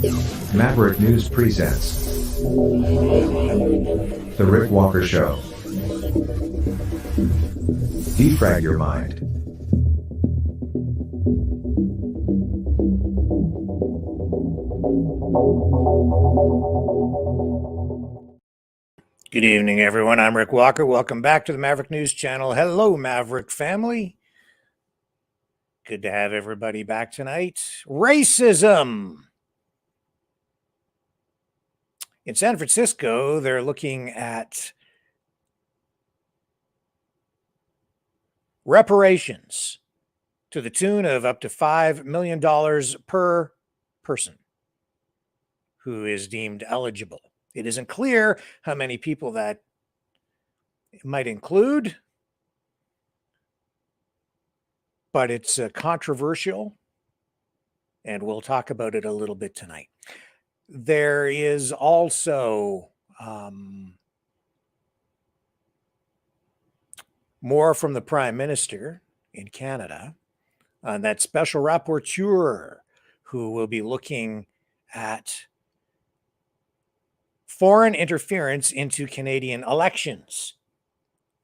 Maverick News presents The Rick Walker Show. Defrag your mind. Good evening, everyone. I'm Rick Walker. Welcome back to the Maverick News Channel. Hello, Maverick family. Good to have everybody back tonight. Racism. In San Francisco, they're looking at reparations to the tune of up to $5 million per person who is deemed eligible. It isn't clear how many people that might include, but it's controversial, and we'll talk about it a little bit tonight. There is also more from the Prime Minister in Canada on that special rapporteur who will be looking at foreign interference into Canadian elections.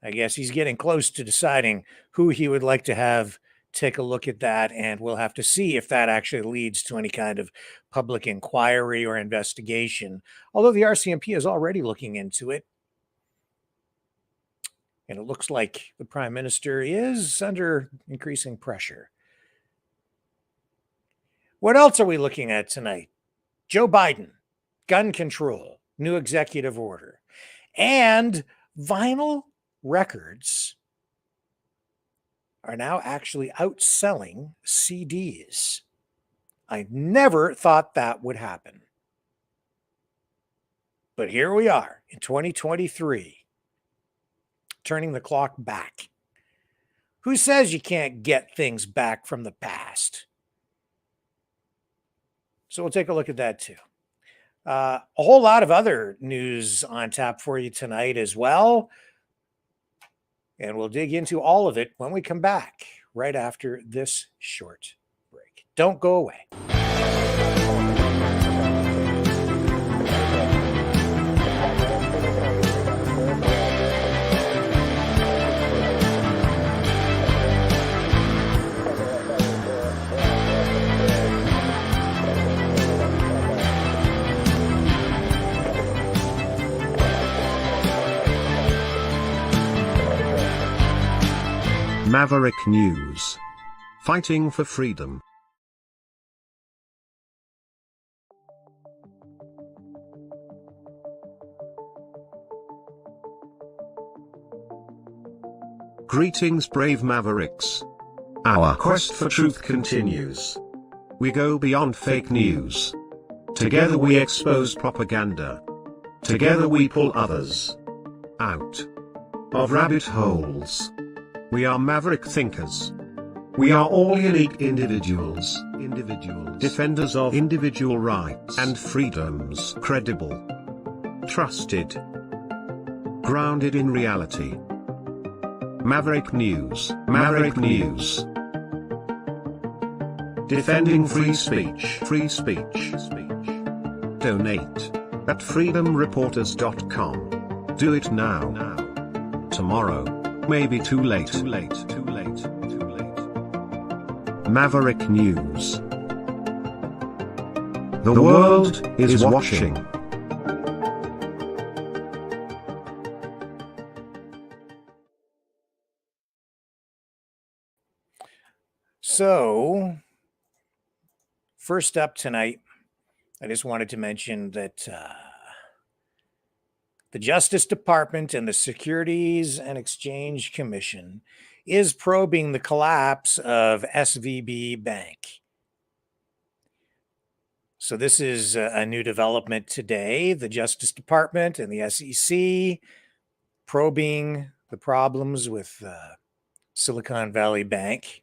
I guess he's getting close to deciding who he would like to have take a look at that, and we'll have to see if that actually leads to any kind of public inquiry or investigation, although the RCMP is already looking into it. And it looks like the Prime Minister is under increasing pressure. What else are we looking at tonight? Joe Biden, gun control, new executive order, and vinyl records are now actually outselling CDs. I never thought that would happen. But here we are in 2023, turning the clock back. Who says you can't get things back from the past? So we'll take a look at that too. A whole lot of other news on tap for you tonight as well. And we'll dig into all of it when we come back right after this short break. Don't go away. Maverick News. Fighting for freedom. Greetings, brave Mavericks. Our quest for truth continues. We go beyond fake news. Together we expose propaganda. Together we pull others out of rabbit holes. We are maverick thinkers. We are all unique individuals, defenders of individual rights and freedoms, credible, trusted, grounded in reality. Maverick News, Maverick News. Defending free speech, free speech. Donate at freedomreporters.com. Do it now. Tomorrow may be too late. Maverick News. The world is watching. So, first up tonight, I just wanted to mention that the Justice Department and the Securities and Exchange Commission is probing the collapse of SVB Bank. So this is a new development today. The Justice Department and the SEC probing the problems with Silicon Valley Bank.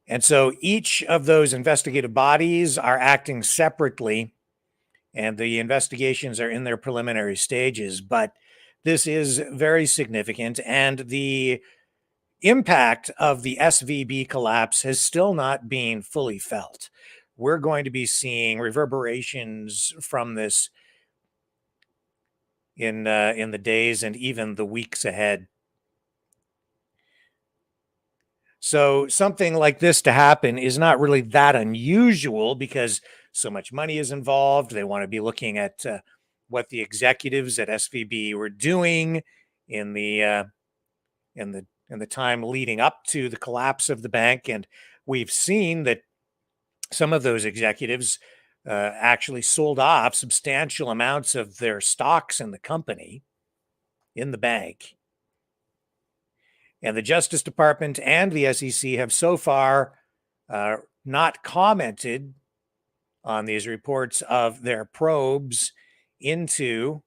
And so each of those investigative bodies are acting separately, and the investigations are in their preliminary stages, but this is very significant. And the impact of the SVB collapse has still not been fully felt. We're going to be seeing reverberations from this in the days and even the weeks ahead. So something like this to happen is not really that unusual because so much money is involved. They want to be looking at what the executives at SVB were doing in the time leading up to the collapse of the bank, and we've seen that some of those executives actually sold off substantial amounts of their stocks in the company, in the bank. And the Justice Department and the SEC have so far not commented on these reports of their probes into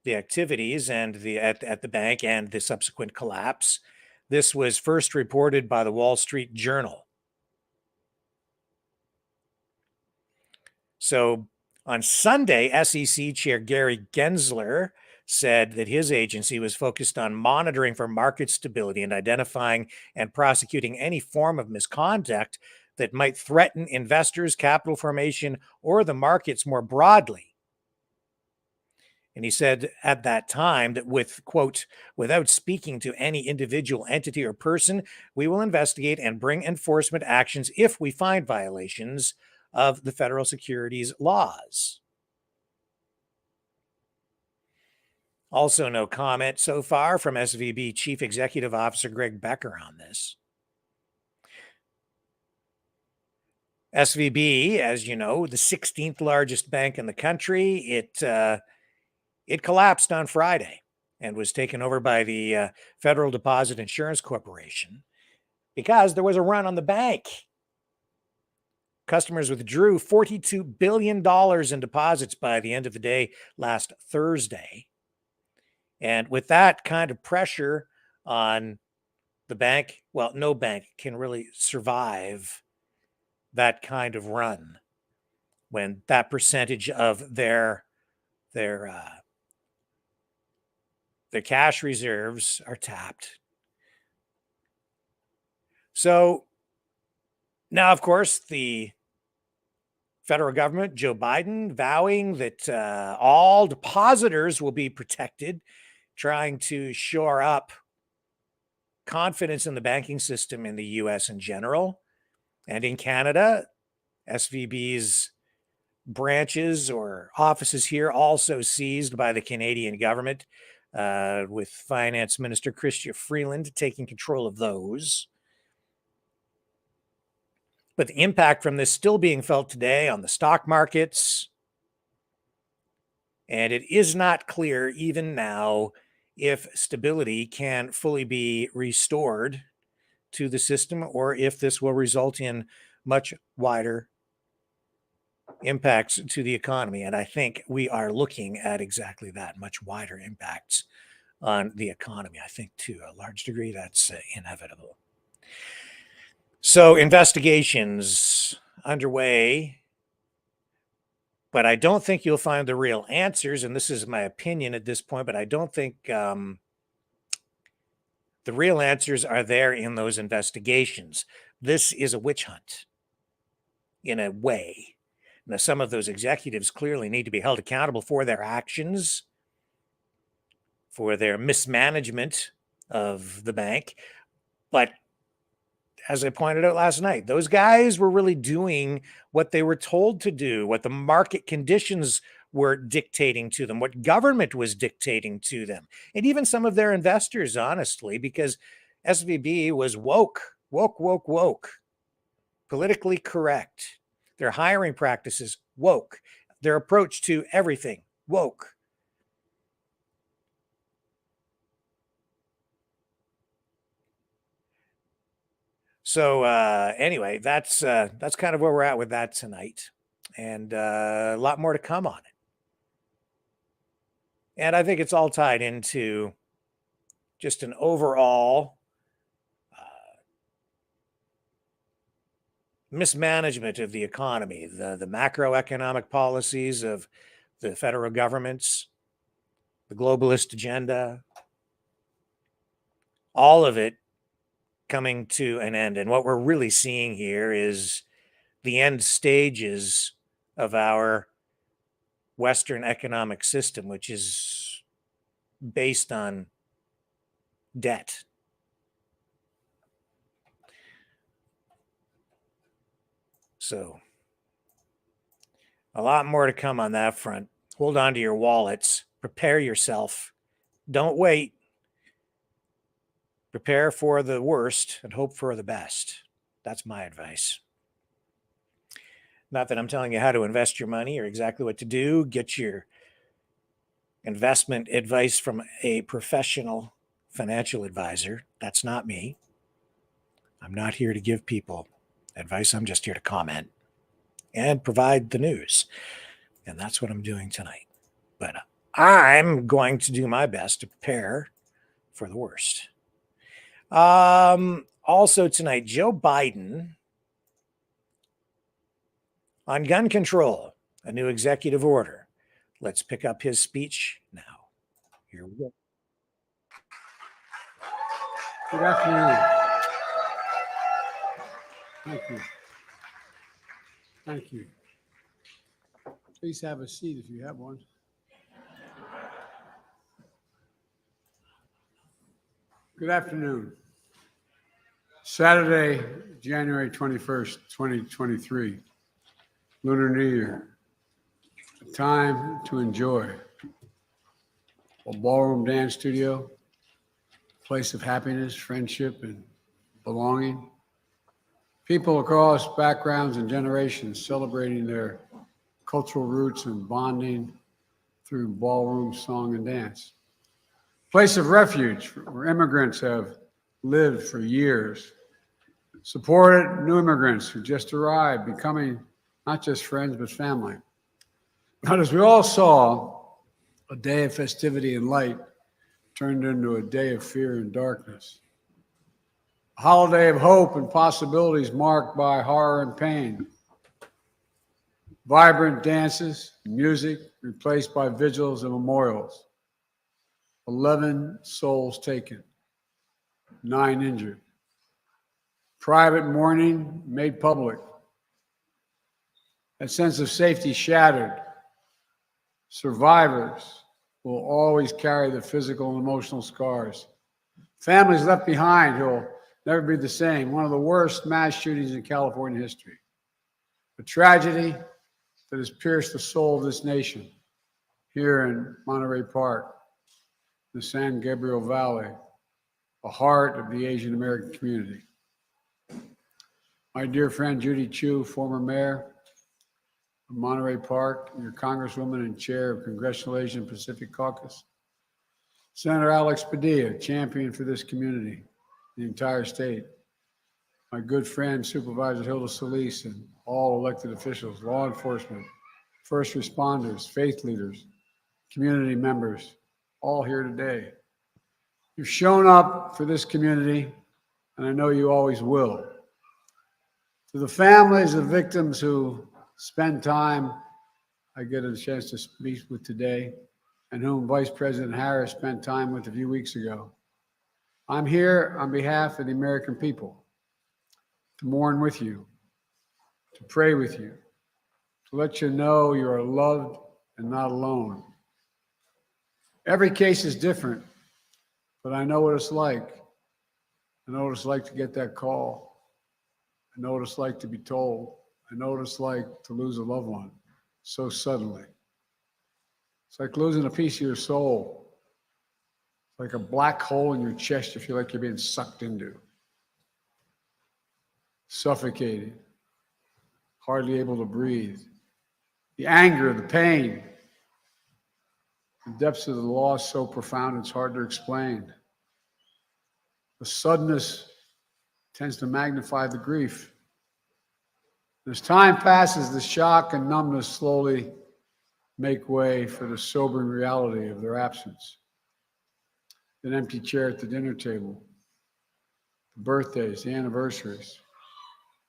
the activities and at the bank and the subsequent collapse. This was first reported by the Wall Street Journal. So on Sunday, SEC Chair Gary Gensler said that his agency was focused on monitoring for market stability and identifying and prosecuting any form of misconduct that might threaten investors, capital formation, or the markets more broadly. And he said at that time that without speaking to any individual entity or person, we will investigate and bring enforcement actions if we find violations of the federal securities laws. Also, no comment so far from SVB Chief Executive Officer Greg Becker on this. SVB, as you know, the 16th largest bank in the country, it collapsed on Friday and was taken over by the Federal Deposit Insurance Corporation because there was a run on the bank. Customers withdrew $42 billion in deposits by the end of the day last Thursday. And with that kind of pressure on the bank, well, no bank can really survive that kind of run when that percentage of their cash reserves are tapped. So now, of course, the federal government, Joe Biden, vowing that all depositors will be protected, trying to shore up confidence in the banking system in the U.S. in general. And in Canada, SVB's branches or offices here also seized by the Canadian government, with Finance Minister Chrystia Freeland taking control of those. But the impact from this still being felt today on the stock markets. And it is not clear even now if stability can fully be restored to the system or if this will result in much wider impacts to the economy. And I think we are looking at exactly that, much wider impacts on the economy. I think to a large degree that's inevitable. So investigations underway, but I don't think you'll find the real answers. And this is my opinion at this point, but I don't think the real answers are there in those investigations. This is a witch hunt in a way. Now, some of those executives clearly need to be held accountable for their actions, for their mismanagement of the bank. But as I pointed out last night, those guys were really doing what they were told to do, what the market conditions were dictating to them, what government was dictating to them, and even some of their investors, honestly, because SVB was woke, politically correct. Their hiring practices, woke. Their approach to everything, woke. So anyway, that's kind of where we're at with that tonight, and a lot more to come on it. And I think it's all tied into just an overall mismanagement of the economy, the macroeconomic policies of the federal governments, the globalist agenda, all of it coming to an end. And what we're really seeing here is the end stages of our Western economic system, which is based on debt. So a lot more to come on that front. Hold on to your wallets. Prepare yourself. Don't wait. Prepare for the worst and hope for the best. That's my advice. Not that I'm telling you how to invest your money or exactly what to do. Get your investment advice from a professional financial advisor. That's not me. I'm not here to give people advice. I'm just here to comment and provide the news. And that's what I'm doing tonight. But I'm going to do my best to prepare for the worst. Also tonight, Joe Biden on gun control, a new executive order. Let's pick up his speech now. Here we go. Good afternoon. Thank you. Thank you. Please have a seat if you have one. Good afternoon. Saturday, January 21st, 2023, Lunar New Year. A time to enjoy. A ballroom dance studio, place of happiness, friendship, and belonging. People across backgrounds and generations celebrating their cultural roots and bonding through ballroom song and dance. Place of refuge where immigrants have lived for years. Supported new immigrants who just arrived, becoming not just friends, but family. But as we all saw, a day of festivity and light turned into a day of fear and darkness. A holiday of hope and possibilities marked by horror and pain. Vibrant dances, music replaced by vigils and memorials. 11 souls taken, 9 injured. Private mourning made public. That sense of safety shattered. Survivors will always carry the physical and emotional scars. Families left behind who will never be the same. One of the worst mass shootings in California history. A tragedy that has pierced the soul of this nation here in Monterey Park, the San Gabriel Valley, the heart of the Asian American community. My dear friend Judy Chu, former mayor of Monterey Park, your Congresswoman and chair of Congressional Asian Pacific Caucus. Senator Alex Padilla, champion for this community, the entire state. My good friend, Supervisor Hilda Solis, and all elected officials, law enforcement, first responders, faith leaders, community members, all here today. You've shown up for this community, and I know you always will. To the families of victims who spend time, I get a chance to speak with today, and whom Vice President Harris spent time with a few weeks ago. I'm here on behalf of the American people to mourn with you, to pray with you, to let you know you are loved and not alone. Every case is different, but I know what it's like. I know what it's like to get that call. I know what it's like to be told. I know what it's like to lose a loved one so suddenly. It's like losing a piece of your soul. It's like a black hole in your chest you feel like you're being sucked into. Suffocating, hardly able to breathe. The anger, the pain, the depths of the loss so profound it's hard to explain. The suddenness tends to magnify the grief. As time passes, the shock and numbness slowly make way for the sobering reality of their absence. An empty chair at the dinner table, the birthdays, the anniversaries,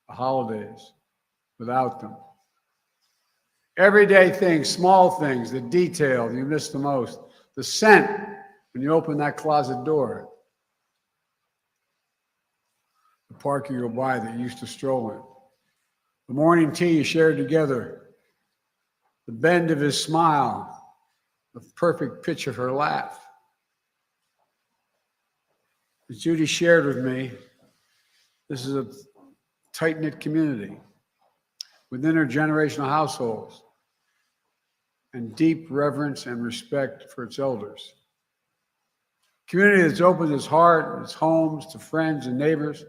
the holidays, without them. Everyday things, small things, the detail you miss the most, the scent when you open that closet door, the park you go by that you used to stroll in, the morning tea you shared together, the bend of his smile, the perfect pitch of her laugh. As Judy shared with me, this is a tight-knit community with intergenerational households and deep reverence and respect for its elders. Community that's opened its heart and its homes to friends and neighbors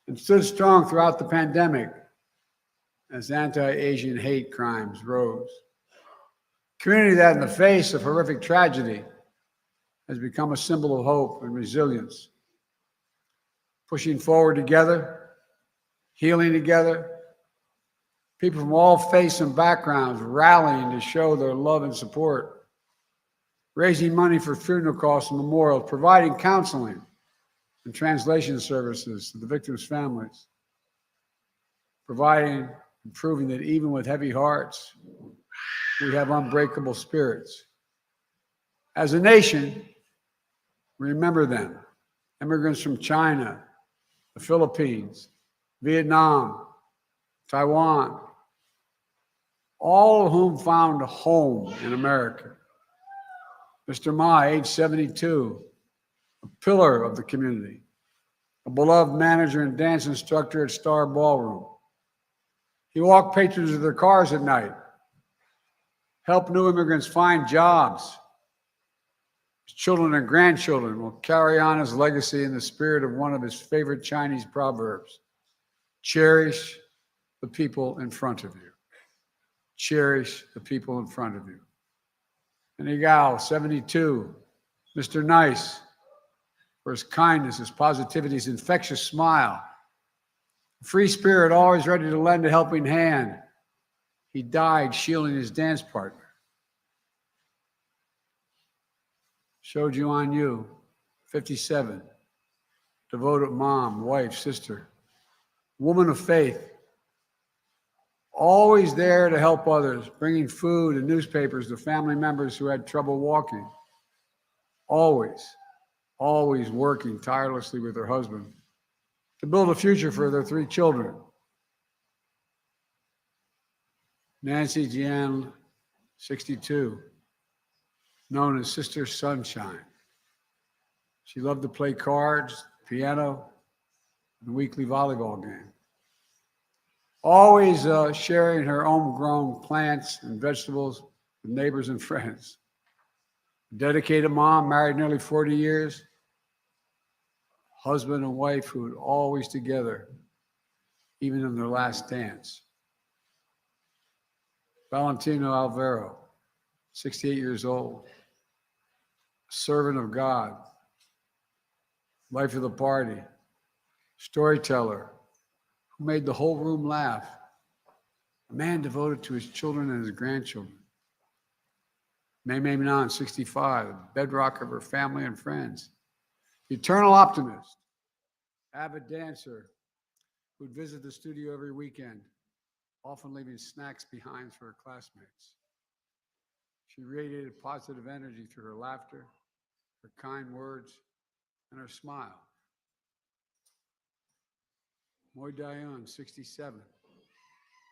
and stood strong throughout the pandemic as anti-Asian hate crimes rose. Community that in the face of horrific tragedy has become a symbol of hope and resilience, pushing forward together, healing together, people from all faiths and backgrounds rallying to show their love and support, raising money for funeral costs and memorials, providing counseling and translation services to the victims' families, providing and proving that even with heavy hearts, we have unbreakable spirits. As a nation, remember them, immigrants from China, the Philippines, Vietnam, Taiwan, all of whom found a home in America. Mr. Ma, age 72, a pillar of the community, a beloved manager and dance instructor at Star Ballroom. He walked patrons to their cars at night, helped new immigrants find jobs. His children and grandchildren will carry on his legacy in the spirit of one of his favorite Chinese proverbs: cherish the people in front of you. Cherish the people in front of you. And Igao, 72, Mr. Nice, for his kindness, his positivity, his infectious smile, free spirit, always ready to lend a helping hand. He died shielding his dance partner. Shoju on you, 57, devoted mom, wife, sister, woman of faith, always there to help others, bringing food and newspapers to family members who had trouble walking. Always working tirelessly with her husband to build a future for their 3 children. Nancy Jian, 62, known as Sister Sunshine. She loved to play cards, piano, and the weekly volleyball game. Always sharing her homegrown plants and vegetables with neighbors and friends. Dedicated mom, married nearly 40 years. Husband and wife who were always together, even in their last dance. Valentino Alvaro, 68 years old, servant of God, life of the party, storyteller, who made the whole room laugh, a man devoted to his children and his grandchildren. May Manon, 65, the bedrock of her family and friends, eternal optimist, avid dancer who'd visit the studio every weekend, often leaving snacks behind for her classmates. She radiated positive energy through her laughter, her kind words, and her smile. Moy Dayan, 67,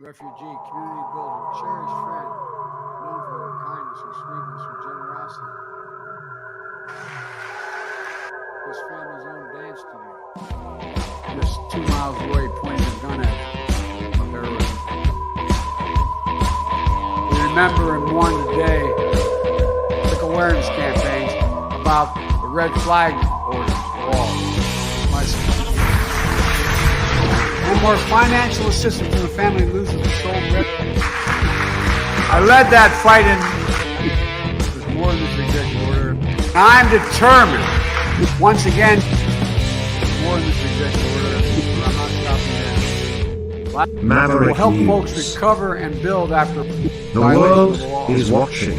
refugee, community builder, cherished friend, known for her kindness, her sweetness, her generosity. His family's own dance studio, just 2 miles away, pointing a gun at him of heroism. We remember and mourn today took awareness campaigns about the red flag orders for all. And more financial assistance to the family losing the sole red. I led that fight in with more than this executive order. And I'm determined, once again, more than this executive order, but I'm not stopping there. Maverick Will help News. folks recover and build after The violating world the law. is watching.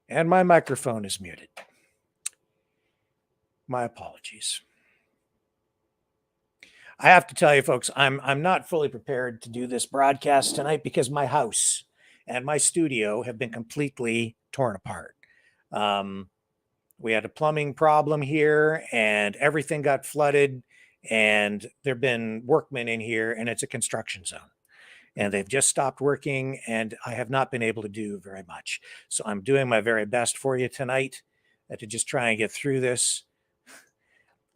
And my microphone is muted. My apologies. I have to tell you, folks, I'm not fully prepared to do this broadcast tonight because my house and my studio have been completely torn apart. We had a plumbing problem here, and everything got flooded. And there've been workmen in here, and it's a construction zone. And they've just stopped working, and I have not been able to do very much. So I'm doing my very best for you tonight to just try and get through this.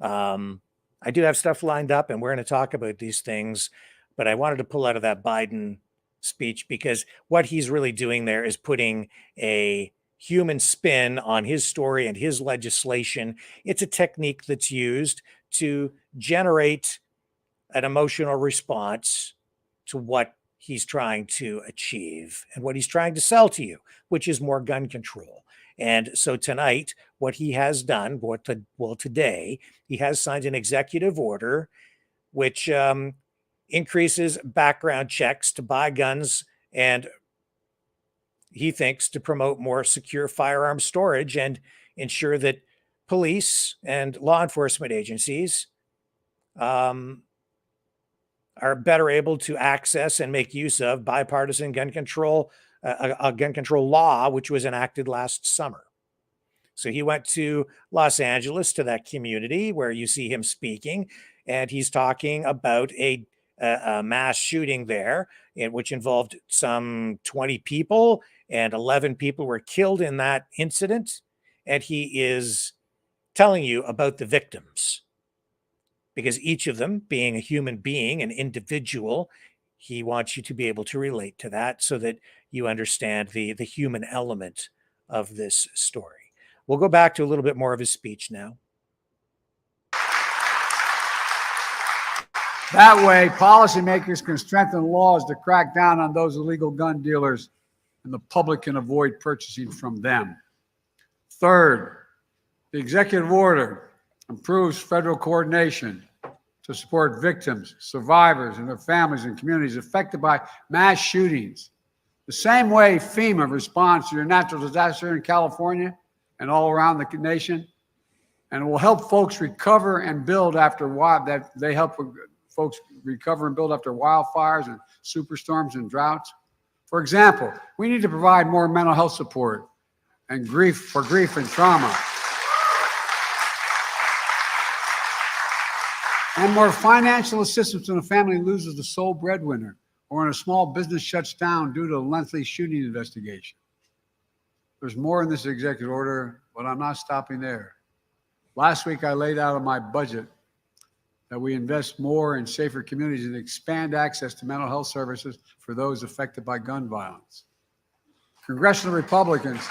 I do have stuff lined up, and we're going to talk about these things, but I wanted to pull out of that Biden speech because what he's really doing there is putting a human spin on his story and his legislation. It's a technique that's used to generate an emotional response to what he's trying to achieve and what he's trying to sell to you, which is more gun control. And so tonight, what he has done, today, he has signed an executive order which increases background checks to buy guns, and he thinks to promote more secure firearm storage and ensure that police and law enforcement agencies are better able to access and make use of bipartisan gun control, a gun control law, which was enacted last summer. So he went to Los Angeles, to that community where you see him speaking, and he's talking about a mass shooting there, which involved some 20 people, and 11 people were killed in that incident. And he is telling you about the victims, because each of them being a human being, an individual, he wants you to be able to relate to that so that you understand the human element of this story. We'll go back to a little bit more of his speech now. That way, policymakers can strengthen laws to crack down on those illegal gun dealers, and the public can avoid purchasing from them. Third, the executive order improves federal coordination to support victims, survivors, and their families and communities affected by mass shootings. The same way FEMA responds to your natural disaster in California and all around the nation, and it will help folks recover and build after folks recover and build after wildfires and superstorms and droughts. For example, we need to provide more mental health support and grief and trauma, and more financial assistance when a family loses the sole breadwinner or when a small business shuts down due to a lengthy shooting investigation. There's more in this executive order, but I'm not stopping there. Last week, I laid out in my budget that we invest more in safer communities and expand access to mental health services for those affected by gun violence. Congressional Republicans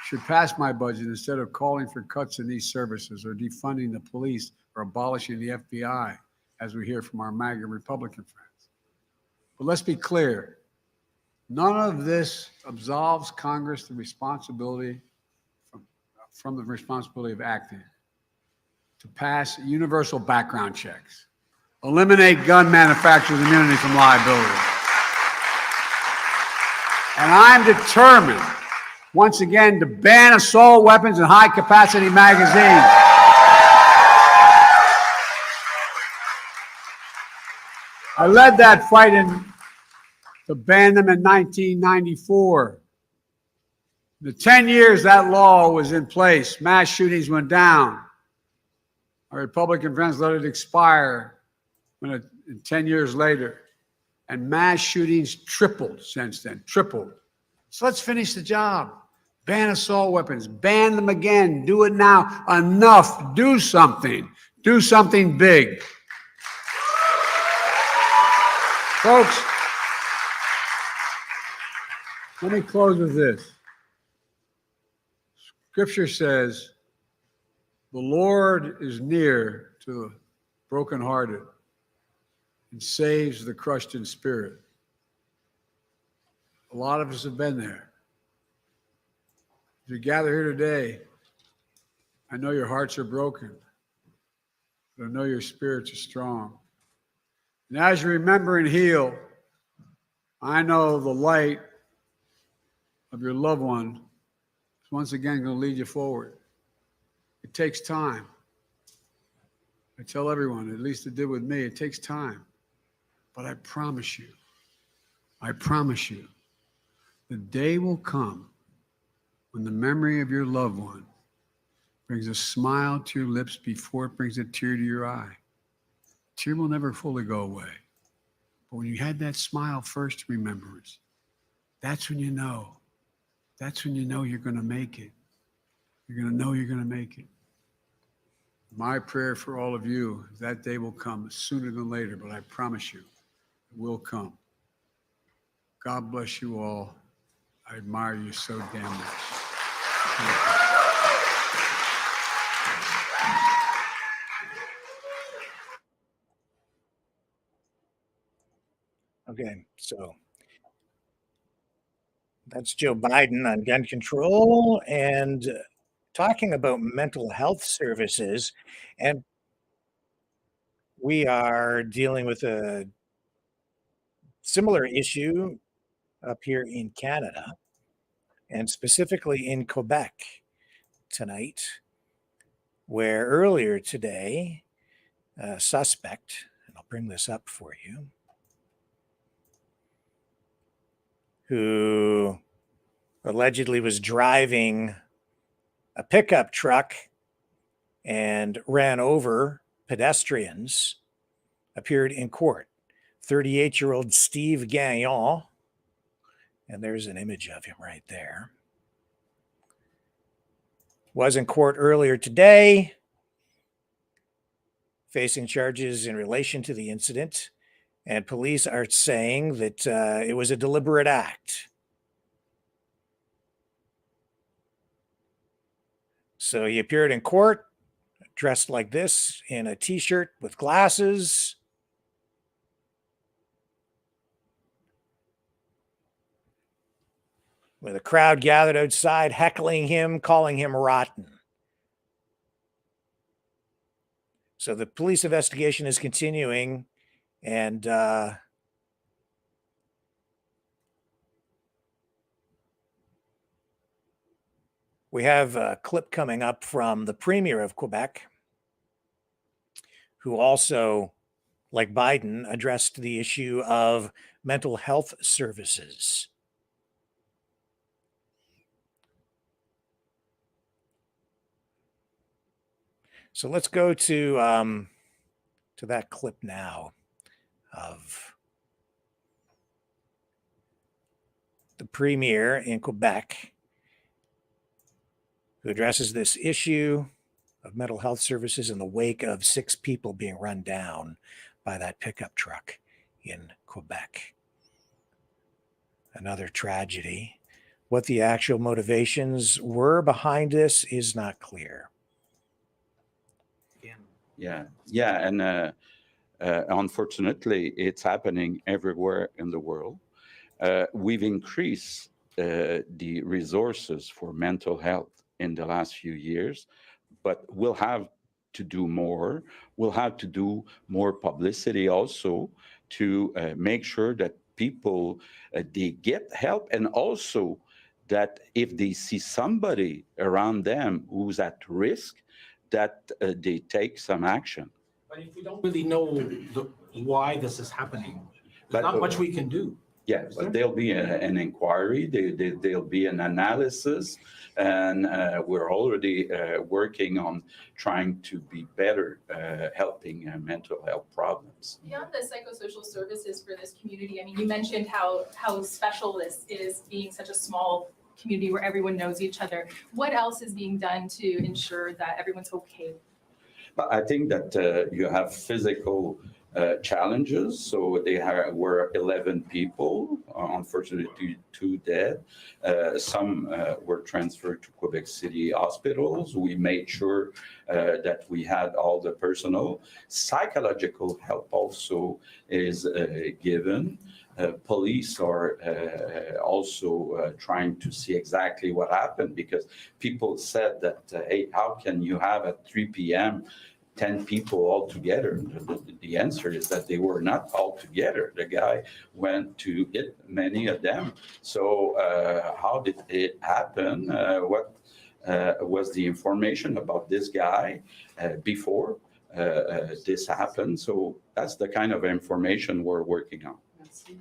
should pass my budget instead of calling for cuts in these services or defunding the police or abolishing the FBI, as we hear from our MAGA Republican friends. But let's be clear, none of this absolves Congress the responsibility from the responsibility of acting to pass universal background checks, eliminate gun manufacturers' immunity from liability. And I'm determined, once again, to ban assault weapons and high-capacity magazines. I led that fight to ban them in 1994. The 10 years that law was in place, mass shootings went down. Our Republican friends let it expire 10 years later. And mass shootings tripled since then, tripled. So let's finish the job. Ban assault weapons, ban them again, do it now. Enough, do something big. Folks, let me close with this. Scripture says, the Lord is near to the brokenhearted and saves the crushed in spirit. A lot of us have been there. As you gather here today, I know your hearts are broken, but I know your spirits are strong. And as you remember and heal, I know the light of your loved one is once again going to lead you forward. It takes time. I tell everyone, at least it did with me, it takes time. But I promise you, the day will come when the memory of your loved one brings a smile to your lips before it brings a tear to your eye. Tear will never fully go away. But when you had that smile first remembrance, that's when you know. That's when you know you're going to make it. You're going to know you're going to make it. My prayer for all of you is that day will come sooner than later, but I promise you, it will come. God bless you all. I admire you so damn much. Okay, so that's Joe Biden on gun control and talking about mental health services. And we are dealing with a similar issue up here in Canada, and specifically in Quebec tonight, where earlier today, a suspect, and I'll bring this up for you, who allegedly was driving a pickup truck and ran over pedestrians, appeared in court. 38-year-old Steve Gagnon, and there's an image of him right there, was in court earlier today, facing charges in relation to the incident, and police are saying that it was a deliberate act. So he appeared in court dressed like this, in a t-shirt with glasses, with a crowd gathered outside heckling him, calling him rotten. So the police investigation is continuing, and we have a clip coming up from the Premier of Quebec, who also, like Biden, addressed the issue of mental health services. So let's go to that clip now of the Premier in Quebec, who addresses this issue of mental health services in the wake of 6 people being run down by that pickup truck in Quebec. Another tragedy. What the actual motivations were behind this is not clear. Yeah, and unfortunately, it's happening everywhere in the world. We've increased the resources for mental health in the last few years, but we'll have to do more. We'll have to do more publicity also to make sure that people, they get help, and also that if they see somebody around them who's at risk, that they take some action. But if we don't really know why this is happening, there's not much we can do. Yeah, but there'll be an inquiry, there'll be an analysis, and we're already working on trying to be better helping mental health problems. Beyond the psychosocial services for this community, I mean, you mentioned how special this is, being such a small community where everyone knows each other. What else is being done to ensure that everyone's okay? But I think that you have physical challenges. So were 11 people, unfortunately 2 dead. Some were transferred to Quebec City hospitals. We made sure that we had all the personnel. Psychological help also is given. Police are also trying to see exactly what happened, because people said that, hey, how can you have at 3 p.m. 10 people all together. The answer is that they were not all together. The guy went to hit many of them. So how did it happen? What was the information about this guy before this happened? So that's the kind of information we're working on.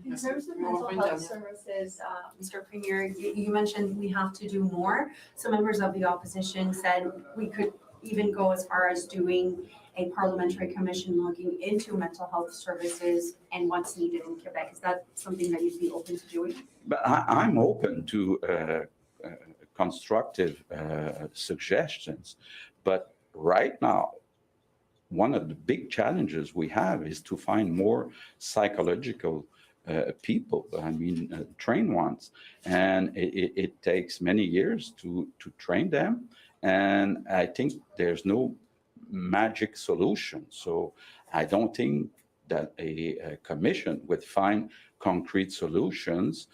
In terms of mental health services, Mr. Premier, you mentioned we have to do more. Some members of the opposition said we could even go as far as doing a parliamentary commission looking into mental health services and what's needed in Quebec. Is that something that you'd be open to doing? But I'm open to constructive suggestions. But right now, one of the big challenges we have is to find more psychological people, trained ones. And it takes many years to train them. And I think there's no magic solution. So I don't think that a commission would find concrete solutions.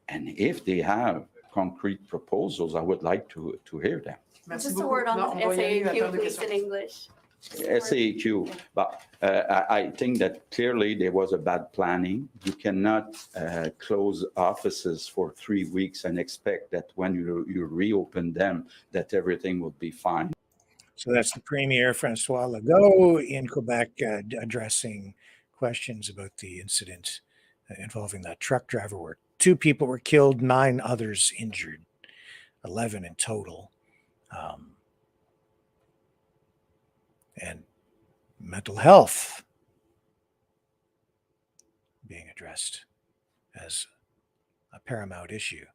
And if they have concrete proposals, I would like to hear them. Just a word on the SAQ, please, in English. SAQ, but I think that clearly there was a bad planning. You cannot close offices for 3 weeks and expect that when you reopen them, that everything will be fine. So that's the Premier, Francois Legault, in Quebec, addressing questions about the incident involving that truck driver where 2 people were killed, 9 others injured, 11 in total. And mental health being addressed as a paramount issue.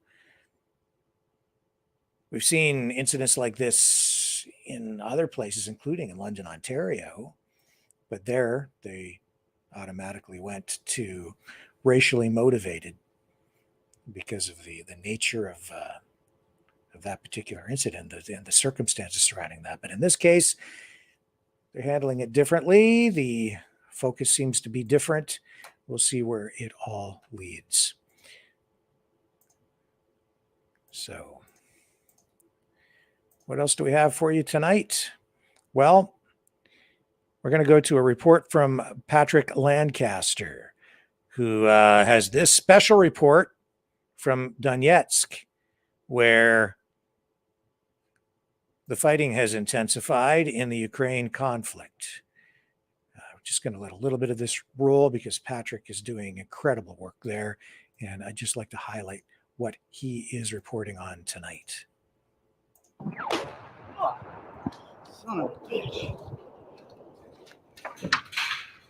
We've seen incidents like this in other places, including in London, Ontario, but there they automatically went to racially motivated because of the nature of that particular incident and the circumstances surrounding that. But in this case, they're handling it differently. The focus seems to be different. We'll see where it all leads. So, what else do we have for you tonight? Well, we're going to go to a report from Patrick Lancaster, who has this special report from Donetsk, where the fighting has intensified in the Ukraine conflict. I'm just going to let a little bit of this roll because Patrick is doing incredible work there, and I'd just like to highlight what he is reporting on tonight. Son of a bitch.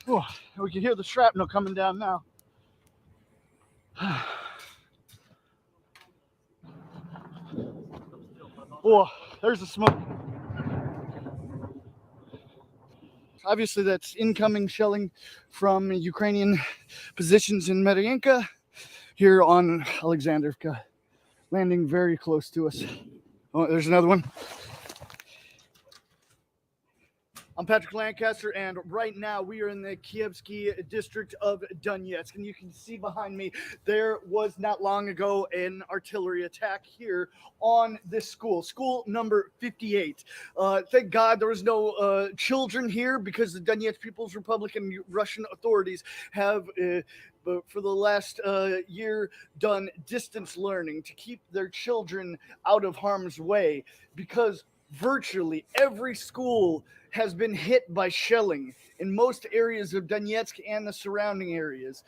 Oh, we can hear the shrapnel coming down now. Oh, there's the smoke. Obviously, that's incoming shelling from Ukrainian positions in Mariinka here on Alexandrovka, landing very close to us. Oh, there's another one. I'm Patrick Lancaster, and right now we are in the Kievsky district of Donetsk, and you can see behind me there was not long ago an artillery attack here on this school number 58. Thank God there was no children here because the Donetsk People's Republic and Russian authorities have for the last year done distance learning to keep their children out of harm's way, because virtually every school has been hit by shelling in most areas of Donetsk and the surrounding areas.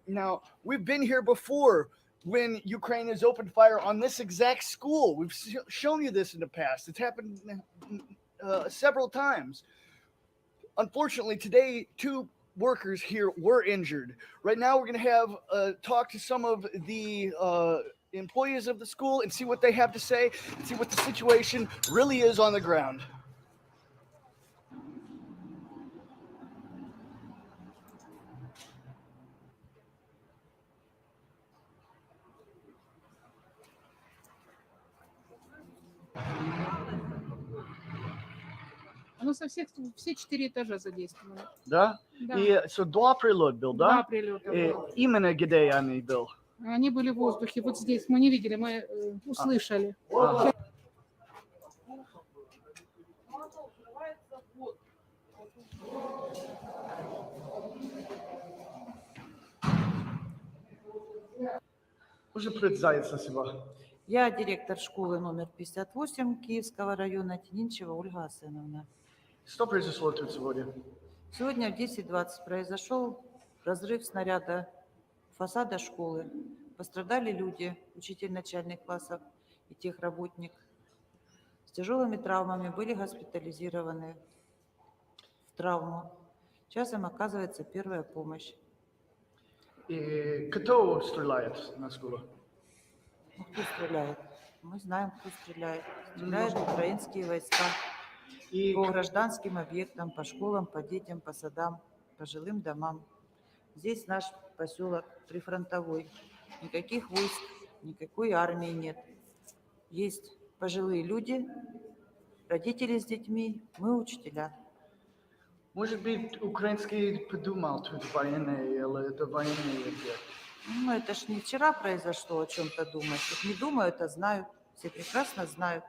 Now, we've been here before when Ukraine has opened fire on this exact school. We've shown you this in the past. It's happened several times. Unfortunately, today, 2 workers here were injured. Right now, we're going to have talk to some of the employees of the school and see what they have to say, and see what the situation really is on the ground. Оно со всех, все 4 этажа задействовано. Да? Да. И so 2 прилет был, 2 да? прилета И было. именно где они был? Они были в воздухе, вот здесь. Мы не видели, мы услышали. Ага. Можно представиться себя? Я директор школы номер 58 Киевского района Тининчева Ольга Асеновна. Что произошло тут сегодня? Сегодня в 10:20 произошел разрыв снаряда фасада школы. Пострадали люди, учитель начальных классов и техработник. С тяжелыми травмами были госпитализированы в травму. Сейчас им оказывается первая помощь. И кто стреляет на школу? Ну, кто стреляет? Мы знаем, кто стреляет. Стреляют украинские войска И по гражданским объектам, по школам, по детям, по садам, по жилым домам. Здесь наш поселок прифронтовой. Никаких войск, никакой армии нет. Есть пожилые люди, родители с детьми, мы учителя. может быть, украинский подумал тут военные или это военные объекты? Ну, это ж не вчера произошло о чем-то думать. Тут не думают, а знают. Все прекрасно знают,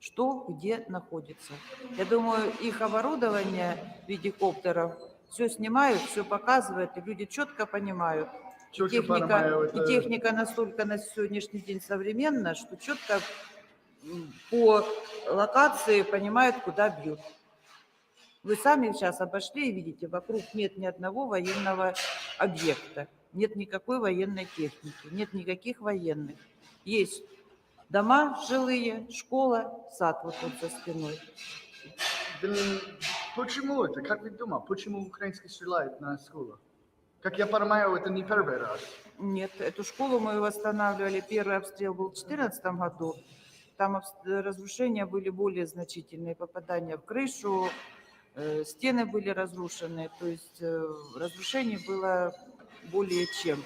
что где находится. Я думаю, их оборудование в виде коптеров все снимают, все показывают, и люди четко понимают. Четко понимаю, И техника настолько на сегодняшний день современна, что четко по локации понимают, куда бьют. Вы сами сейчас обошли и видите, вокруг нет ни одного военного объекта, нет никакой военной техники, нет никаких военных. Есть дома жилые, школа, сад вот тут за спиной. Почему это? Как вы думаете, почему украинские стреляют на школу? Как я понимаю, это не первый раз. Нет, эту школу мы восстанавливали. Первый обстрел был в 2014 году. Там разрушения были более значительные, попадания в крышу, стены были разрушены. То есть разрушений было более чем.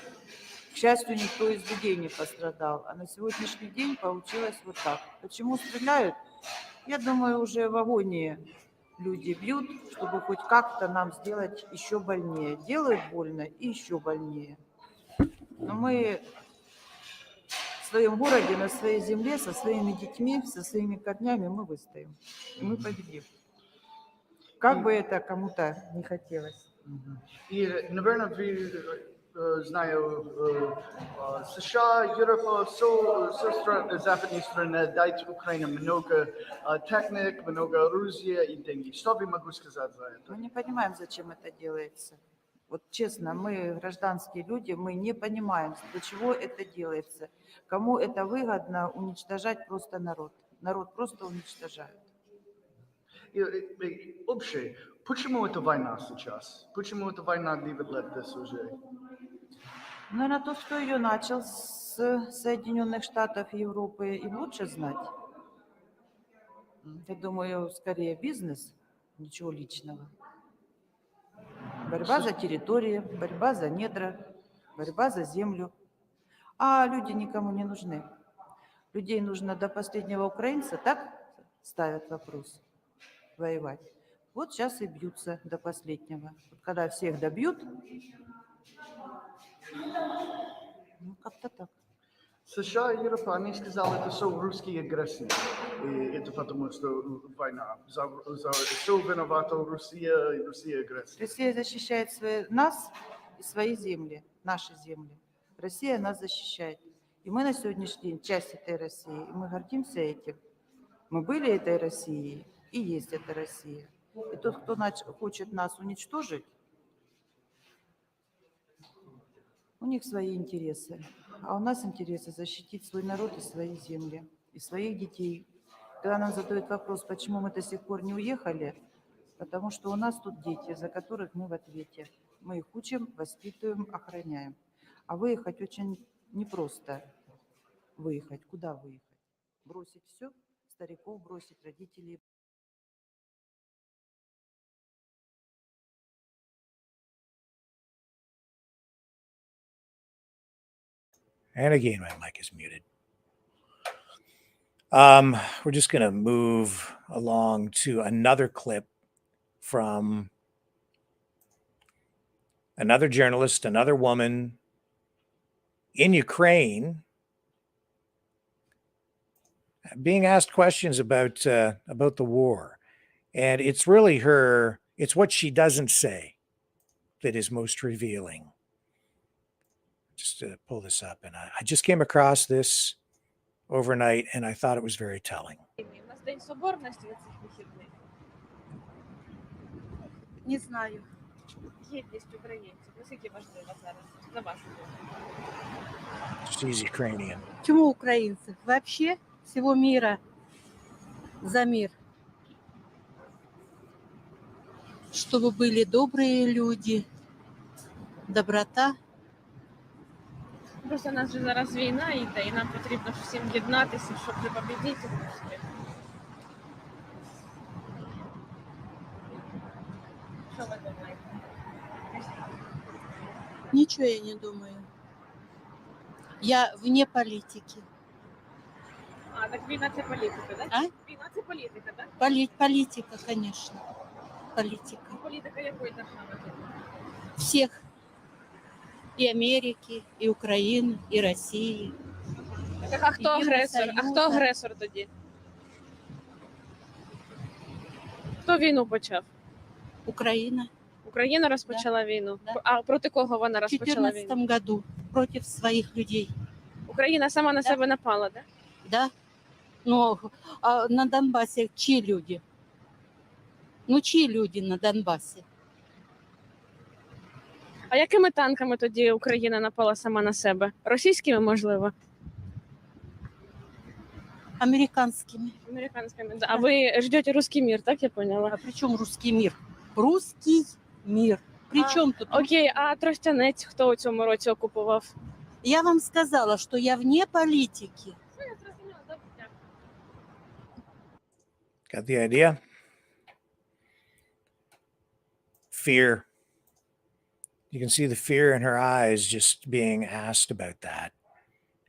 К счастью, никто из людей не пострадал. А на сегодняшний день получилось вот так. Почему стреляют? Я думаю, уже в агонии люди бьют, чтобы хоть как-то нам сделать еще больнее. Делают больно и еще больнее. Но мы в своем городе, на своей земле, со своими детьми, со своими корнями мы выстоим. И мы победим. Как бы это кому-то не хотелось. И, наверное, вы знаю, США, Европа, все западные страны дают Украине много техник, много оружия и деньги. Что вы могу сказать за это? Мы не понимаем, зачем это делается. Вот честно, мы гражданские люди, мы не понимаем, для чего это делается. Кому это выгодно уничтожать просто народ. Народ просто уничтожают. И общее, почему это война сейчас? Почему это война 9 лет без уже? Наверное, тот, кто ее начал с Соединенных Штатов Европы, им лучше знать. Я думаю, скорее бизнес, ничего личного. Борьба за территории, борьба за недра, борьба за землю. А люди никому не нужны. Людей нужно до последнего украинца, так ставят вопрос, воевать. Вот сейчас и бьются до последнего. Вот когда всех добьют, ну как-то так. США и Европа, они сказали, это все русские агрессии. И это потому, что война. Все виновата Россия и Россия агрессия. Россия защищает нас и свои земли, наши земли. Россия нас защищает. И мы на сегодняшний день часть этой России, и мы гордимся этим. Мы были этой Россией, и есть эта Россия. И тот, кто хочет нас уничтожить, у них свои интересы. А у нас интересы защитить свой народ и свои земли, и своих детей. Когда нам задают вопрос, почему мы до сих пор не уехали, потому что у нас тут дети, за которых мы в ответе. Мы их учим, воспитываем, охраняем. А выехать очень непросто. Выехать. Куда выехать? Бросить все? Стариков бросить, родителей. And again, my mic is muted. We're just going to move along to another clip from another journalist, another woman in Ukraine, being asked questions about the war. And it's really her It's what she doesn't say that is most revealing. Just to pull this up, and I just came across this overnight, and I thought it was very telling. Не знаю. Єдність українців. Наскільки важлива зараз, на вашу думку? She's Ukrainian. Почему украинцы? Вообще всего мира за мир. Чтобы были добрые люди, доброта. Просто у нас же зараз війна йде, і нам потрібно всім єднатися, щоб не побідіти. Що ви думаєте? Ничего я не думаю. Я вне политики. А, так війна – це політика, так? А? Війна – це політика, так? Политика, конечно. Политика. Політика якої держави? Всех. И Америки, и Украины, и России. Так, а хто агресор? А хто агресор тоді? Хто війну почав? Украина. Україна розпочала війну? Да. А проти кого вона В розпочала 2014 війну? году против своих людей. Україна сама на себе напала, так? Да? Но на Донбассе чьи люди? Ну, чьи люди на Донбассе? А якими танками тоді Україна напала сама на себе? Російськими, можливо? Американскими. Американськими. Да. А ви ждете русский мир, так я поняла? А при чем русский мир? Русский мир. При чем тут? Окей, а Тростянець хто у цьому році окупував? Я вам сказала, что я вне политики. Got the idea? Fear. You can see the fear in her eyes just being asked about that.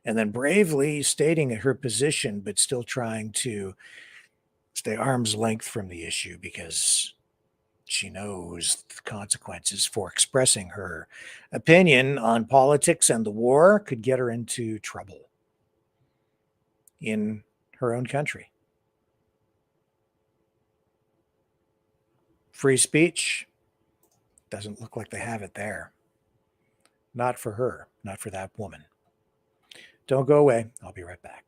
And then bravely stating her position, but still trying to stay arm's length from the issue because she knows the consequences for expressing her opinion on politics and the war could get her into trouble in her own country. Free speech doesn't look like they have it there. Not for her, not for that woman. Don't go away. I'll be right back.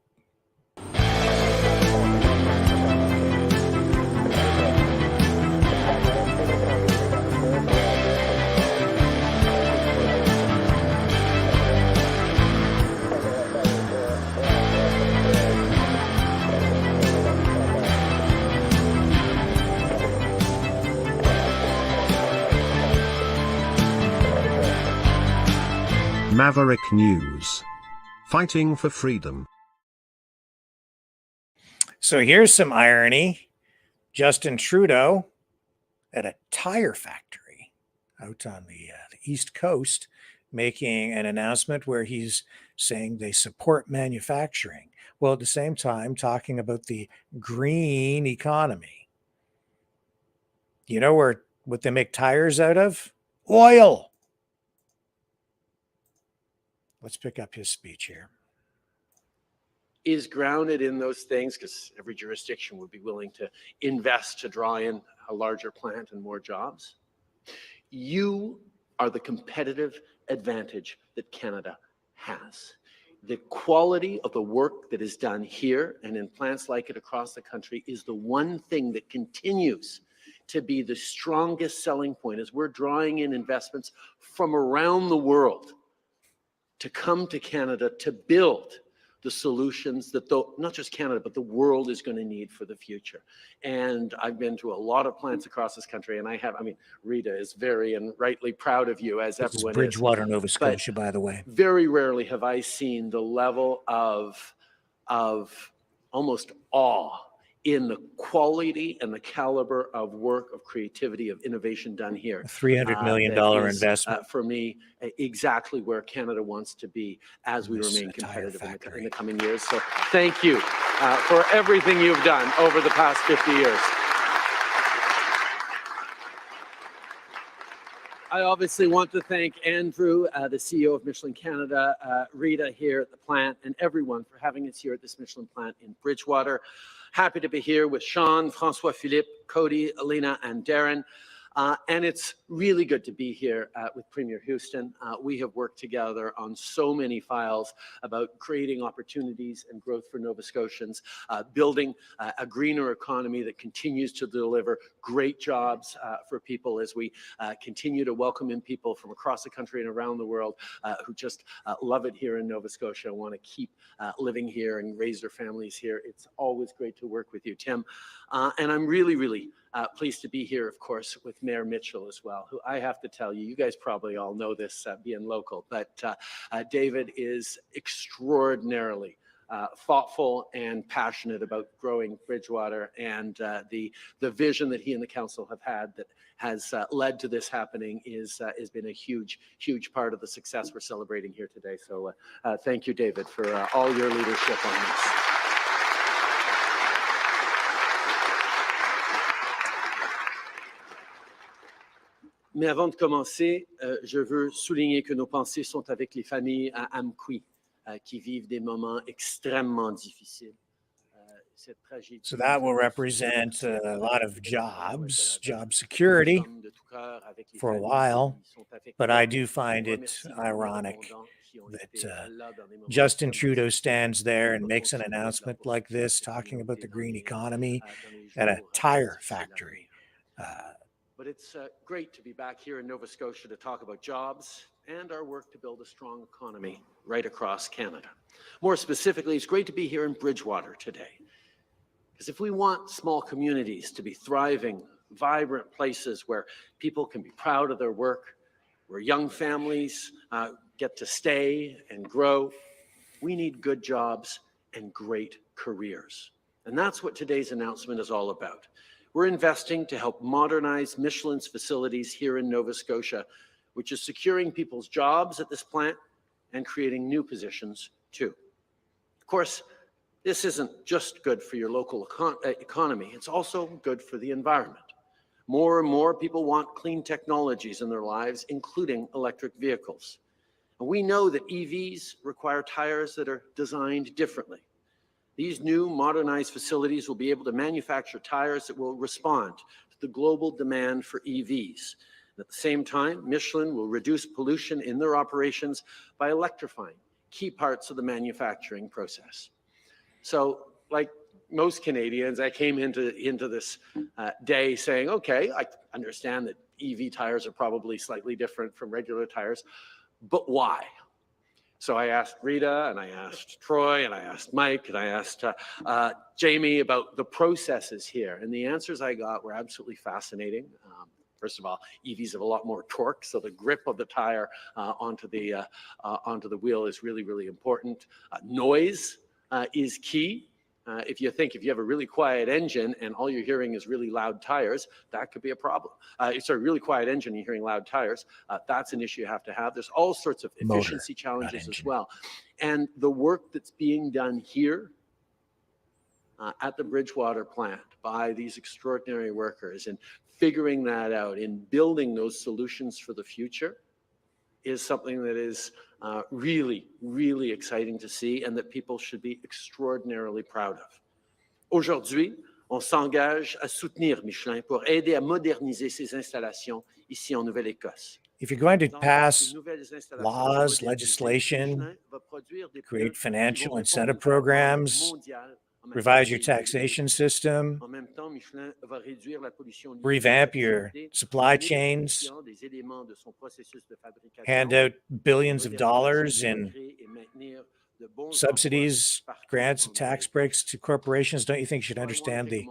Maverick News. Fighting for freedom. So here's some irony. Justin Trudeau at a tire factory out on the East Coast making an announcement where he's saying they support manufacturing, while at the same time talking about the green economy. You know what they make tires out of? Oil. Let's pick up his speech here. Is grounded in those things because every jurisdiction would be willing to invest to draw in a larger plant and more jobs. You are the competitive advantage that Canada has. The quality of the work that is done here and in plants like it across the country is the one thing that continues to be the strongest selling point as we're drawing in investments from around the world to come to Canada to build the solutions that not just Canada, but the world is going to need for the future. And I've been to a lot of plants across this country, and Rita is very and rightly proud of you, as This everyone is Bridgewater, Nova Scotia, by the way. Very rarely have I seen the level of almost awe in the quality and the caliber of work, of creativity, of innovation done here. A $300 million that is, investment. For me, exactly where Canada wants to be as we remain competitive in the coming years. So thank you for everything you've done over the past 50 years. I obviously want to thank Andrew, the CEO of Michelin Canada, Rita here at the plant, and everyone for having us here at this Michelin plant in Bridgewater. Happy to be here with Sean, Francois Philippe, Cody, Alina, and Darren. And it's really good to be here with Premier Houston. We have worked together on so many files about creating opportunities and growth for Nova Scotians, building a greener economy that continues to deliver great jobs for people as we continue to welcome in people from across the country and around the world who just love it here in Nova Scotia and want to keep living here and raise their families here. It's always great to work with you, Tim. And I'm really, really pleased to be here, of course, with Mayor Mitchell as well, who I have to tell you, you guys probably all know this being local, but David is extraordinarily thoughtful and passionate about growing Bridgewater, and the vision that he and the council have had that has led to this happening has been a huge part of the success we're celebrating here today. So thank you, David, for all your leadership on this. Mais avant de commencer, je veux souligner que nos pensées sont avec les familles à Amqui qui vivent des moments extrêmement difficiles. So that will represent a lot of jobs, job security for a while. But I do find it ironic that Justin Trudeau stands there and makes an announcement like this, talking about the green economy at a tire factory. But it's great to be back here in Nova Scotia to talk about jobs and our work to build a strong economy right across Canada. More specifically, it's great to be here in Bridgewater today. Because if we want small communities to be thriving, vibrant places where people can be proud of their work, where young families get to stay and grow, we need good jobs and great careers. And that's what today's announcement is all about. We're investing to help modernize Michelin's facilities here in Nova Scotia, which is securing people's jobs at this plant and creating new positions too. Of course, this isn't just good for your local economy, it's also good for the environment. More and more people want clean technologies in their lives, including electric vehicles. And we know that EVs require tires that are designed differently. These new modernized facilities will be able to manufacture tires that will respond to the global demand for EVs. And at the same time, Michelin will reduce pollution in their operations by electrifying key parts of the manufacturing process. So, like most Canadians, I came into this day saying, okay, I understand that EV tires are probably slightly different from regular tires, but why? So I asked Rita, and I asked Troy, and I asked Mike, and I asked Jamie about the processes here. And the answers I got were absolutely fascinating. First of all, EVs have a lot more torque, so the grip of the tire onto the wheel is really, really important. Noise is key. If you have a really quiet engine and all you're hearing is really loud tires, that could be a problem. Really quiet engine, you're hearing loud tires, that's an issue you have to have. There's all sorts of efficiency challenges as well. And the work that's being done here at the Bridgewater plant by these extraordinary workers and figuring that out and building those solutions for the future is something that is really, really exciting to see and that people should be extraordinarily proud of. Aujourd'hui, on s'engage à soutenir Michelin pour aider à moderniser ses installations ici en Nouvelle-Écosse. If you're going to pass laws, legislation, create financial incentive programs, revise your taxation system, revamp your supply chains, hand out billions of dollars in subsidies, grants, and tax breaks to corporations, don't you think you should understand the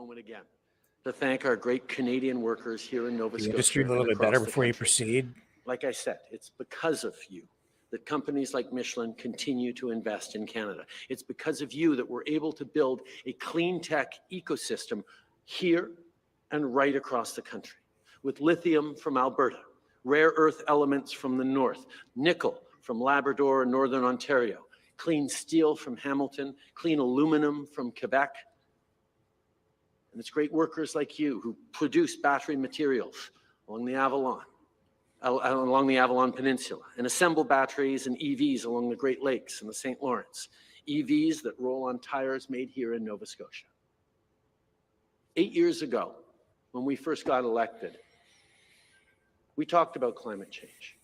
to thank our great Canadian workers here in Nova Scotia industry a little bit better before you proceed? Like I said, it's because of you that companies like Michelin continue to invest in Canada. It's because of you that we're able to build a clean tech ecosystem here and right across the country, with lithium from Alberta, rare earth elements from the north, nickel from Labrador and Northern Ontario, clean steel from Hamilton, clean aluminum from Quebec. And it's great workers like you who produce battery materials along the Avalon Peninsula, and assemble batteries and EVs along the Great Lakes and the St. Lawrence, EVs that roll on tires made here in Nova Scotia. 8 years ago, when we first got elected, we talked about climate change.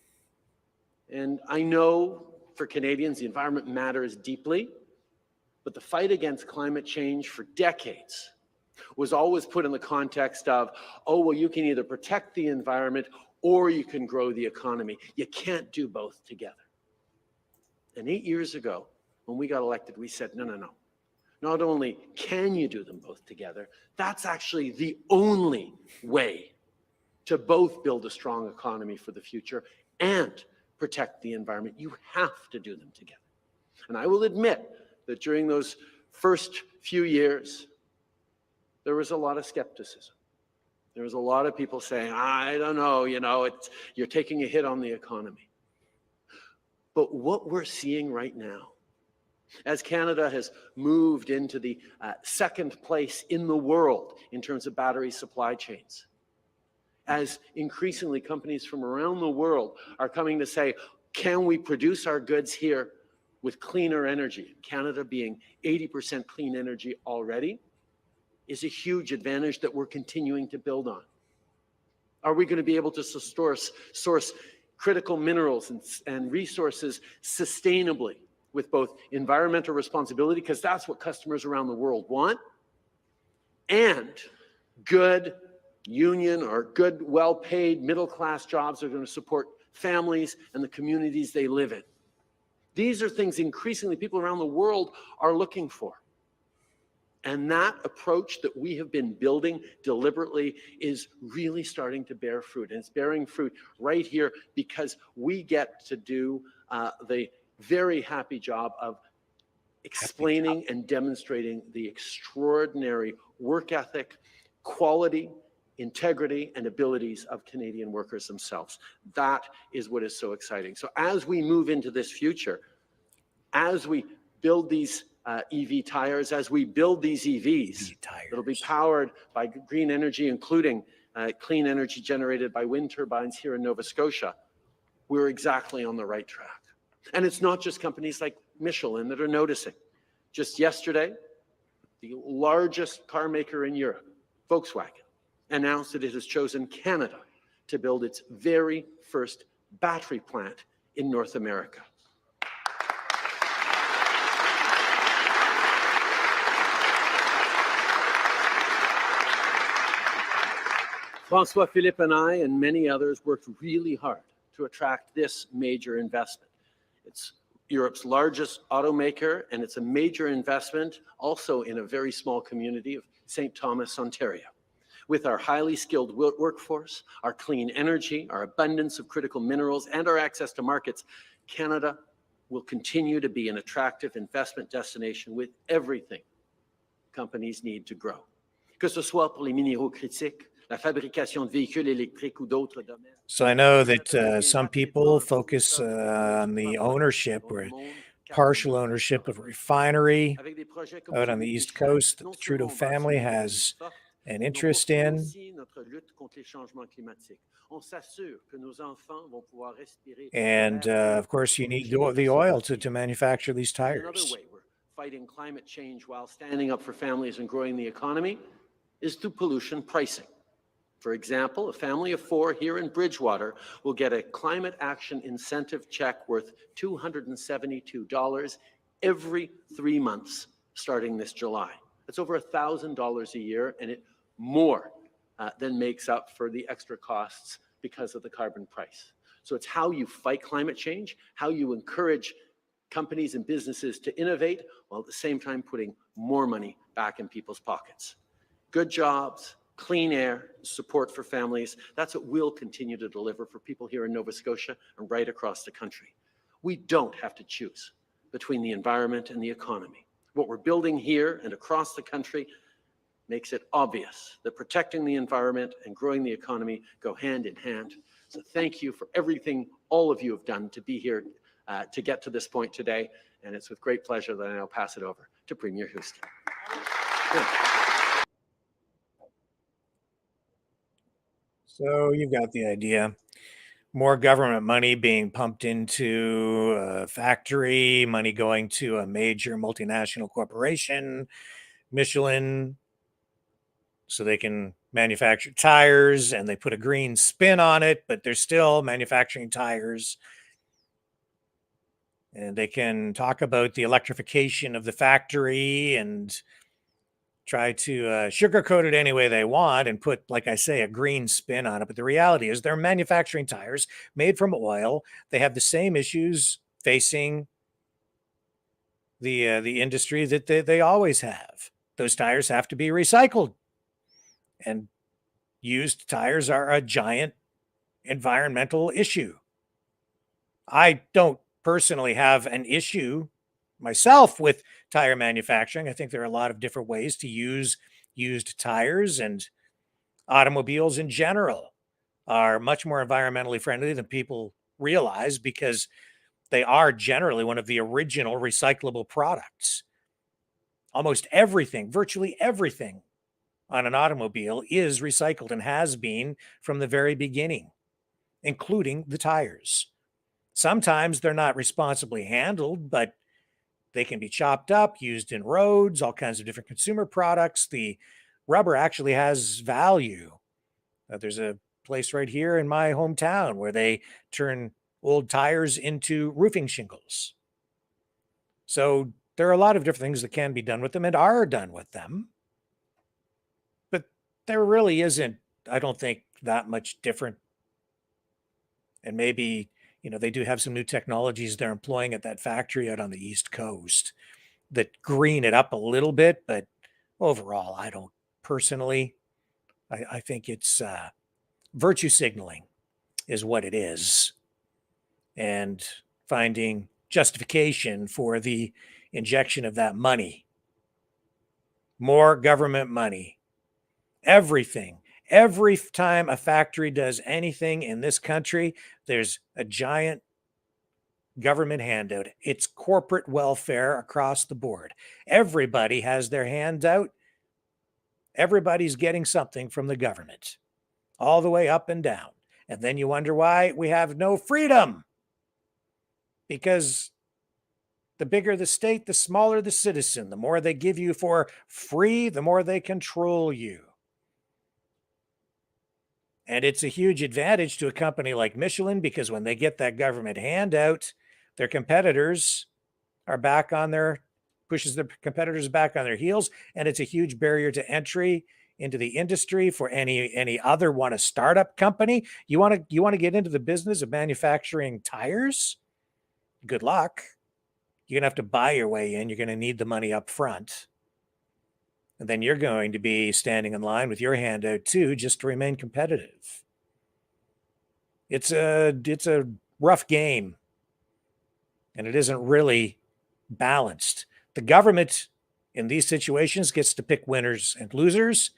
And I know for Canadians, the environment matters deeply, but the fight against climate change for decades was always put in the context of, oh, well, you can either protect the environment or you can grow the economy. You can't do both together. And 8 years ago, when we got elected, we said, no, no, no. Not only can you do them both together, that's actually the only way to both build a strong economy for the future and protect the environment. You have to do them together. And I will admit that during those first few years, there was a lot of skepticism. There was a lot of people saying, I don't know, you're taking a hit on the economy. But what we're seeing right now, as Canada has moved into the second place in the world in terms of battery supply chains, as increasingly companies from around the world are coming to say, can we produce our goods here with cleaner energy? Canada being 80% clean energy already is a huge advantage that we're continuing to build on. Are we going to be able to source critical minerals and resources sustainably with both environmental responsibility, because that's what customers around the world want, and good union or good, well-paid middle-class jobs that are going to support families and the communities they live in? These are things increasingly people around the world are looking for. And that approach that we have been building deliberately is really starting to bear fruit. And it's bearing fruit right here because we get to do the very happy job of explaining and demonstrating the extraordinary work ethic, quality, integrity, and abilities of Canadian workers themselves. That is what is so exciting. So as we move into this future, as we build these EV tires, as we build these EVs, it'll be powered by green energy, including clean energy generated by wind turbines here in Nova Scotia. We're exactly on the right track. And it's not just companies like Michelin that are noticing. Just yesterday, the largest car maker in Europe, Volkswagen, announced that it has chosen Canada to build its very first battery plant in North America. François Philippe and I and many others worked really hard to attract this major investment. It's Europe's largest automaker, and it's a major investment also in a very small community of St. Thomas, Ontario. With our highly skilled workforce, our clean energy, our abundance of critical minerals, and our access to markets, Canada will continue to be an attractive investment destination with everything companies need to grow. Que ce soit pour les minéraux critiques, la fabrication de véhicules électriques ou d'autres domaines. So I know that some people focus on the ownership or partial ownership of a refinery out on the East Coast that the Trudeau family has an interest in. And of course, you need the oil to manufacture these tires. Another way we're fighting climate change while standing up for families and growing the economy is through pollution pricing. For example, a family of 4 here in Bridgewater will get a climate action incentive check worth $272 every 3 months starting this July. That's over $1,000 a year, and it more than makes up for the extra costs because of the carbon price. So it's how you fight climate change, how you encourage companies and businesses to innovate, while at the same time putting more money back in people's pockets. Good jobs, clean air, support for families, that's what we'll continue to deliver for people here in Nova Scotia and right across the country. We don't have to choose between the environment and the economy. What we're building here and across the country makes it obvious that protecting the environment and growing the economy go hand in hand. So thank you for everything all of you have done to be here to get to this point today. And it's with great pleasure that I now pass it over to Premier Houston. So you've got the idea. More government money being pumped into a factory, money going to a major multinational corporation, Michelin, so they can manufacture tires and they put a green spin on it, but they're still manufacturing tires. And they can talk about the electrification of the factory and try to sugarcoat it any way they want and put, like I say, a green spin on it. But the reality is they're manufacturing tires made from oil. They have the same issues facing the industry that they always have. Those tires have to be recycled. And used tires are a giant environmental issue. I don't personally have an issue myself with tire manufacturing. I think there are a lot of different ways to use used tires, and automobiles in general are much more environmentally friendly than people realize because they are generally one of the original recyclable products. Almost everything, virtually everything on an automobile is recycled and has been from the very beginning, including the tires. Sometimes they're not responsibly handled, but they can be chopped up, used in roads, all kinds of different consumer products. The rubber actually has value. There's a place right here in my hometown where they turn old tires into roofing shingles. So there are a lot of different things that can be done with them and are done with them. But there really isn't, I don't think, that much different. And maybe, they do have some new technologies they're employing at that factory out on the East Coast that green it up a little bit. But overall, I don't personally. I think it's virtue signaling is what it is. And finding justification for the injection of that money. More government money. Everything. Every time a factory does anything in this country, there's a giant government handout. It's corporate welfare across the board. Everybody has their hands out. Everybody's getting something from the government, all the way up and down. And then you wonder why we have no freedom. Because the bigger the state, the smaller the citizen. The more they give you for free, the more they control you. And it's a huge advantage to a company like Michelin because when they get that government handout, their competitors are pushes their competitors back on their heels. And it's a huge barrier to entry into the industry for any other startup company. You want to get into the business of manufacturing tires? Good luck. You're going to have to buy your way in. You're going to need the money up front. And then you're going to be standing in line with your handout too, just to remain competitive. It's a rough game. And it isn't really balanced. The government in these situations gets to pick winners and losers.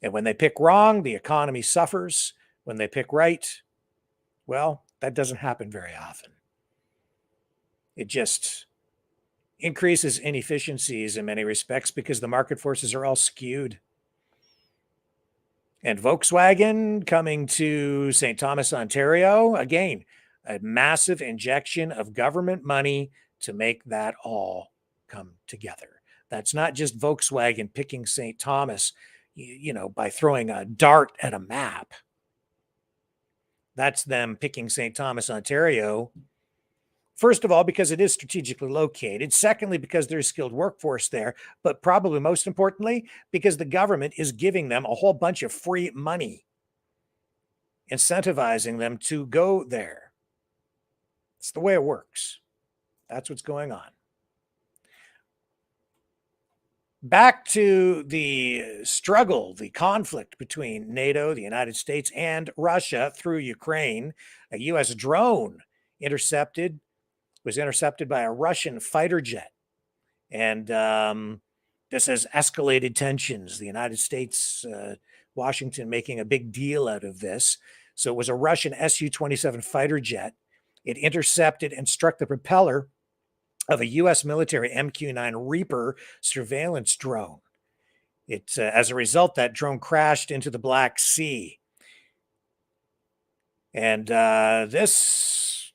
And when they pick wrong, the economy suffers. When they pick right, well, that doesn't happen very often. It just increases inefficiencies in many respects because the market forces are all skewed. And Volkswagen coming to St. Thomas, Ontario, again, a massive injection of government money to make that all come together. That's not just Volkswagen picking St. Thomas, by throwing a dart at a map. That's them picking St. Thomas, Ontario. First of all, because it is strategically located. Secondly, because there's skilled workforce there. But probably most importantly, because the government is giving them a whole bunch of free money, incentivizing them to go there. It's the way it works. That's what's going on. Back to the struggle, the conflict between NATO, the United States, and Russia through Ukraine. A U.S. drone was intercepted by a Russian fighter jet. And this has escalated tensions. The United States, Washington making a big deal out of this. So it was a Russian Su-27 fighter jet. It intercepted and struck the propeller of a U.S. military MQ-9 Reaper surveillance drone. As a result, that drone crashed into the Black Sea. And this,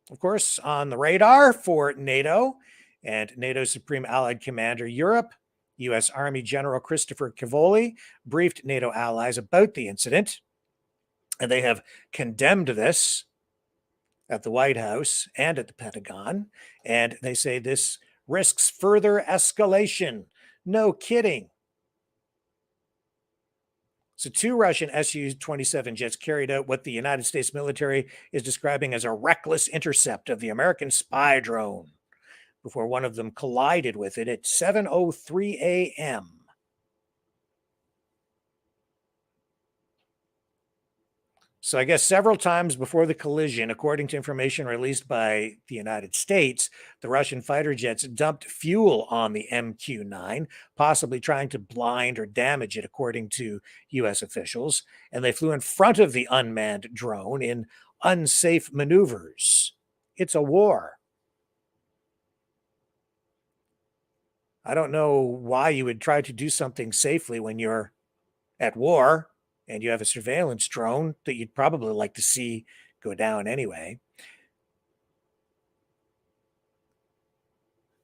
of course, on the radar for NATO and NATO's Supreme Allied Commander Europe, U.S. Army General Christopher Cavoli briefed NATO allies about the incident, and they have condemned this at the White House and at the Pentagon, and they say this risks further escalation. No kidding. So 2 Russian Su-27 jets carried out what the United States military is describing as a reckless intercept of the American spy drone before one of them collided with it at 7:03 a.m. So I guess several times before the collision, according to information released by the United States, the Russian fighter jets dumped fuel on the MQ-9, possibly trying to blind or damage it, according to U.S. officials. And they flew in front of the unmanned drone in unsafe maneuvers. It's a war. I don't know why you would try to do something safely when you're at war and you have a surveillance drone that you'd probably like to see go down anyway.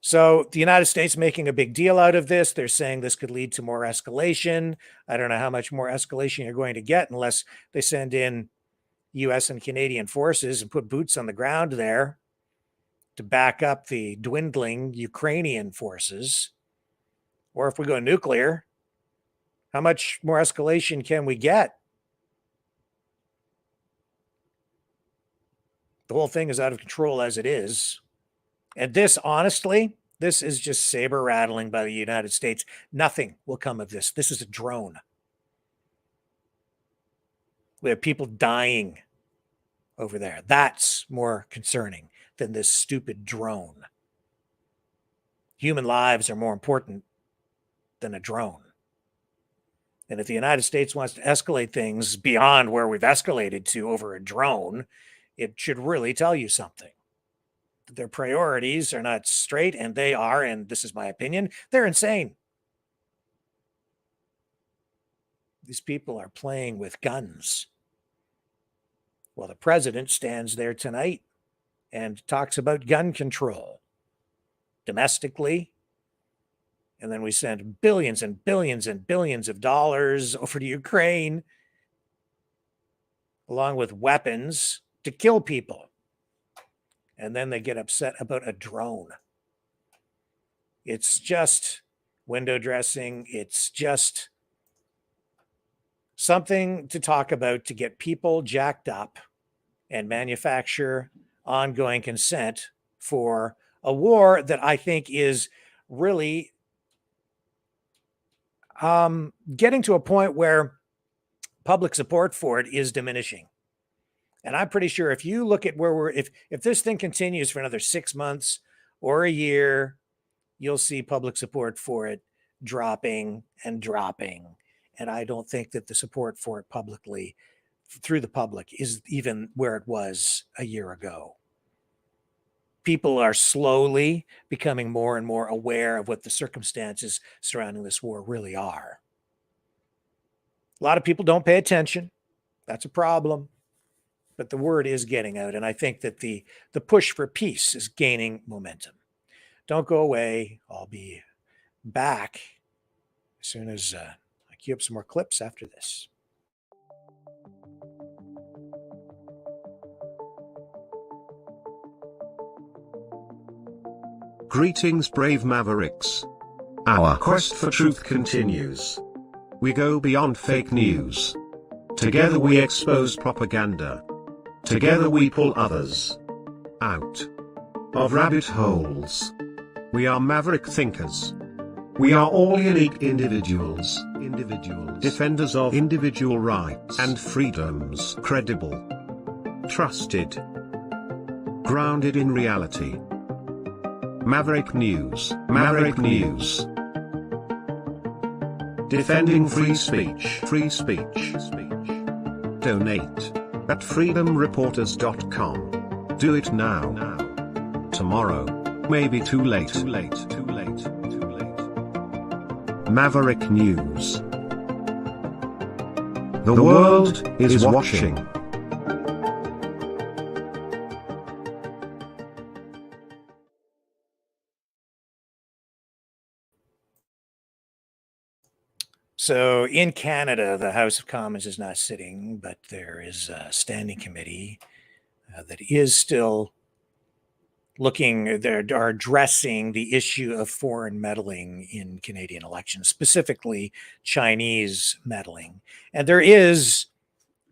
So the United States making a big deal out of this. They're saying this could lead to more escalation. I don't know how much more escalation you're going to get unless they send in U.S. and Canadian forces and put boots on the ground there to back up the dwindling Ukrainian forces. Or if we go nuclear, how much more escalation can we get? The whole thing is out of control as it is. And this, honestly, this is just saber rattling by the United States. Nothing will come of this. This is a drone. We have people dying over there. That's more concerning than this stupid drone. Human lives are more important than a drone. And if the United States wants to escalate things beyond where we've escalated to over a drone, it should really tell you something. Their priorities are not straight, and they are, and this is my opinion, they're insane. These people are playing with guns. Well, the president stands there tonight and talks about gun control domestically. And then we send billions and billions and billions of dollars over to Ukraine, along with weapons to kill people. And then they get upset about a drone. It's just window dressing. It's just something to talk about to get people jacked up and manufacture ongoing consent for a war that I think is really getting to a point where public support for it is diminishing. And I'm pretty sure if you look at where if this thing continues for another 6 months or a year, you'll see public support for it dropping and dropping. And I don't think that the support for it publicly through the public is even where it was a year ago. People are slowly becoming more and more aware of what the circumstances surrounding this war really are. A lot of people don't pay attention. That's a problem. But the word is getting out, and I think that the push for peace is gaining momentum. Don't go away. I'll be back as soon as I queue up some more clips after this. Greetings, brave Mavericks. Our quest for truth continues. We go beyond fake news. Together we expose propaganda. Together we pull others out of rabbit holes. We are maverick thinkers. We are all unique individuals, defenders of individual rights and freedoms, credible, trusted, grounded in reality. Maverick News, Maverick News. Defending free speech, Donate at freedomreporters.com. Do it now. Tomorrow may be too late. Maverick News. The world is watching. So in Canada, the House of Commons is not sitting, but there is a standing committee that is still are addressing the issue of foreign meddling in Canadian elections, specifically Chinese meddling. And there is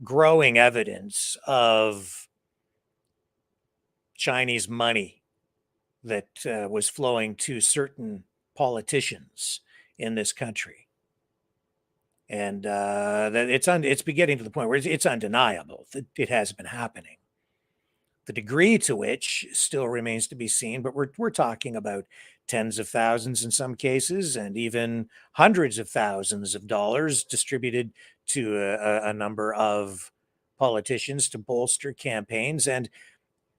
growing evidence of Chinese money that was flowing to certain politicians in this country. And that it's getting to the point where it's undeniable that it has been happening. The degree to which still remains to be seen, but we're talking about tens of thousands in some cases, and even hundreds of thousands of dollars distributed to a number of politicians to bolster campaigns. And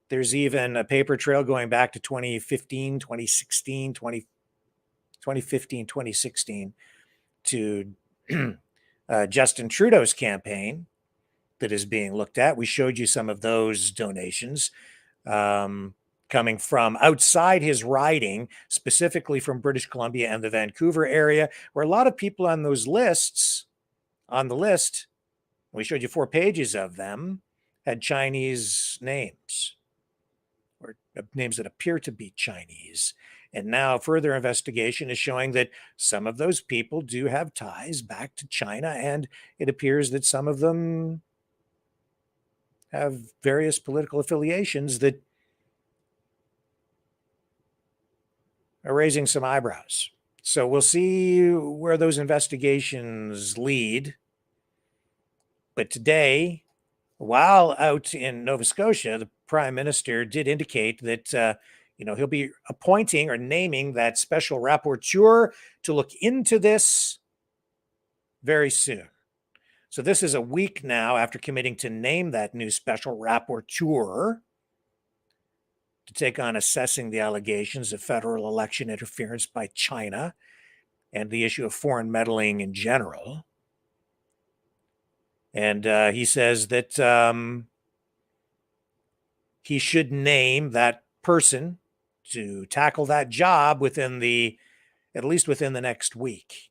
there's even a paper trail going back to 2015, 2016, 2015, 2016 to Justin Trudeau's campaign that is being looked at. We showed you some of those donations coming from outside his riding, specifically from British Columbia and the Vancouver area, where a lot of people on those lists, on the list, we showed you 4 pages of them, had Chinese names or names that appear to be Chinese. And now further investigation is showing that some of those people do have ties back to China, and it appears that some of them have various political affiliations that are raising some eyebrows. So we'll see where those investigations lead. But today, while out in Nova Scotia, the Prime Minister did indicate that he'll be appointing or naming that special rapporteur to look into this very soon. So this is a week now after committing to name that new special rapporteur to take on assessing the allegations of federal election interference by China and the issue of foreign meddling in general. And he says that he should name that person to tackle that job at least within the next week.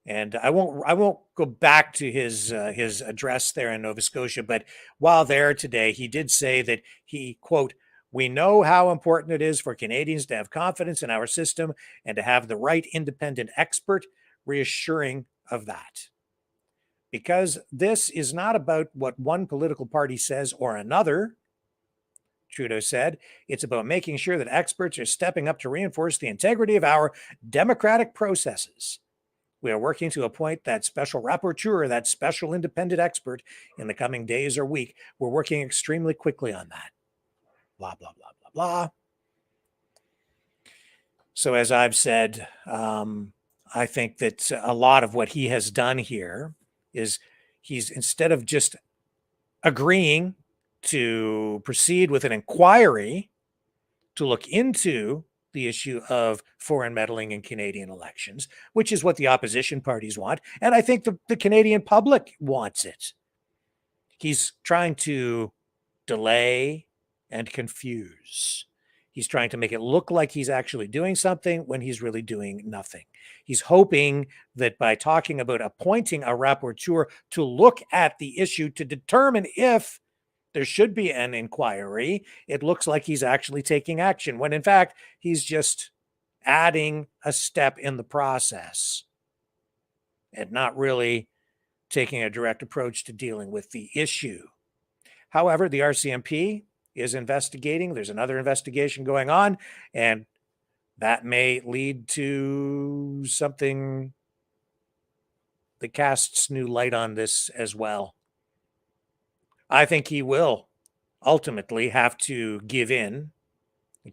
And I won't go back to his address there in Nova Scotia, but while there today, he did say that he, quote, "We know how important it is for Canadians to have confidence in our system and to have the right independent expert, reassuring of that. Because this is not about what one political party says or another," Trudeau said. "It's about making sure that experts are stepping up to reinforce the integrity of our democratic processes. We are working to appoint that special rapporteur, that special independent expert, in the coming days or week. We're working extremely quickly on that." Blah, blah, blah, blah, blah. So as I've said, I think that a lot of what he has done here is he's, instead of just agreeing to proceed with an inquiry to look into the issue of foreign meddling in Canadian elections, which is what the opposition parties want, and I think the Canadian public wants it. He's trying to delay and confuse. He's trying to make it look like he's actually doing something when he's really doing nothing. He's hoping that by talking about appointing a rapporteur to look at the issue to determine if there should be an inquiry, it looks like he's actually taking action, when in fact, he's just adding a step in the process and not really taking a direct approach to dealing with the issue. However, the RCMP is investigating. There's another investigation going on, and that may lead to something that casts new light on this as well. I think he will ultimately have to give in,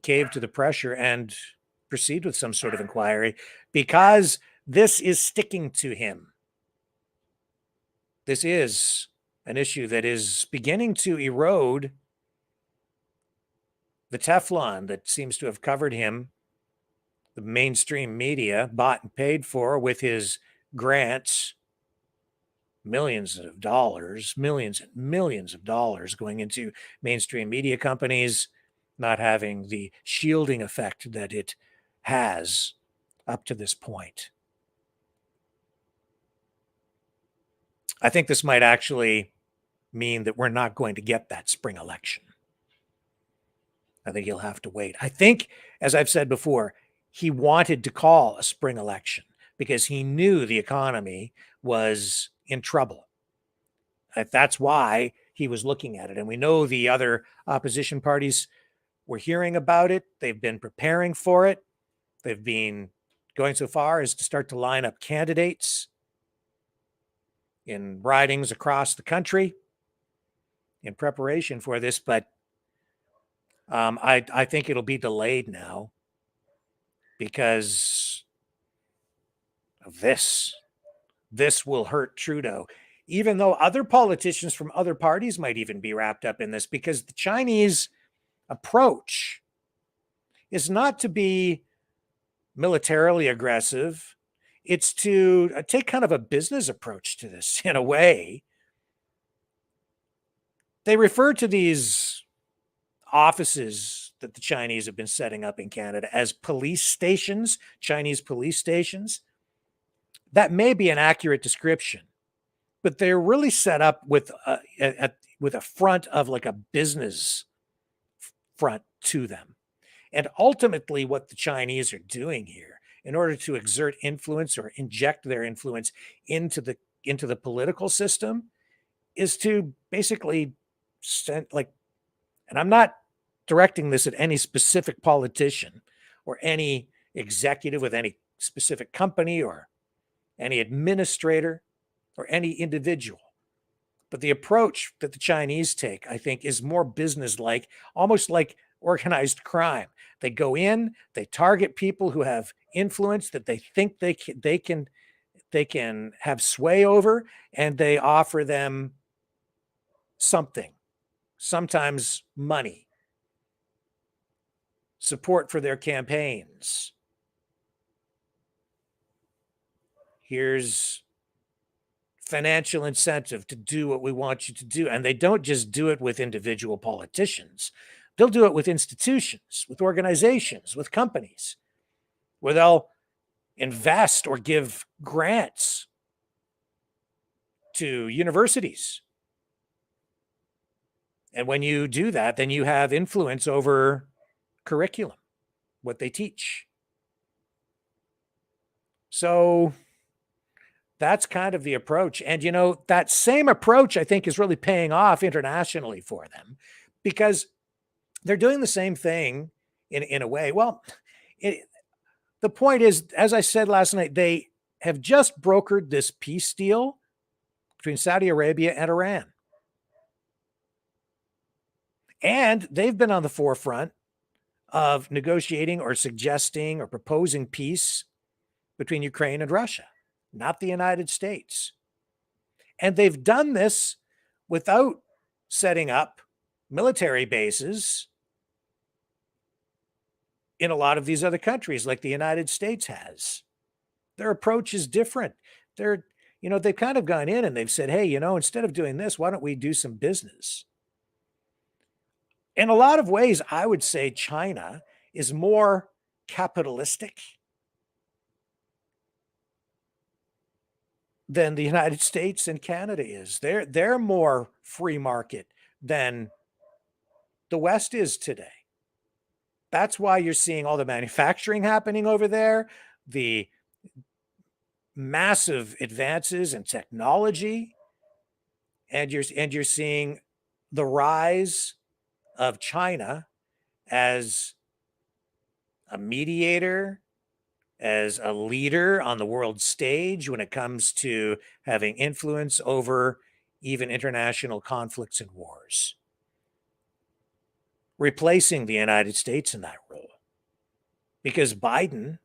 cave to the pressure, and proceed with some sort of inquiry, because this is sticking to him. This is an issue that is beginning to erode the Teflon that seems to have covered him, the mainstream media bought and paid for with his grants, millions and millions of dollars going into mainstream media companies, not having the shielding effect that it has up to this point. I think this might actually mean that we're not going to get that spring election. I think he'll have to wait. I think, as I've said before, he wanted to call a spring election because he knew the economy was in trouble. That's why he was looking at it. And we know the other opposition parties were hearing about it. They've been preparing for it. They've been going so far as to start to line up candidates in ridings across the country in preparation for this. But I think it'll be delayed now because of this. This will hurt Trudeau, even though other politicians from other parties might even be wrapped up in this, because the Chinese approach is not to be militarily aggressive. It's to take kind of a business approach to this in a way. They refer to these offices that the Chinese have been setting up in Canada as police stations, Chinese police stations. That may be an accurate description, but they're really set up with a front of like a business front to them. And ultimately what the Chinese are doing here in order to exert influence or inject their influence into the political system is to basically send, like, and I'm not directing this at any specific politician or any executive with any specific company or any administrator or any individual. But the approach that the Chinese take, I think, is more business-like, almost like organized crime. They go in, they target people who have influence that they think they can have sway over, and they offer them something, sometimes money, support for their campaigns. Here's financial incentive to do what we want you to do. And they don't just do it with individual politicians. They'll do it with institutions, with organizations, with companies, where they'll invest or give grants to universities. And when you do that, then you have influence over curriculum, what they teach. So that's kind of the approach. And, you know, that same approach, I think, is really paying off internationally for them because they're doing the same thing in a way. Well, the point is, as I said last night, they have just brokered this peace deal between Saudi Arabia and Iran. And they've been on the forefront of negotiating or suggesting or proposing peace between Ukraine and Russia, not the United States. And they've done this without setting up military bases in a lot of these other countries like the United States has. Their approach is different. They've kind of gone in and they've said, hey, instead of doing this, why don't we do some business? In a lot of ways, I would say China is more capitalistic than the United States and Canada is. They're more free market than the West is today. That's why you're seeing all the manufacturing happening over there, the massive advances in technology, and you're seeing the rise of China as a mediator, as a leader on the world stage when it comes to having influence over even international conflicts and wars, replacing the United States in that role. Because Biden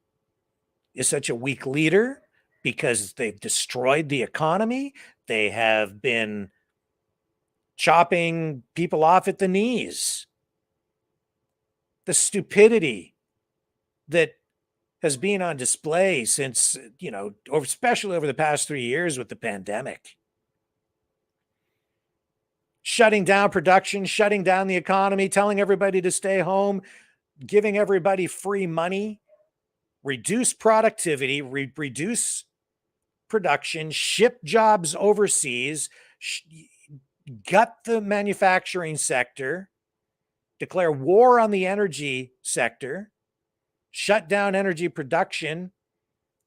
is such a weak leader, because they've destroyed the economy, they have been chopping people off at the knees. The stupidity that has been on display since, especially over the past 3 years with the pandemic. Shutting down production, shutting down the economy, telling everybody to stay home, giving everybody free money, reduce productivity, reduce production, ship jobs overseas, gut the manufacturing sector, declare war on the energy sector, shut down energy production,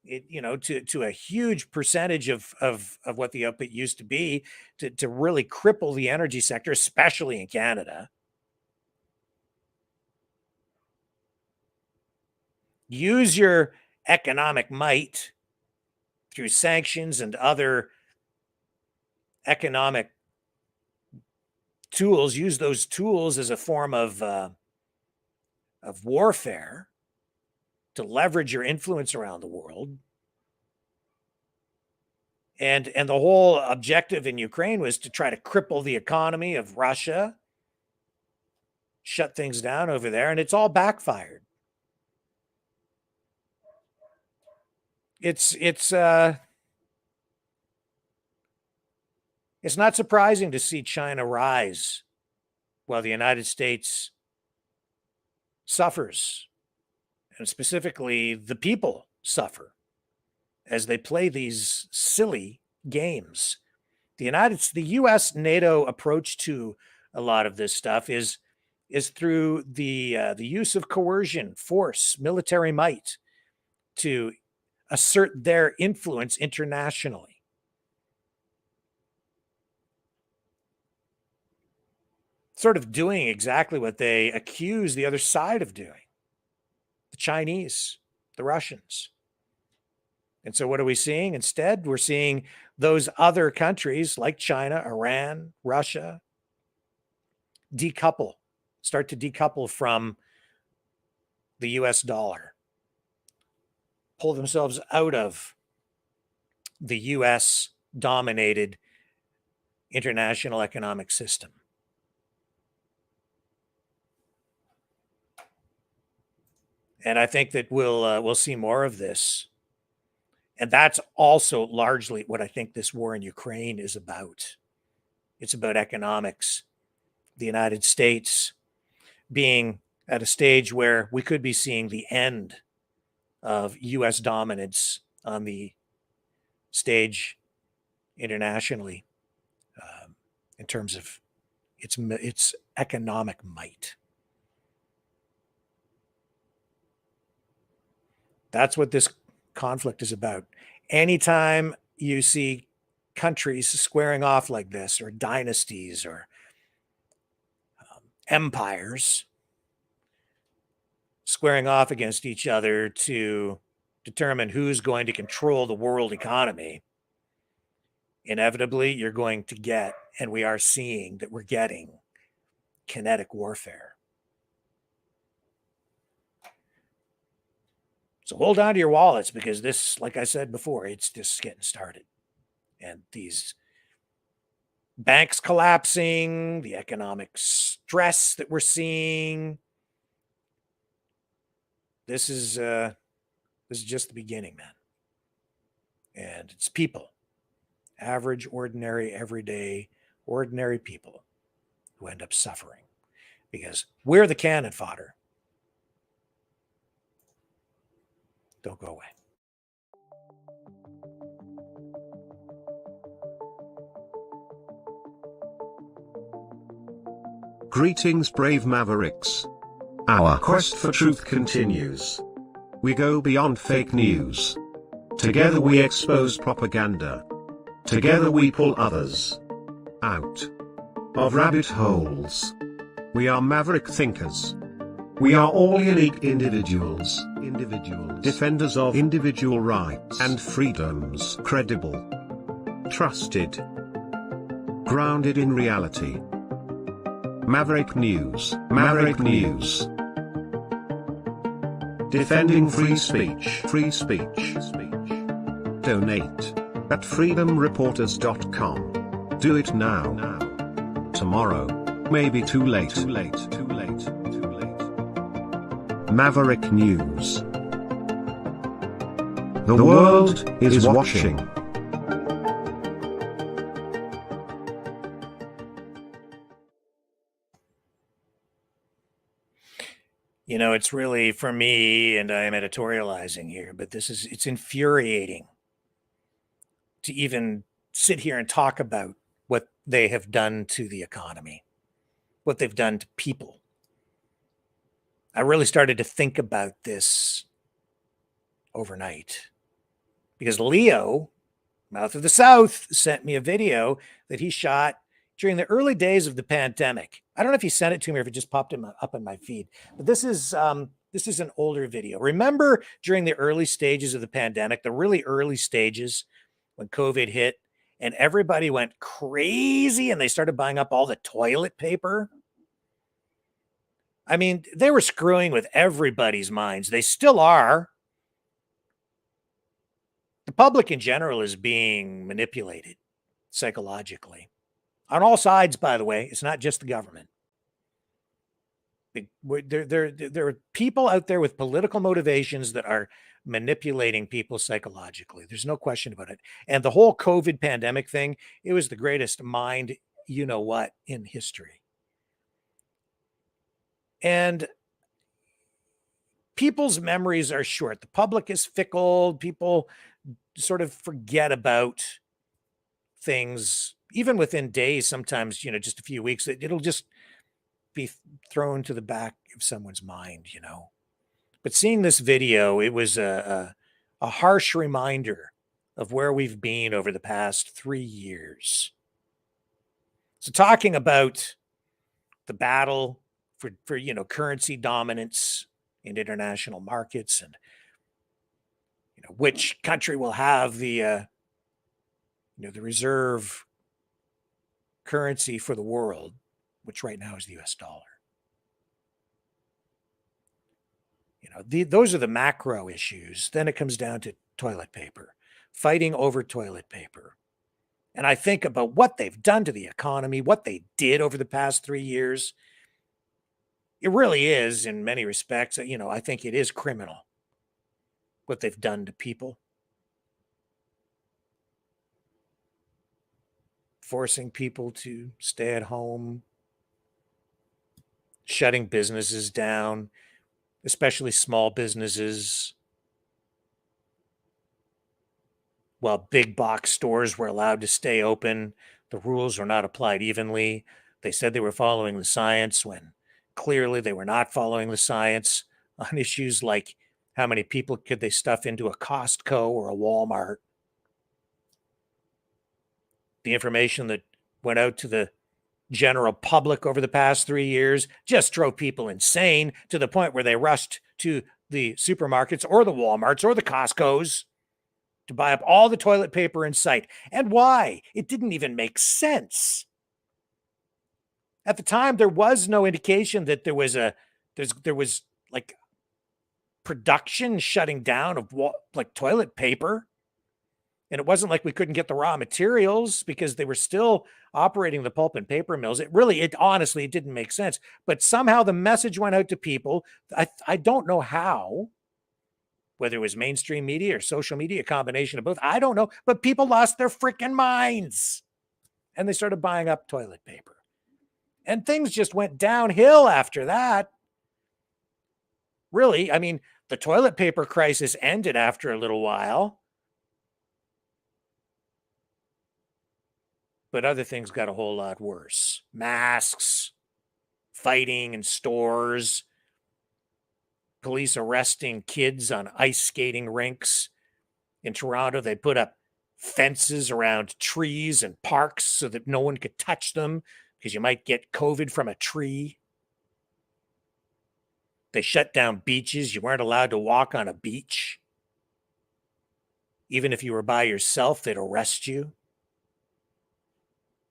to a huge percentage of what the output used to be, to really cripple the energy sector, especially in Canada. Use your economic might through sanctions and other economic tools. Use those tools as a form of warfare to leverage your influence around the world. And the whole objective in Ukraine was to try to cripple the economy of Russia, shut things down over there, and it's all backfired. It's not surprising to see China rise while the United States suffers, and specifically the people suffer as they play these silly games. The U.S. NATO approach to a lot of this stuff is through the use of coercion, force, military might to assert their influence internationally. Sort of doing exactly what they accuse the other side of doing, the Chinese, the Russians. And so what are we seeing? Instead, we're seeing those other countries like China, Iran, Russia, start to decouple from the US dollar, pull themselves out of the US dominated international economic system. And I think that we'll see more of this. And that's also largely what I think this war in Ukraine is about. It's about economics. The United States being at a stage where we could be seeing the end of U.S. dominance on the stage internationally, in terms of its economic might. That's what this conflict is about. Anytime you see countries squaring off like this, or dynasties, or empires squaring off against each other to determine who's going to control the world economy, inevitably you're going to get, and we are seeing that we're getting, kinetic warfare. So hold on to your wallets, because this, like I said before, it's just getting started. And these banks collapsing, the economic stress that we're seeing, this is just the beginning, man. And it's people, average, ordinary, everyday, ordinary people who end up suffering because we're the cannon fodder. Don't go away. Greetings, brave Mavericks. Our quest for truth continues. We go beyond fake news. Together we expose propaganda. Together we pull others out of rabbit holes. We are maverick thinkers. We are all unique individuals, defenders of individual rights and freedoms, credible, trusted, grounded in reality. Maverick News, Maverick News. Defending free speech, Donate at freedomreporters.com. Do it now. Tomorrow may be too late. Maverick News. The world is watching. You know, it's really, for me, and I am editorializing here, but it's infuriating to even sit here and talk about what they have done to the economy, what they've done to people. I really started to think about this overnight because Leo, Mouth of the South, sent me a video that he shot during the early days of the pandemic. I don't know if he sent it to me or if it just popped up in my feed, but this is an older video. Remember during the early stages of the pandemic, the really early stages when COVID hit and everybody went crazy and they started buying up all the toilet paper? I mean, they were screwing with everybody's minds. They still are. The public in general is being manipulated psychologically. On all sides, by the way, it's not just the government. There are people out there with political motivations that are manipulating people psychologically. There's no question about it. And the whole COVID pandemic thing, it was the greatest mind, you know what, in history. And people's memories are short. The public is fickle. People sort of forget about things, even within days, sometimes, just a few weeks, it'll just be thrown to the back of someone's mind, But seeing this video, it was a harsh reminder of where we've been over the past 3 years. So talking about the battle for currency dominance in international markets and which country will have the reserve currency for the world, which right now is the US dollar. Those are the macro issues. Then it comes down to toilet paper, fighting over toilet paper. And I think about what they've done to the economy, what they did over the past 3 years. It really is, in many respects, I think it is criminal what they've done to people. Forcing people to stay at home, shutting businesses down, especially small businesses, while big box stores were allowed to stay open. The rules were not applied evenly. They said they were following the science when clearly they were not following the science on issues like how many people could they stuff into a Costco or a Walmart. The information that went out to the general public over the past 3 years just drove people insane to the point where they rushed to the supermarkets or the Walmarts or the Costcos to buy up all the toilet paper in sight. And why? It didn't even make sense. At the time, there was no indication that there was like production shutting down of like toilet paper. And it wasn't like we couldn't get the raw materials because they were still operating the pulp and paper mills. It honestly didn't make sense. But somehow the message went out to people. I don't know how, whether it was mainstream media or social media, a combination of both. I don't know. But people lost their freaking minds. And they started buying up toilet paper. And things just went downhill after that. Really, I mean, the toilet paper crisis ended after a little while. But other things got a whole lot worse. Masks, fighting in stores, police arresting kids on ice skating rinks. In Toronto, they put up fences around trees and parks so that no one could touch them because you might get COVID from a tree. They shut down beaches. You weren't allowed to walk on a beach. Even if you were by yourself, they'd arrest you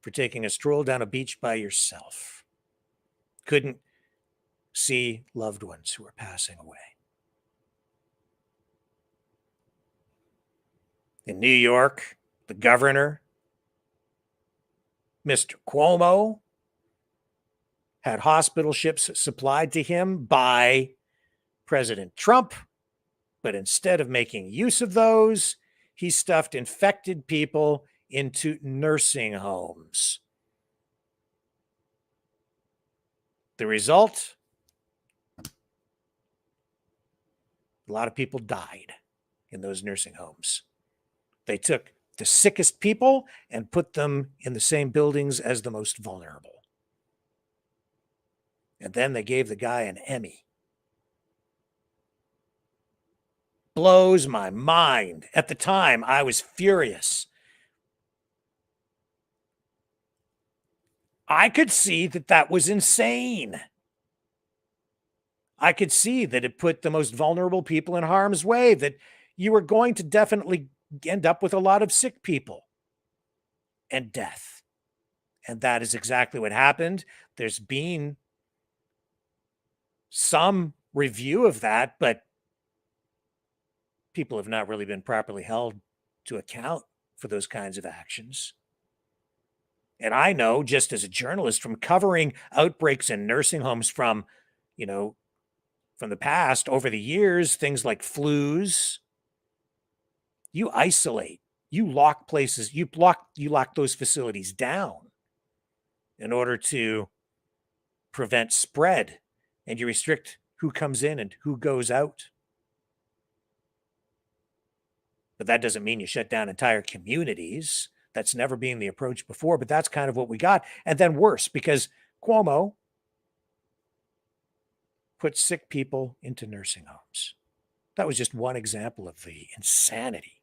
for taking a stroll down a beach by yourself. Couldn't see loved ones who were passing away. In New York, the governor, Mr. Cuomo, had hospital ships supplied to him by President Trump, but instead of making use of those, he stuffed infected people into nursing homes. The result? A lot of people died in those nursing homes. They took the sickest people and put them in the same buildings as the most vulnerable. And then they gave the guy an Emmy. Blows my mind. At the time, I was furious. I could see that that was insane. I could see that it put the most vulnerable people in harm's way, that you were going to definitely end up with a lot of sick people and death. And that is exactly what happened. There's been some review of that, but people have not really been properly held to account for those kinds of actions. And I know, just as a journalist, from covering outbreaks in nursing homes from the past over the years, things like flus, you isolate, you lock places, you lock those facilities down in order to prevent spread, and you restrict who comes in and who goes out. But that doesn't mean you shut down entire communities. That's never been the approach before, but that's kind of what we got. And then worse, because Cuomo put sick people into nursing homes. That was just one example of the insanity.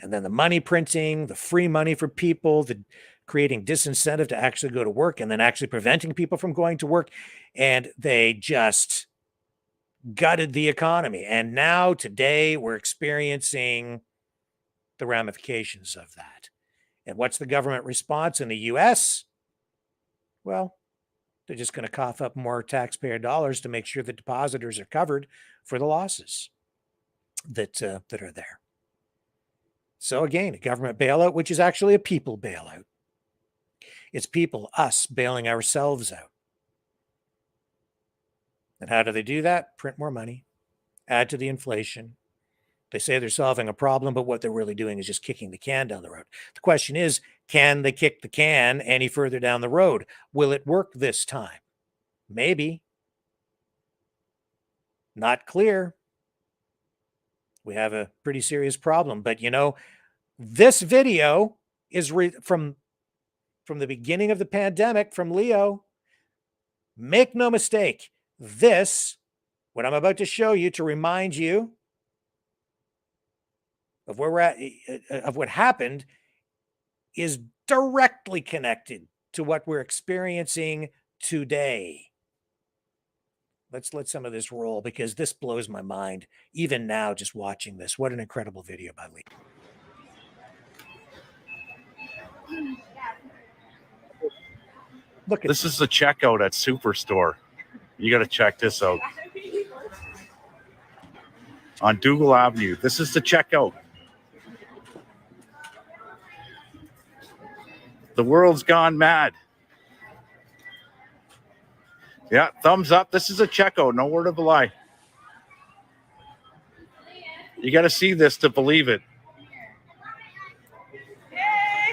And then the money printing, the free money for people, the creating disincentive to actually go to work, and then actually preventing people from going to work. And they just gutted the economy. And now today we're experiencing the ramifications of that. And what's the government response in the US? Well, they're just going to cough up more taxpayer dollars to make sure that depositors are covered for the losses that are there. So again, a government bailout, which is actually a people bailout. It's people, us, bailing ourselves out. And how do they do that? Print more money, add to the inflation. They say they're solving a problem, but what they're really doing is just kicking the can down the road. The question is, can they kick the can any further down the road? Will it work this time? Maybe. Not clear. We have a pretty serious problem. But, this video is from the beginning of the pandemic, from Leo. Make no mistake, what I'm about to show you to remind you of where we're at, of what happened, is directly connected to what we're experiencing today. Let's let some of this roll, because this blows my mind even now just watching this. What an incredible video by Lee. Look at this. Is the checkout at Superstore. You got to check this out. On Dougal Avenue. This is the checkout. The world's gone mad. Yeah, thumbs up. This is a checkout. No word of a lie. You got to see this to believe it.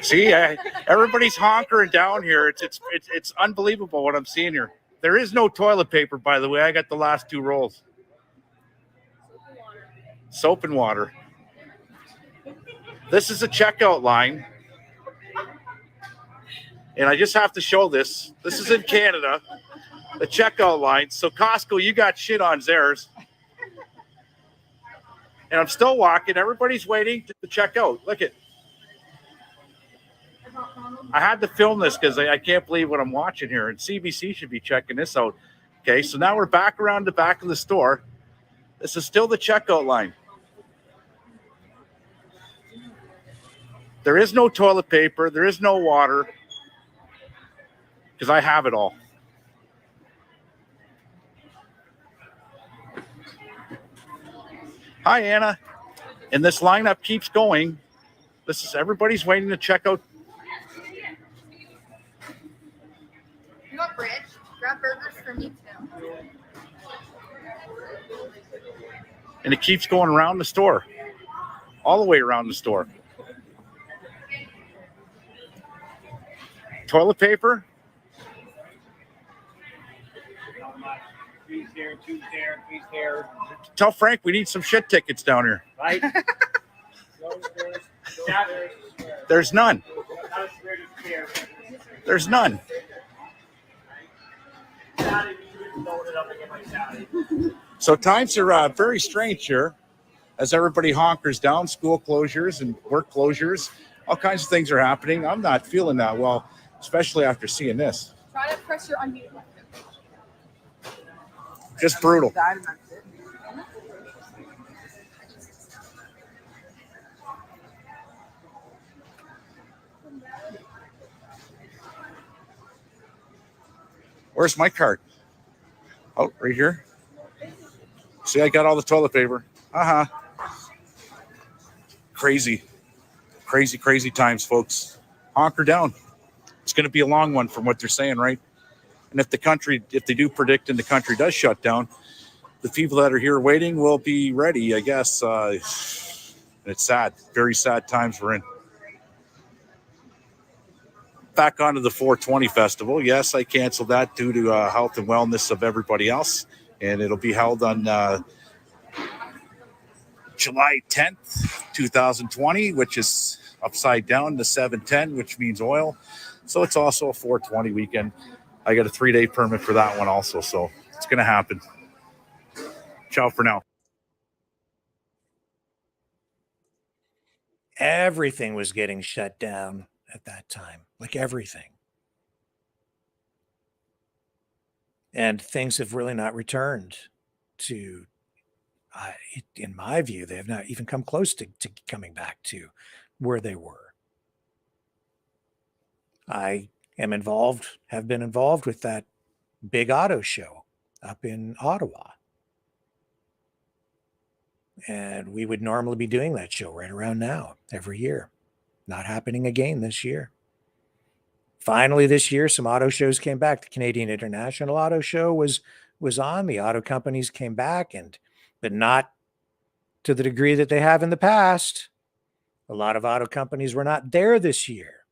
See, everybody's honkering down here. It's unbelievable what I'm seeing here. There is no toilet paper, by the way. I got the last 2 rolls. Soap and water. This is a checkout line. And I just have to show this. This is in Canada. The checkout line. So Costco, you got shit on theirs. And I'm still walking. Everybody's waiting to check out. Look at. I had to film this because I can't believe what I'm watching here. And CBC should be checking this out. Okay, so now we're back around the back of the store. This is still the checkout line. There is no toilet paper. There is no water. Because I have it all. Hi, Anna. And this lineup keeps going. This is everybody's waiting to check out. You want bridge? Grab burgers for me too. And it keeps going around the store. All the way around the store. Toilet paper. Two's there, two's there, two's there. Tell Frank we need some shit tickets down here. Right? There's none. There's none. So times are very strange here as everybody honkers down, school closures and work closures. All kinds of things are happening. I'm not feeling that well, especially after seeing this. Try to press your unmute button. Just brutal. Where's my card? Oh, right here. See, I got all the toilet paper. Crazy times, folks. Honker down. It's going to be a long one from what they're saying, right? And if they do predict and the country does shut down, the people that are here waiting will be ready, I guess. It's sad, very sad times we're in. Back onto the 420 festival. Yes, I canceled that due to health and wellness of everybody else. And it'll be held on July 10th, 2020, which is upside down to 710, which means oil. So it's also a 420 weekend. I got a 3-day permit for that one also. So it's going to happen. Ciao for now. Everything was getting shut down at that time, like everything. And things have really not returned to, in my view, they have not even come close to coming back to where they were. I am involved, have been involved with that big auto show up in Ottawa. And we would normally be doing that show right around now, every year. Not happening again this year. Finally, this year, some auto shows came back. The Canadian International Auto Show was on. The auto companies came back, but not to the degree that they have in the past. A lot of auto companies were not there this year.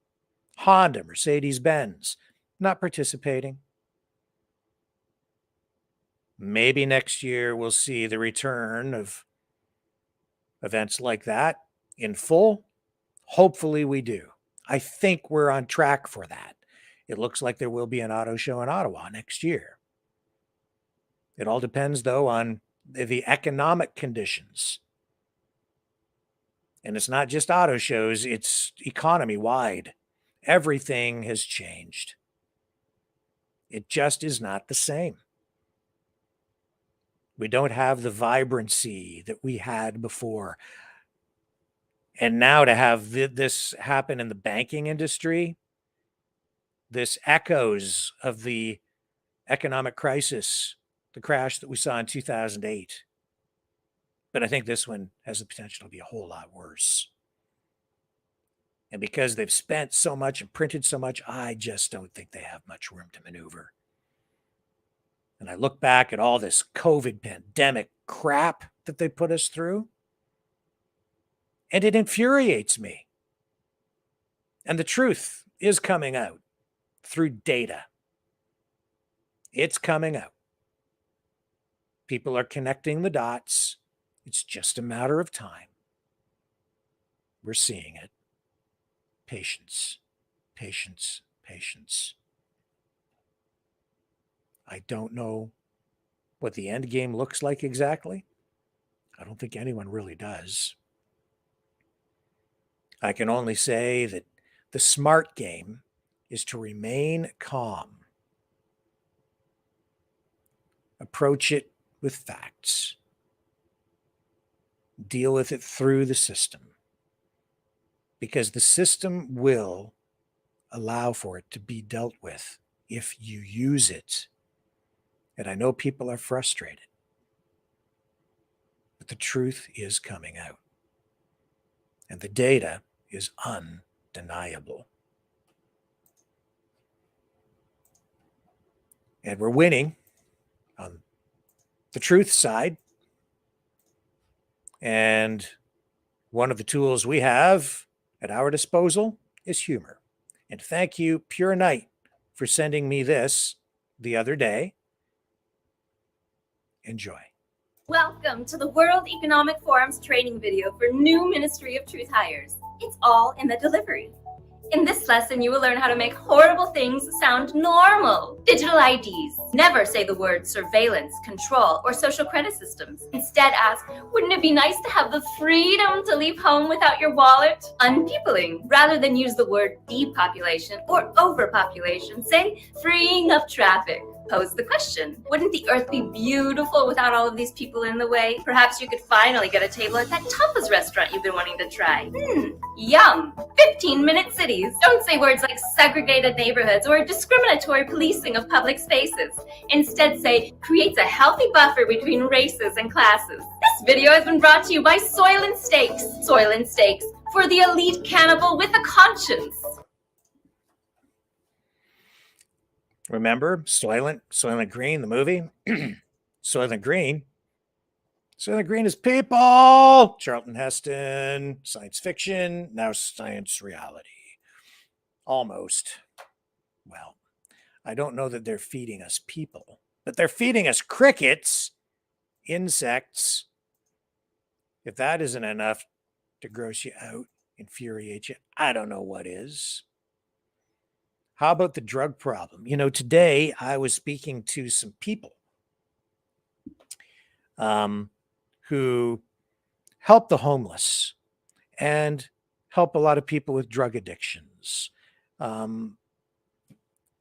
Honda, Mercedes-Benz, not participating. Maybe next year we'll see the return of events like that in full. Hopefully we do. I think we're on track for that. It looks like there will be an auto show in Ottawa next year. It all depends, though, on the economic conditions. And it's not just auto shows, it's economy-wide. Everything has changed. It just is not the same. We don't have the vibrancy that we had before. And now to have this happen in the banking industry, this echoes of the economic crisis, the crash that we saw in 2008. But I think this one has the potential to be a whole lot worse. And because they've spent so much and printed so much, I just don't think they have much room to maneuver. And I look back at all this COVID pandemic crap that they put us through, and it infuriates me. And the truth is coming out through data. It's coming out. People are connecting the dots. It's just a matter of time. We're seeing it. Patience, patience, patience. I don't know what the end game looks like exactly. I don't think anyone really does. I can only say that the smart game is to remain calm. Approach it with facts. Deal with it through the system. Because the system will allow for it to be dealt with if you use it. And I know people are frustrated. But the truth is coming out. And the data is undeniable. And we're winning on the truth side. And one of the tools we have at our disposal is humor. And thank you, Pure Night, for sending me this the other day. Enjoy. Welcome to the World Economic Forum's training video for new Ministry of Truth hires. It's all in the delivery. In this lesson, you will learn how to make horrible things sound normal. Digital IDs. Never say the words surveillance, control, or social credit systems. Instead ask, wouldn't it be nice to have the freedom to leave home without your wallet? Unpeopling. Rather than use the word depopulation or overpopulation, say freeing up traffic. Pose the question, wouldn't the earth be beautiful without all of these people in the way? Perhaps you could finally get a table at that tapas restaurant you've been wanting to try. Yum. 15-minute cities. Don't say words like segregated neighborhoods or discriminatory policing of public spaces. Instead say, creates a healthy buffer between races and classes. This video has been brought to you by Soil and Steaks. Soil and Steaks, for the elite cannibal with a conscience. Remember Soylent Green, the movie? Soylent Green. Soylent Green is people. Charlton Heston, science fiction, now science reality. Almost. Well, I don't know that they're feeding us people, but they're feeding us crickets, insects. If that isn't enough to gross you out, infuriate you, I don't know what is. How about the drug problem? You know, today I was speaking to some people who help the homeless and help a lot of people with drug addictions. And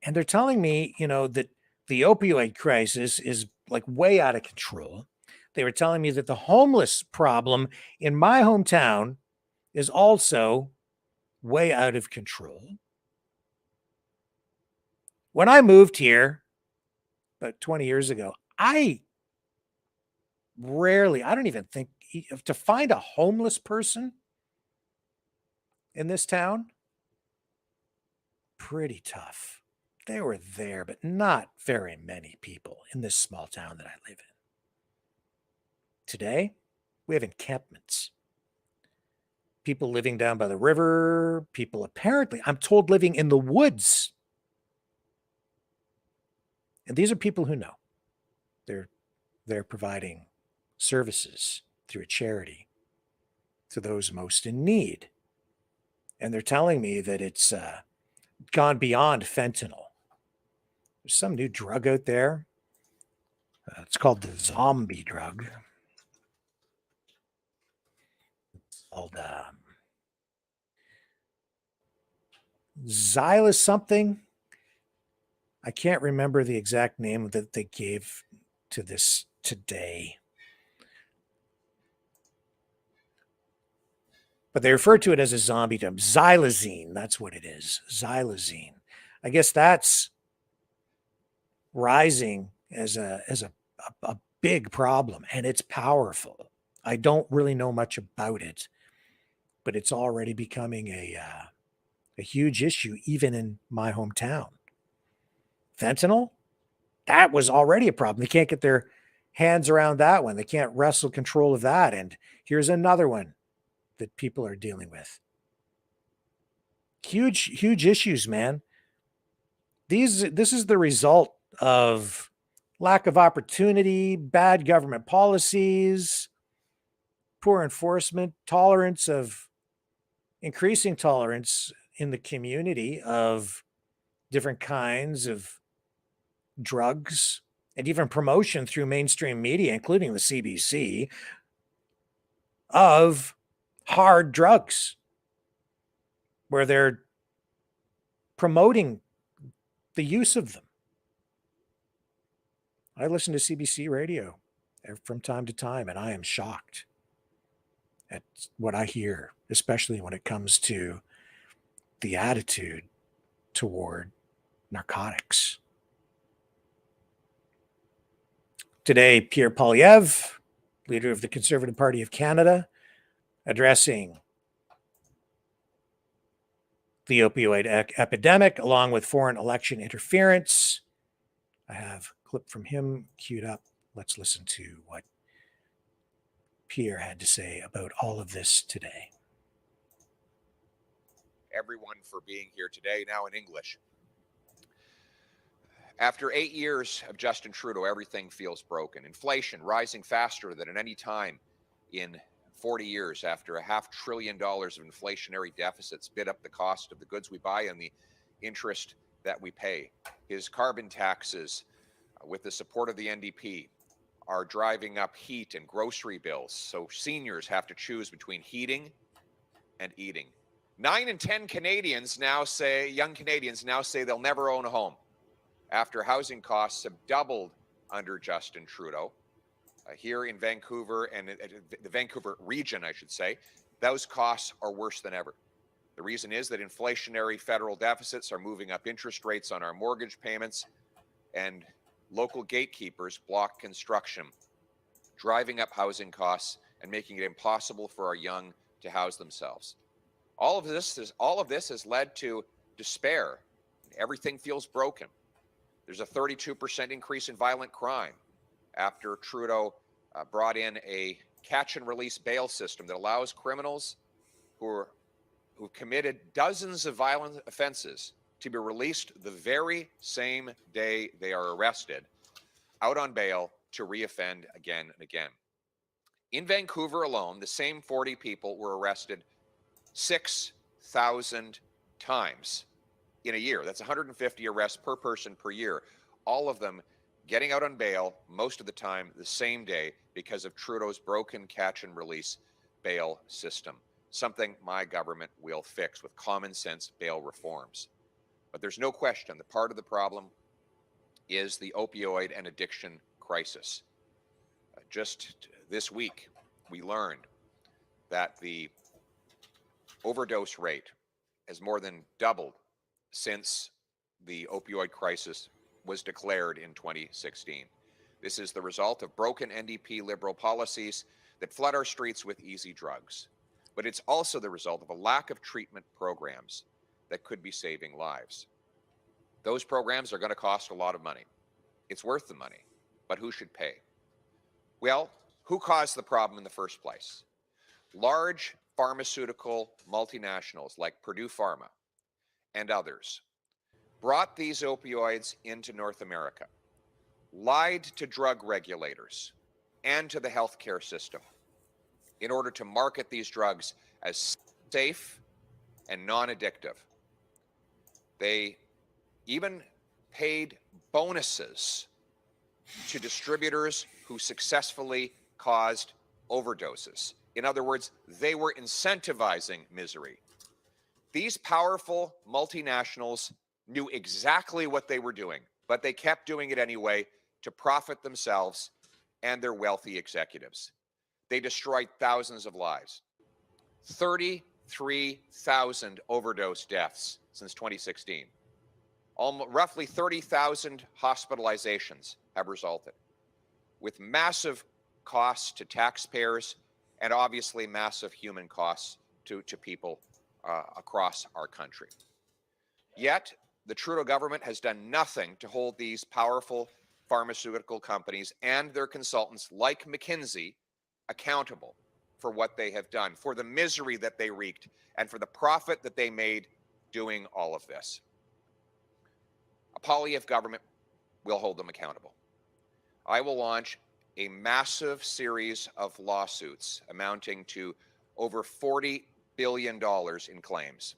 they're telling me, you know, that the opioid crisis is like way out of control. They were telling me that the homeless problem in my hometown is also way out of control. When I moved here about 20 years ago, I don't even think to find a homeless person in this town, pretty tough. They were there, but not very many people in this small town that I live in. Today, we have encampments. People living down by the river, people apparently, I'm told, living in the woods. And these are people who know. They're providing services through a charity to those most in need. And they're telling me that it's gone beyond fentanyl. There's some new drug out there. It's called the zombie drug. It's called Xylus something. I can't remember the exact name that they gave to this today. But they refer to it as a zombie drug. Xylazine, that's what it is. Xylazine. I guess that's rising as a big problem, and it's powerful. I don't really know much about it, but it's already becoming a huge issue, even in my hometown. Fentanyl, that was already a problem. They can't get their hands around that one. They can't wrestle control of that. And here's another one that people are dealing with. Huge issues, man. This is the result of lack of opportunity, bad government policies, poor enforcement, increasing tolerance in the community of different kinds of drugs, and even promotion through mainstream media, including the CBC, of hard drugs, where they're promoting the use of them. I listen to CBC radio from time to time, and I am shocked at what I hear, especially when it comes to the attitude toward narcotics. Today, Pierre Poilievre, leader of the Conservative Party of Canada, addressing the opioid epidemic along with foreign election interference. I have a clip from him queued up. Let's listen to what Pierre had to say about all of this today. Everyone for being here today, now in English. After 8 years of Justin Trudeau, everything feels broken. Inflation rising faster than at any time in 40 years, after $500 billion of inflationary deficits bid up the cost of the goods we buy and the interest that we pay. His carbon taxes, with the support of the NDP, are driving up heat and grocery bills, so seniors have to choose between heating and eating. 9 in 10 Canadians now say, young Canadians now say they'll never own a home after housing costs have doubled under Justin Trudeau. Here in Vancouver and the Vancouver region, I should say, those costs are worse than ever. The reason is that inflationary federal deficits are moving up interest rates on our mortgage payments, and local gatekeepers block construction, driving up housing costs and making it impossible for our young to house themselves. All of this has led to despair. Everything feels broken. There's a 32% increase in violent crime after Trudeau brought in a catch and release bail system that allows criminals who've committed dozens of violent offenses to be released the very same day they are arrested, out on bail to reoffend again and again. In Vancouver alone, the same 40 people were arrested 6,000 times in a year. That's 150 arrests per person per year. All of them getting out on bail most of the time the same day because of Trudeau's broken catch and release bail system. Something my government will fix with common sense bail reforms. But there's no question that part of the problem is the opioid and addiction crisis. Just this week, we learned that the overdose rate has more than doubled since the opioid crisis was declared in 2016. This is the result of broken NDP Liberal policies that flood our streets with easy drugs. But it's also the result of a lack of treatment programs that could be saving lives. Those programs are going to cost a lot of money. It's worth the money, but who should pay? Well, who caused the problem in the first place? Large pharmaceutical multinationals like Purdue Pharma and others brought these opioids into North America, lied to drug regulators and to the healthcare system in order to market these drugs as safe and non-addictive. They even paid bonuses to distributors who successfully caused overdoses. In other words, they were incentivizing misery. These powerful multinationals knew exactly what they were doing, but they kept doing it anyway to profit themselves and their wealthy executives. They destroyed thousands of lives. 33,000 overdose deaths since 2016. Roughly 30,000 hospitalizations have resulted, with massive costs to taxpayers and obviously massive human costs to people across our country. Yet, the Trudeau government has done nothing to hold these powerful pharmaceutical companies and their consultants like McKinsey accountable for what they have done, for the misery that they wreaked, and for the profit that they made doing all of this. A Poilievre government will hold them accountable. I will launch a massive series of lawsuits amounting to over $40 billion in claims.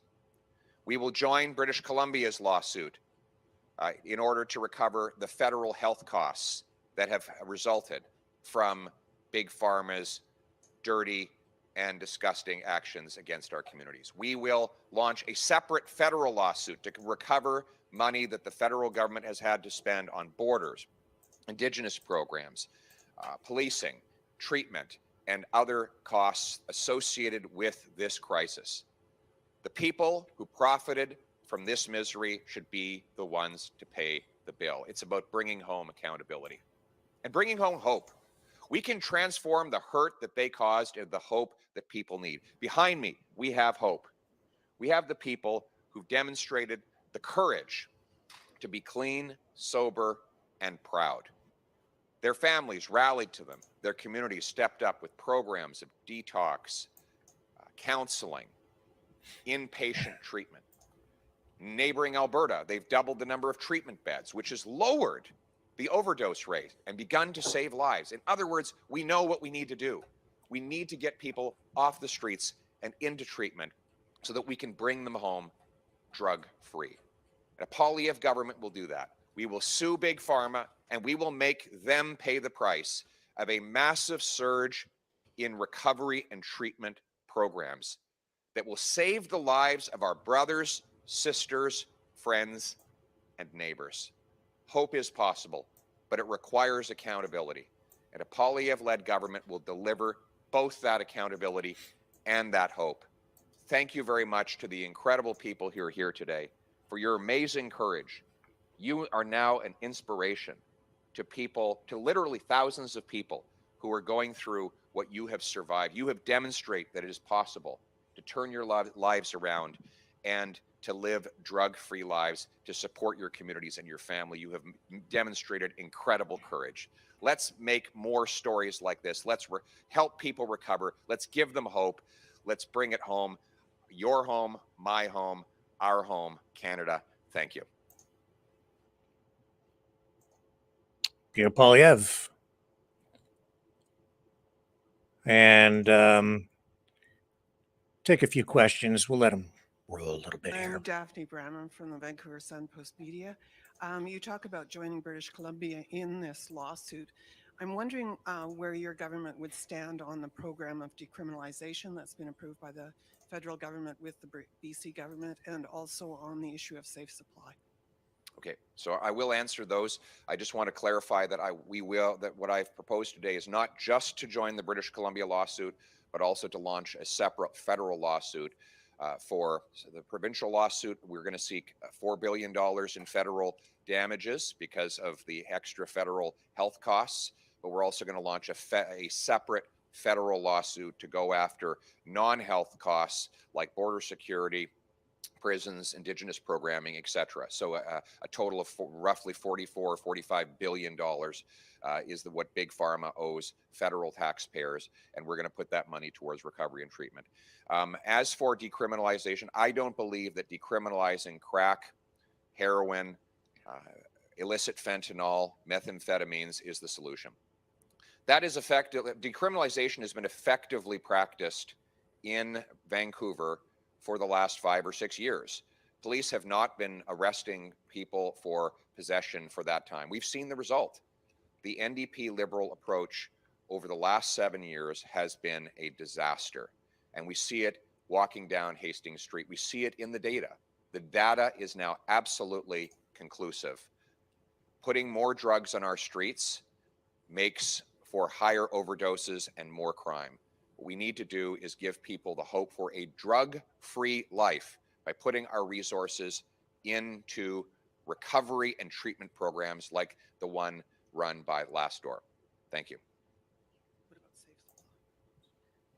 We will join British Columbia's lawsuit in order to recover the federal health costs that have resulted from Big Pharma's dirty and disgusting actions against our communities. We will launch a separate federal lawsuit to recover money that the federal government has had to spend on borders, Indigenous programs, policing, treatment, and other costs associated with this crisis. The people who profited from this misery should be the ones to pay the bill. It's about bringing home accountability and bringing home hope. We can transform the hurt that they caused into the hope that people need. Behind me, we have hope. We have the people who've demonstrated the courage to be clean, sober, and proud. Their families rallied to them. Their communities stepped up with programs of detox, counseling, inpatient treatment. Neighboring Alberta, they've doubled the number of treatment beds, which has lowered the overdose rate and begun to save lives. In other words, we know what we need to do. We need to get people off the streets and into treatment so that we can bring them home drug-free. And a Poilievre government will do that. We will sue Big Pharma, and we will make them pay the price of a massive surge in recovery and treatment programs that will save the lives of our brothers, sisters, friends, and neighbors. Hope is possible, but it requires accountability. And a Poilievre-led government will deliver both that accountability and that hope. Thank you very much to the incredible people who are here today for your amazing courage. You are now an inspiration to people, to literally thousands of people who are going through what you have survived. You have demonstrated that it is possible to turn your lives around and to live drug-free lives, to support your communities and your family. You have demonstrated incredible courage. Let's make more stories like this. Let's help people recover. Let's give them hope. Let's bring it home. Your home, my home, our home, Canada. Thank you. Pierre Poilievre. And take a few questions. We'll let them roll a little bit here. I'm Daphne Bramham from the Vancouver Sun Post Media. You talk about joining British Columbia in this lawsuit. I'm wondering where your government would stand on the program of decriminalization that's been approved by the federal government with the BC government, and also on the issue of safe supply. Okay, so I will answer those. I just want to clarify that what I've proposed today is not just to join the British Columbia lawsuit, but also to launch a separate federal lawsuit. For the provincial lawsuit, we're going to seek $4 billion in federal damages because of the extra federal health costs, but we're also going to launch a separate federal lawsuit to go after non-health costs like border security, prisons, Indigenous programming, etc. So a total of roughly $45 billion is what Big Pharma owes federal taxpayers, and we're going to put that money towards recovery and treatment. As for decriminalization, I don't believe that decriminalizing crack, heroin, illicit fentanyl, methamphetamines is the solution. That is effective. Decriminalization has been effectively practiced in Vancouver for the last 5 or 6 years. Police have not been arresting people for possession for that time. We've seen the result. The NDP Liberal approach over the last 7 years has been a disaster. And we see it walking down Hastings Street. We see it in the data. The data is now absolutely conclusive. Putting more drugs on our streets makes for higher overdoses and more crime. What we need to do is give people the hope for a drug-free life by putting our resources into recovery and treatment programs like the one run by Last Door. Thank you. What about safe supply?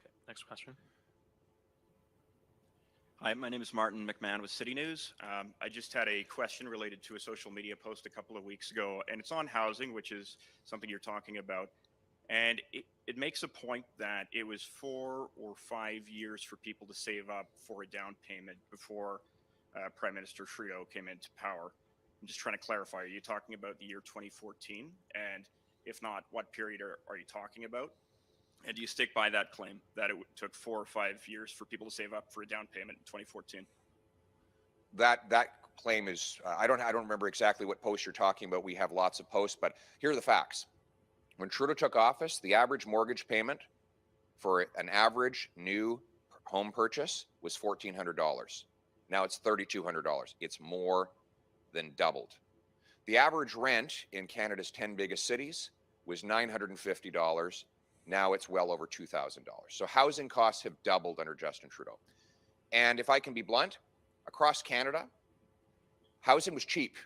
Okay, next question. Hi, my name is Martin McMahon with City News. I just had a question related to a social media post a couple of weeks ago, and it's on housing, which is something you're talking about. And it makes a point that it was 4 or 5 years for people to save up for a down payment before Prime Minister Trudeau came into power. I'm just trying to clarify, are you talking about the year 2014? And if not, what period are you talking about? And do you stick by that claim that it took 4 or 5 years for people to save up for a down payment in 2014? That claim is, I don't remember exactly what post you're talking about. We have lots of posts, but here are the facts. When Trudeau took office, the average mortgage payment for an average new home purchase was $1,400. Now it's $3,200. It's more than doubled. The average rent in Canada's 10 biggest cities was $950. Now it's well over $2,000. So housing costs have doubled under Justin Trudeau. And if I can be blunt, across Canada, housing was cheap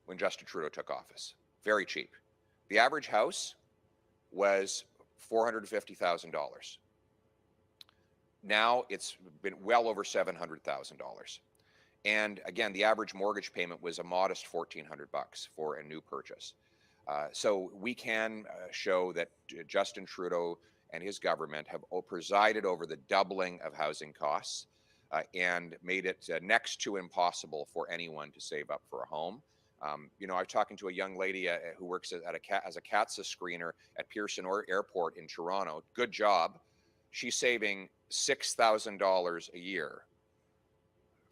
when Justin Trudeau took office. Very cheap. The average house was $450,000. Now it's been well over $700,000. And again, the average mortgage payment was a modest $1,400 for a new purchase. So we can show that Justin Trudeau and his government have presided over the doubling of housing costs. and made it next to impossible for anyone to save up for a home. You know, I was talking to a young lady who works as a CATSA screener at Pearson Airport in Toronto. Good job. She's saving $6,000 a year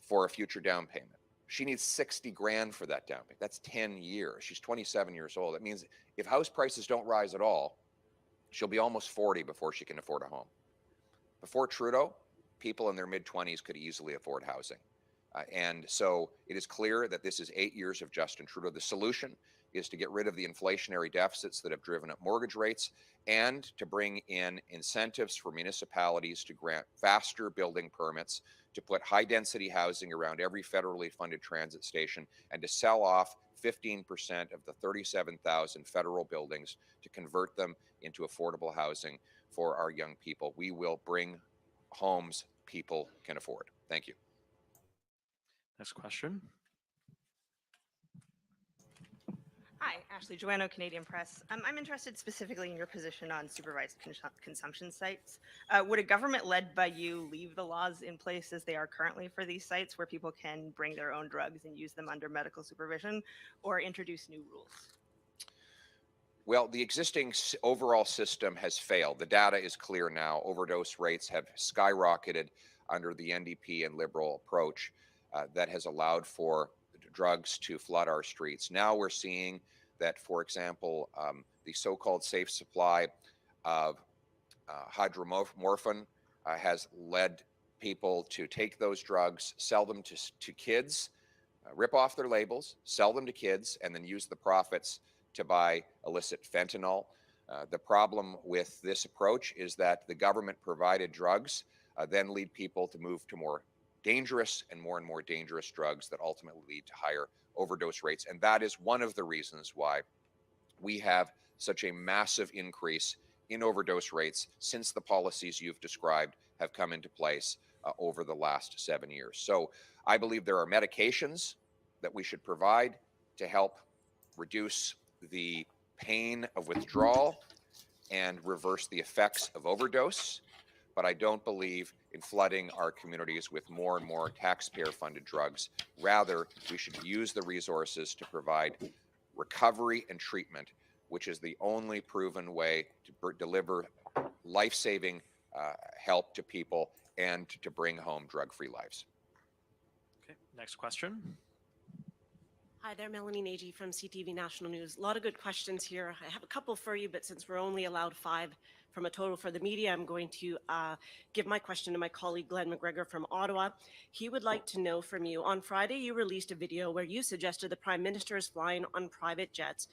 for a future down payment. She needs 60 grand for that down payment. That's 10 years. She's 27 years old. That means if house prices don't rise at all, she'll be almost 40 before she can afford a home. Before Trudeau, people in their mid-20s could easily afford housing. And so it is clear that this is 8 years of Justin Trudeau. The solution is to get rid of the inflationary deficits that have driven up mortgage rates and to bring in incentives for municipalities to grant faster building permits, to put high-density housing around every federally funded transit station, and to sell off 15% of the 37,000 federal buildings to convert them into affordable housing for our young people. We will bring homes people can afford. Thank you. Next question. Hi, Ashley Joanno, Canadian Press. I'm interested specifically in your position on supervised consumption sites. Would a government led by you leave the laws in place as they are currently for these sites where people can bring their own drugs and use them under medical supervision, or introduce new rules? Well, the existing overall system has failed. The data is clear now. Overdose rates have skyrocketed under the NDP and Liberal approach that has allowed for drugs to flood our streets. Now we're seeing that, for example, the so-called safe supply of hydromorphine has led people to take those drugs, sell them to kids, rip off their labels, sell them to kids, and then use the profits to buy illicit fentanyl. The problem with this approach is that the government provided drugs then lead people to move to more dangerous and more dangerous drugs that ultimately lead to higher overdose rates. And that is one of the reasons why we have such a massive increase in overdose rates since the policies you've described have come into place over the last 7 years. So I believe there are medications that we should provide to help reduce the pain of withdrawal and reverse the effects of overdose. But I don't believe in flooding our communities with more and more taxpayer-funded drugs. Rather, we should use the resources to provide recovery and treatment, which is the only proven way to deliver life-saving help to people and to bring home drug-free lives. Okay, next question. Hi there, Melanie Nagy from CTV National News. A lot of good questions here. I have a couple for you, but since we're only allowed 5 from a total for the media, I'm going to give my question to my colleague Glenn McGregor from Ottawa. He would like to know from you, on Friday you released a video where you suggested the Prime Minister is flying on private jets.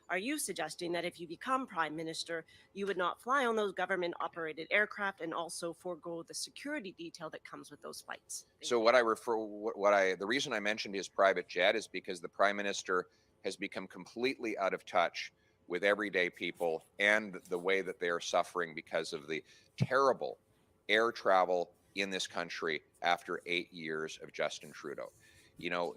Are you suggesting that if you become Prime Minister, you would not fly on those government-operated aircraft and also forego the security detail that comes with those flights? So the reason I mentioned his private jet is because the Prime Minister has become completely out of touch with everyday people and the way that they are suffering because of the terrible air travel in this country after 8 years of Justin Trudeau. You know,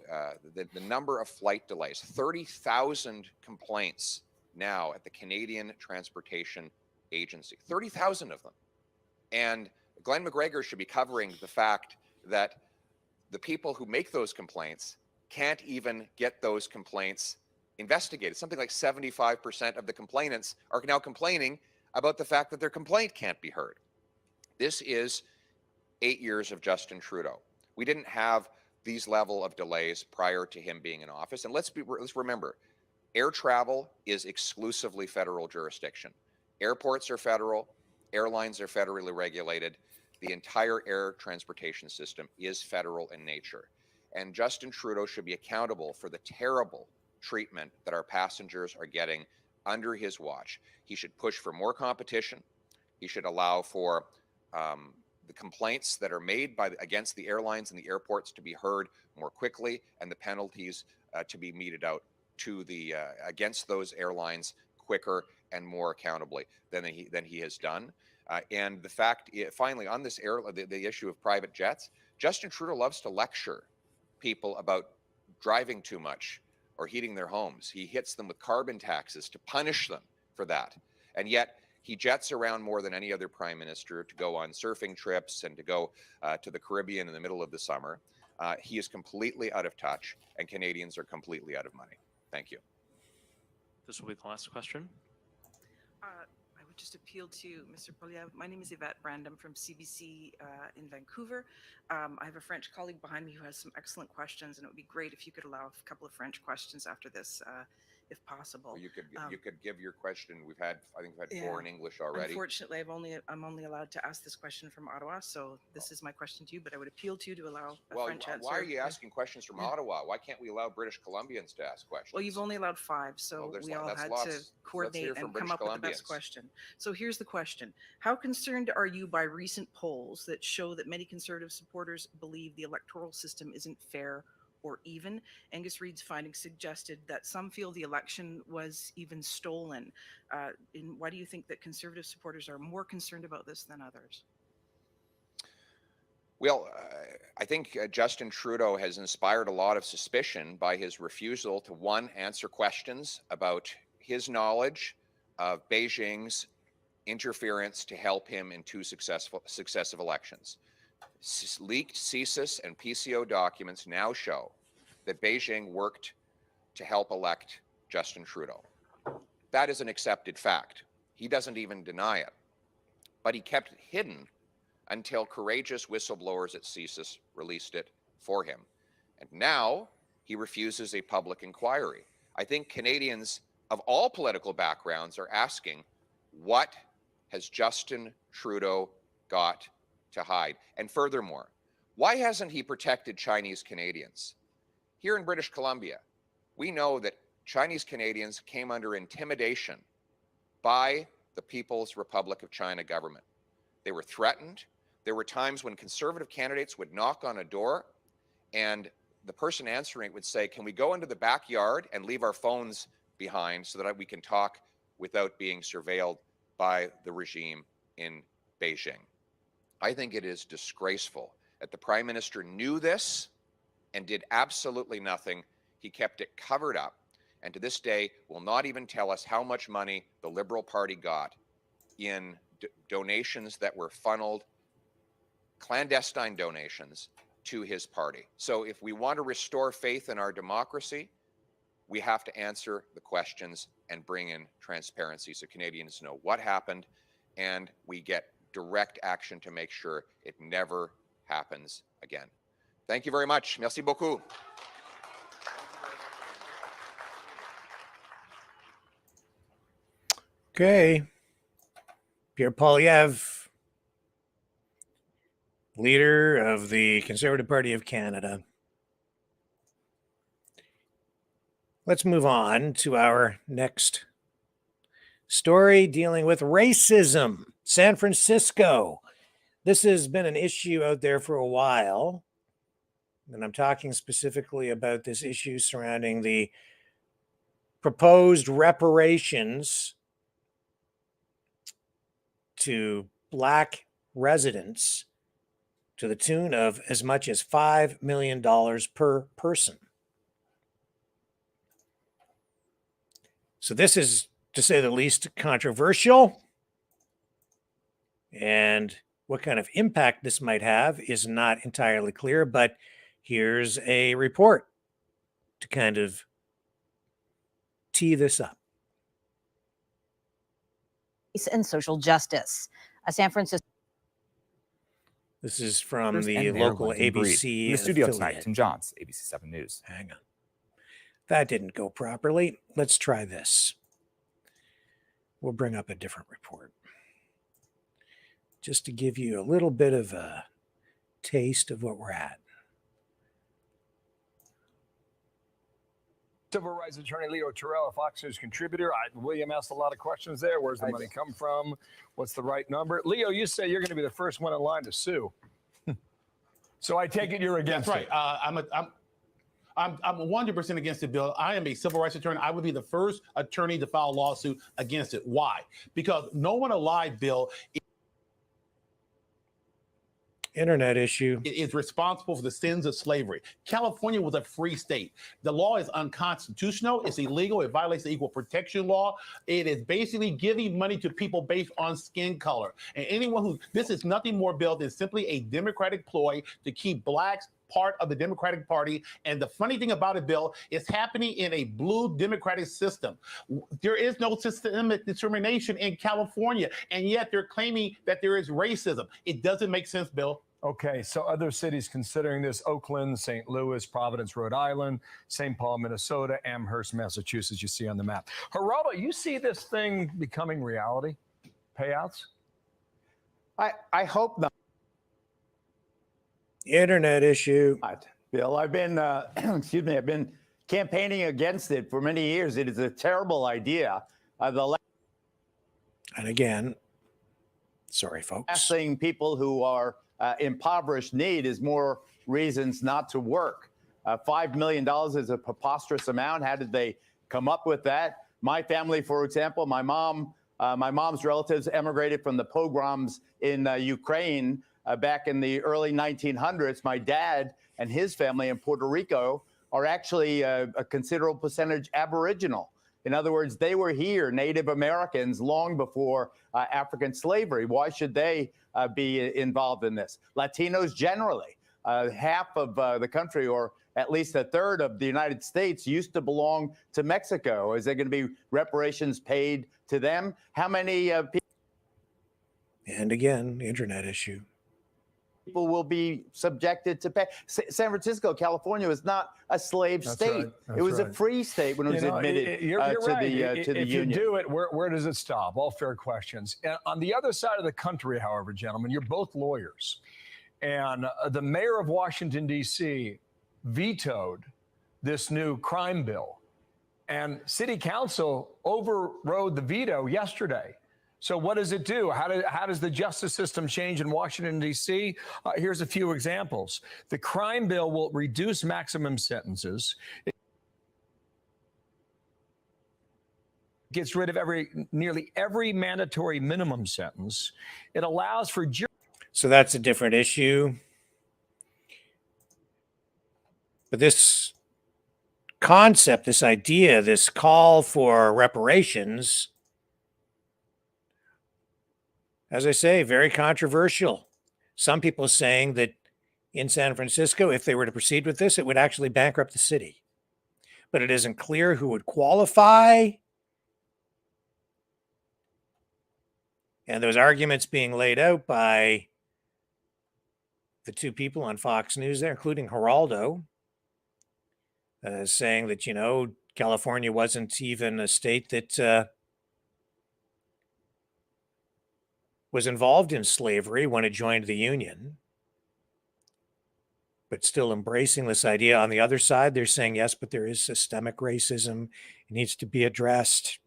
the number of flight delays, 30,000 complaints now at the Canadian Transportation Agency, 30,000 of them. And Glenn McGregor should be covering the fact that the people who make those complaints can't even get those complaints investigated. Something like 75% of the complainants are now complaining about the fact that their complaint can't be heard. This is 8 years of Justin Trudeau. We didn't have these level of delays prior to him being in office. And let's remember, air travel is exclusively federal jurisdiction. Airports are federal, airlines are federally regulated. The entire air transportation system is federal in nature. And Justin Trudeau should be accountable for the terrible treatment that our passengers are getting under his watch. He should push for more competition. He should allow for the complaints that are made against the airlines and the airports to be heard more quickly, and the penalties to be meted out to against those airlines quicker and more accountably than he has done. And the fact, finally, on this the issue of private jets, Justin Trudeau loves to lecture people about driving too much or heating their homes. He hits them with carbon taxes to punish them for that. And yet He jets around more than any other prime minister to go on surfing trips and to go to the Caribbean in the middle of the summer. He is completely out of touch, and Canadians are completely out of money. Thank you. This will be the last question. I would just appeal to Mr. Poliev. My name is Yvette Brandom from CBC in Vancouver. I have a French colleague behind me who has some excellent questions, and it would be great if you could allow a couple of French questions after this, if possible. Well, you could give your question. I think we've had 4 in English already. Unfortunately, I'm only allowed to ask this question from Ottawa, so this is my question to you. But I would appeal to you to allow a French answer. Why are you asking questions from Ottawa? Why can't we allow British Columbians to ask questions? Well, you've only allowed 5, so we all had to coordinate and come up with the best question. So here's the question. How concerned are you by recent polls that show that many Conservative supporters believe the electoral system isn't fair or even? Angus Reid's findings suggested that some feel the election was even stolen. Why do you think that Conservative supporters are more concerned about this than others? Well, I think Justin Trudeau has inspired a lot of suspicion by his refusal to, one, answer questions about his knowledge of Beijing's interference to help him in 2 successive elections. Leaked CSIS and PCO documents now show that Beijing worked to help elect Justin Trudeau. That is an accepted fact. He doesn't even deny it. But he kept it hidden until courageous whistleblowers at CSIS released it for him. And now he refuses a public inquiry. I think Canadians of all political backgrounds are asking, what has Justin Trudeau got to hide? And furthermore, why hasn't he protected Chinese Canadians? Here in British Columbia, we know that Chinese Canadians came under intimidation by the People's Republic of China government. They were threatened. There were times when Conservative candidates would knock on a door and the person answering it would say, can we go into the backyard and leave our phones behind so that we can talk without being surveilled by the regime in Beijing? I think it is disgraceful that the Prime Minister knew this and did absolutely nothing. He kept it covered up, and to this day will not even tell us how much money the Liberal Party got in donations that were funneled, clandestine donations, to his party. So if we want to restore faith in our democracy, we have to answer the questions and bring in transparency so Canadians know what happened and we get direct action to make sure it never happens again. Thank you very much. Merci beaucoup. Okay. Pierre Poilievre, leader of the Conservative Party of Canada. Let's move on to our next story dealing with racism. San Francisco. This has been an issue out there for a while. And I'm talking specifically about this issue surrounding the proposed reparations to Black residents to the tune of as much as $5 million per person. So this is, to say the least, controversial. And what kind of impact this might have is not entirely clear, but here's a report to kind of tee this up. And social justice. San Francisco. This is from the local ABC. In the studio affiliate. tonight, Tim Johns, ABC 7 News. Hang on. That didn't go properly. Let's try this. We'll bring up a different report. Just to give you a little bit of a taste of what we're at. Civil rights attorney Leo Terrell, a Fox News contributor. William asked a lot of questions there. Where's the money come from? What's the right number? Leo, you say you're going to be the first one in line to sue. So I take it you're against That's right. it. I'm 100% against the bill. I am a civil rights attorney. I would be the first attorney to file a lawsuit against it. Why? Because no one alive, Bill. Internet issue. Is responsible for the sins of slavery. California was a free state. The law is unconstitutional. It's illegal. It violates the equal protection law. It is basically giving money to people based on skin color. And anyone who, this is nothing more, Bill, than simply a Democratic ploy to keep blacks part of the Democratic Party. And the funny thing about it, Bill, it's happening in a blue Democratic system. There is no systemic discrimination in California, and yet they're claiming that there is racism. It doesn't make sense, Bill. Okay, so other cities considering this: Oakland, St. Louis, Providence, Rhode Island, St. Paul, Minnesota, Amherst, Massachusetts, you see on the map. Geraldo, you see this thing becoming reality? Payouts? I hope not. Internet issue. Bill, I've been, excuse me, I've been campaigning against it for many years. It is a terrible idea. And again, sorry, folks. Last thing people who are impoverished need is more reasons not to work. $5 million is a preposterous amount. How did they come up with that? My family, for example, my mom's relatives emigrated from the pogroms in Ukraine back in the early 1900s. My dad and his family in Puerto Rico are actually a considerable percentage Aboriginal. In other words, they were here, Native Americans, long before African slavery. Why should they be involved in this? Latinos generally, half of the country, or at least a third of the United States, used to belong to Mexico. Is there going to be reparations paid to them? How many people? And again, internet issue. People will be subjected to pay. San Francisco, California, was not a slave state. Right. It was a free state when it was admitted you're to right. the If union. you do it, where does it stop? All fair questions. And on the other side of the country, however, gentlemen, you're both lawyers. And the mayor of Washington, D.C. vetoed this new crime bill. And city council overrode the veto yesterday. So what does it do? How does the justice system change in Washington, D.C.? Here's a few examples. The crime bill will reduce maximum sentences. It gets rid of nearly every mandatory minimum sentence. It allows for So that's a different issue. But this concept, this idea, this call for reparations, as I say, very controversial. Some people saying that in San Francisco, if they were to proceed with this, it would actually bankrupt the city. But it isn't clear who would qualify. And those arguments being laid out by the two people on Fox News there, including Geraldo, saying that, California wasn't even a state that was involved in slavery when it joined the Union, but still embracing this idea. On the other side, they're saying, yes, but there is systemic racism. It needs to be addressed.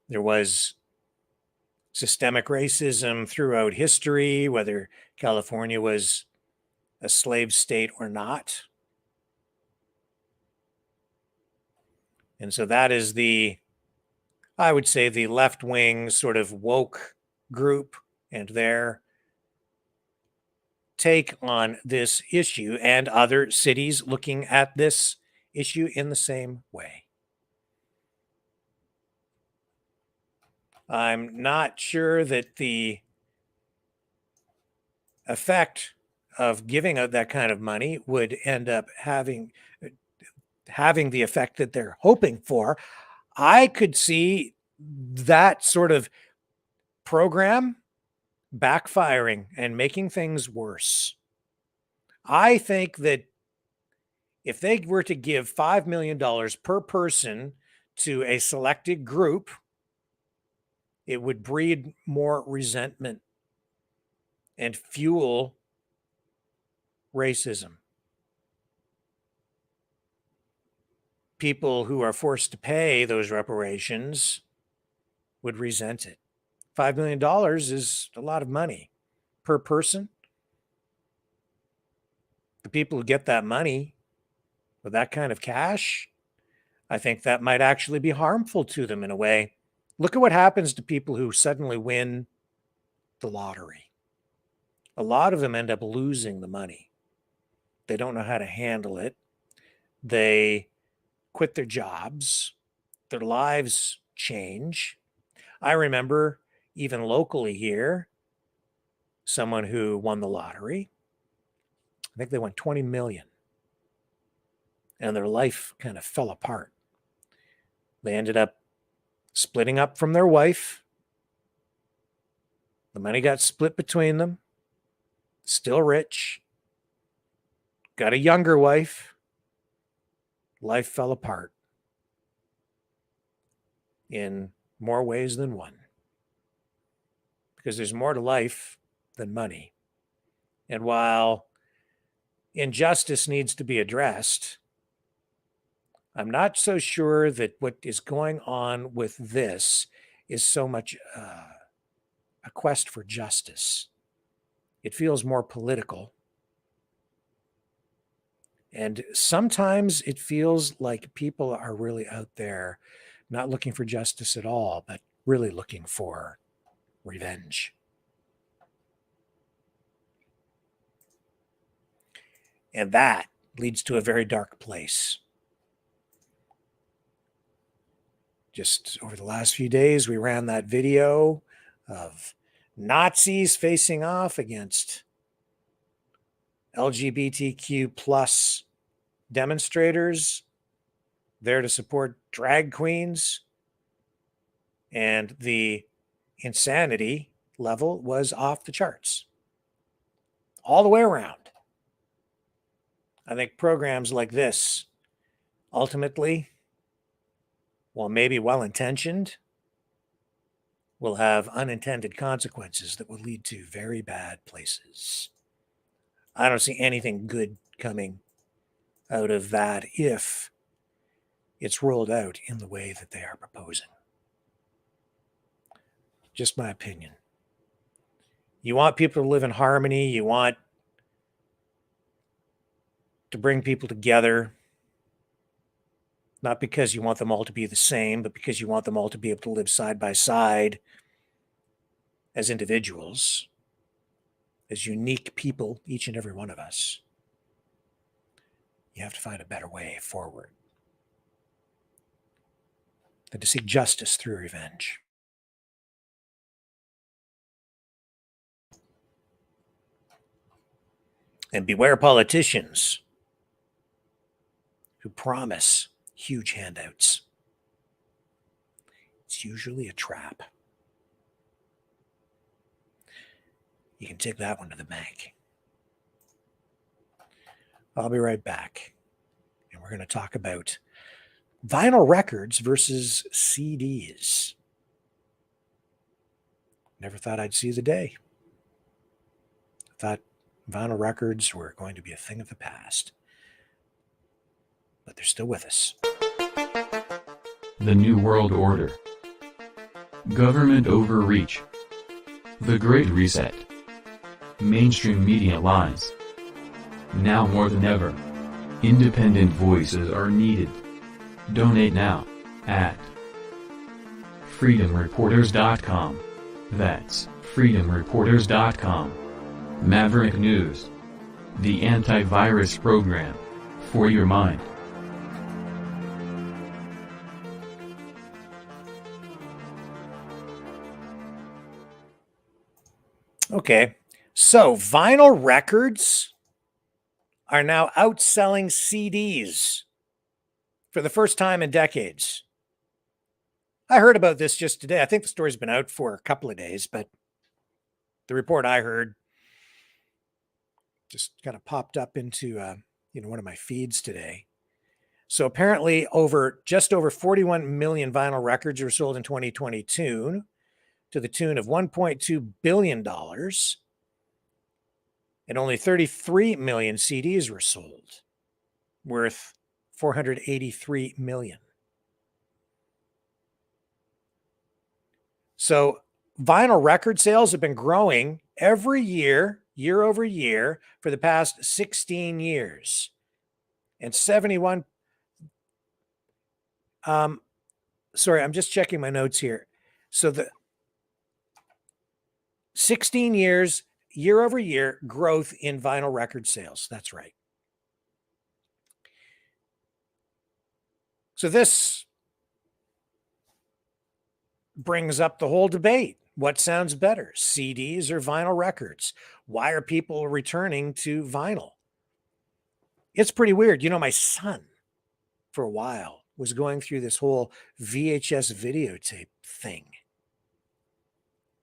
There was systemic racism throughout history, whether California was a slave state or not. And so that is I would say, the left-wing sort of woke group and their take on this issue, and other cities looking at this issue in the same way. I'm not sure that the effect of giving out that kind of money would end up having the effect that they're hoping for. I could see that sort of program backfiring and making things worse. I think that if they were to give $5 million per person to a selected group, it would breed more resentment and fuel racism. People who are forced to pay those reparations would resent it. $5 million is a lot of money per person. The people who get that money with that kind of cash, I think that might actually be harmful to them in a way. Look at what happens to people who suddenly win the lottery. a lot of them end up losing the money. They don't know how to handle it. They quit their jobs. Their lives change. I remember even locally here, someone who won the lottery. I think they won 20 million. And their life kind of fell apart. They ended up splitting up from their wife. The money got split between them. Still rich. Got a younger wife. Life fell apart in more ways than one. Because there's more to life than money. And while injustice needs to be addressed, I'm not so sure that what is going on with this is so much a quest for justice. It feels more political. And sometimes it feels like people are really out there not looking for justice at all, but really looking for revenge. And that leads to a very dark place. Just over the last few days, we ran that video of Nazis facing off against LGBTQ plus demonstrators there to support drag queens. And the insanity level was off the charts all the way around. I think programs like this ultimately, while maybe well-intentioned, will have unintended consequences that will lead to very bad places. I don't see anything good coming out of that if it's rolled out in the way that they are proposing. Just my opinion. You want people to live in harmony. You want to bring people together, not because you want them all to be the same, but because you want them all to be able to live side by side as individuals, as unique people, each and every one of us. You have to find a better way forward than to seek justice through revenge. And beware politicians who promise huge handouts. It's usually a trap. You can take that one to the bank. I'll be right back. And we're going to talk about vinyl records versus CDs. Never thought I'd see the day. I thought vinyl records were going to be a thing of the past. But they're still with us. The New World Order. Government overreach. The Great Reset. Mainstream media lies. Now more than ever, independent voices are needed. Donate now at freedomreporters.com. That's freedomreporters.com. Maverick News. The antivirus program for your mind. Okay, so vinyl records are now outselling CDs for the first time in decades. I heard about this just today. I think the story's been out for a couple of days, but the report I heard just kind of popped up into one of my feeds today. So apparently just over 41 million vinyl records were sold in 2022 to the tune of $1.2 billion. And only 33 million CDs were sold, worth $483 million. So vinyl record sales have been growing every year, year over year, for the past 16 years. And 71, sorry, I'm just checking my notes here. So the 16 years, year over year growth in vinyl record sales. That's right. So this brings up the whole debate. What sounds better, CDs or vinyl records? Why are people returning to vinyl? It's pretty weird. You know, my son, for a while, was going through this whole VHS videotape thing,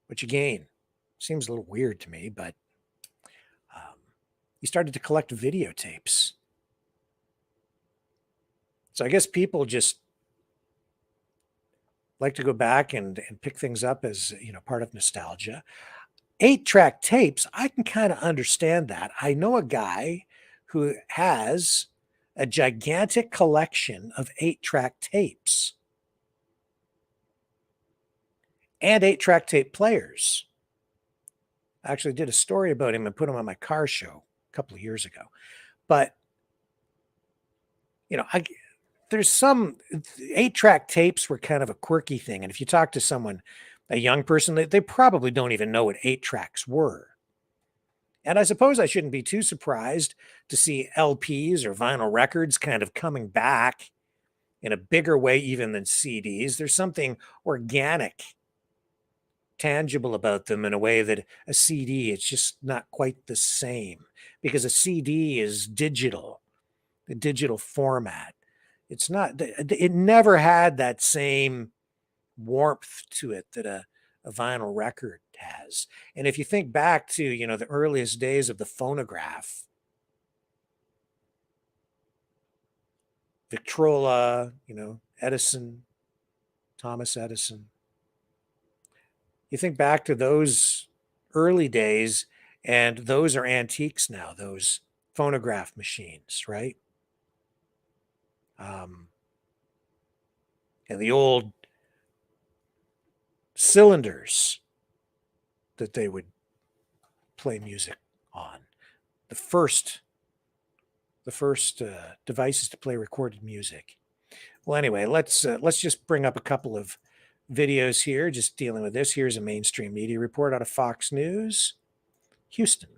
which again, seems a little weird to me, but he started to collect videotapes. So I guess people just like to go back and pick things up as, you know, part of nostalgia. 8-track tapes, I can kind of understand that. I know a guy who has a gigantic collection of 8-track tapes and 8-track tape players. I actually did a story about him and put him on my car show a couple of years ago. But, you know, there's some 8-track tapes were kind of a quirky thing. And if you talk to someone, a young person, they probably don't even know what 8-tracks were. And I suppose I shouldn't be too surprised to see LPs or vinyl records kind of coming back in a bigger way even than CDs. There's something organic, tangible about them in a way that a CD, it's just not quite the same, because a CD is digital, the digital format. It's not, it never had that same warmth to it that a vinyl record has. And if you think back to, you know, the earliest days of the phonograph, Victrola, you know, Edison, Thomas Edison, you think back to those early days, and those are antiques now, those phonograph machines, right? And the old cylinders that they would play music on, the first devices to play recorded music. Well, anyway, let's just bring up a couple of videos here, just dealing with this. Here's a mainstream media report out of Fox News, Houston.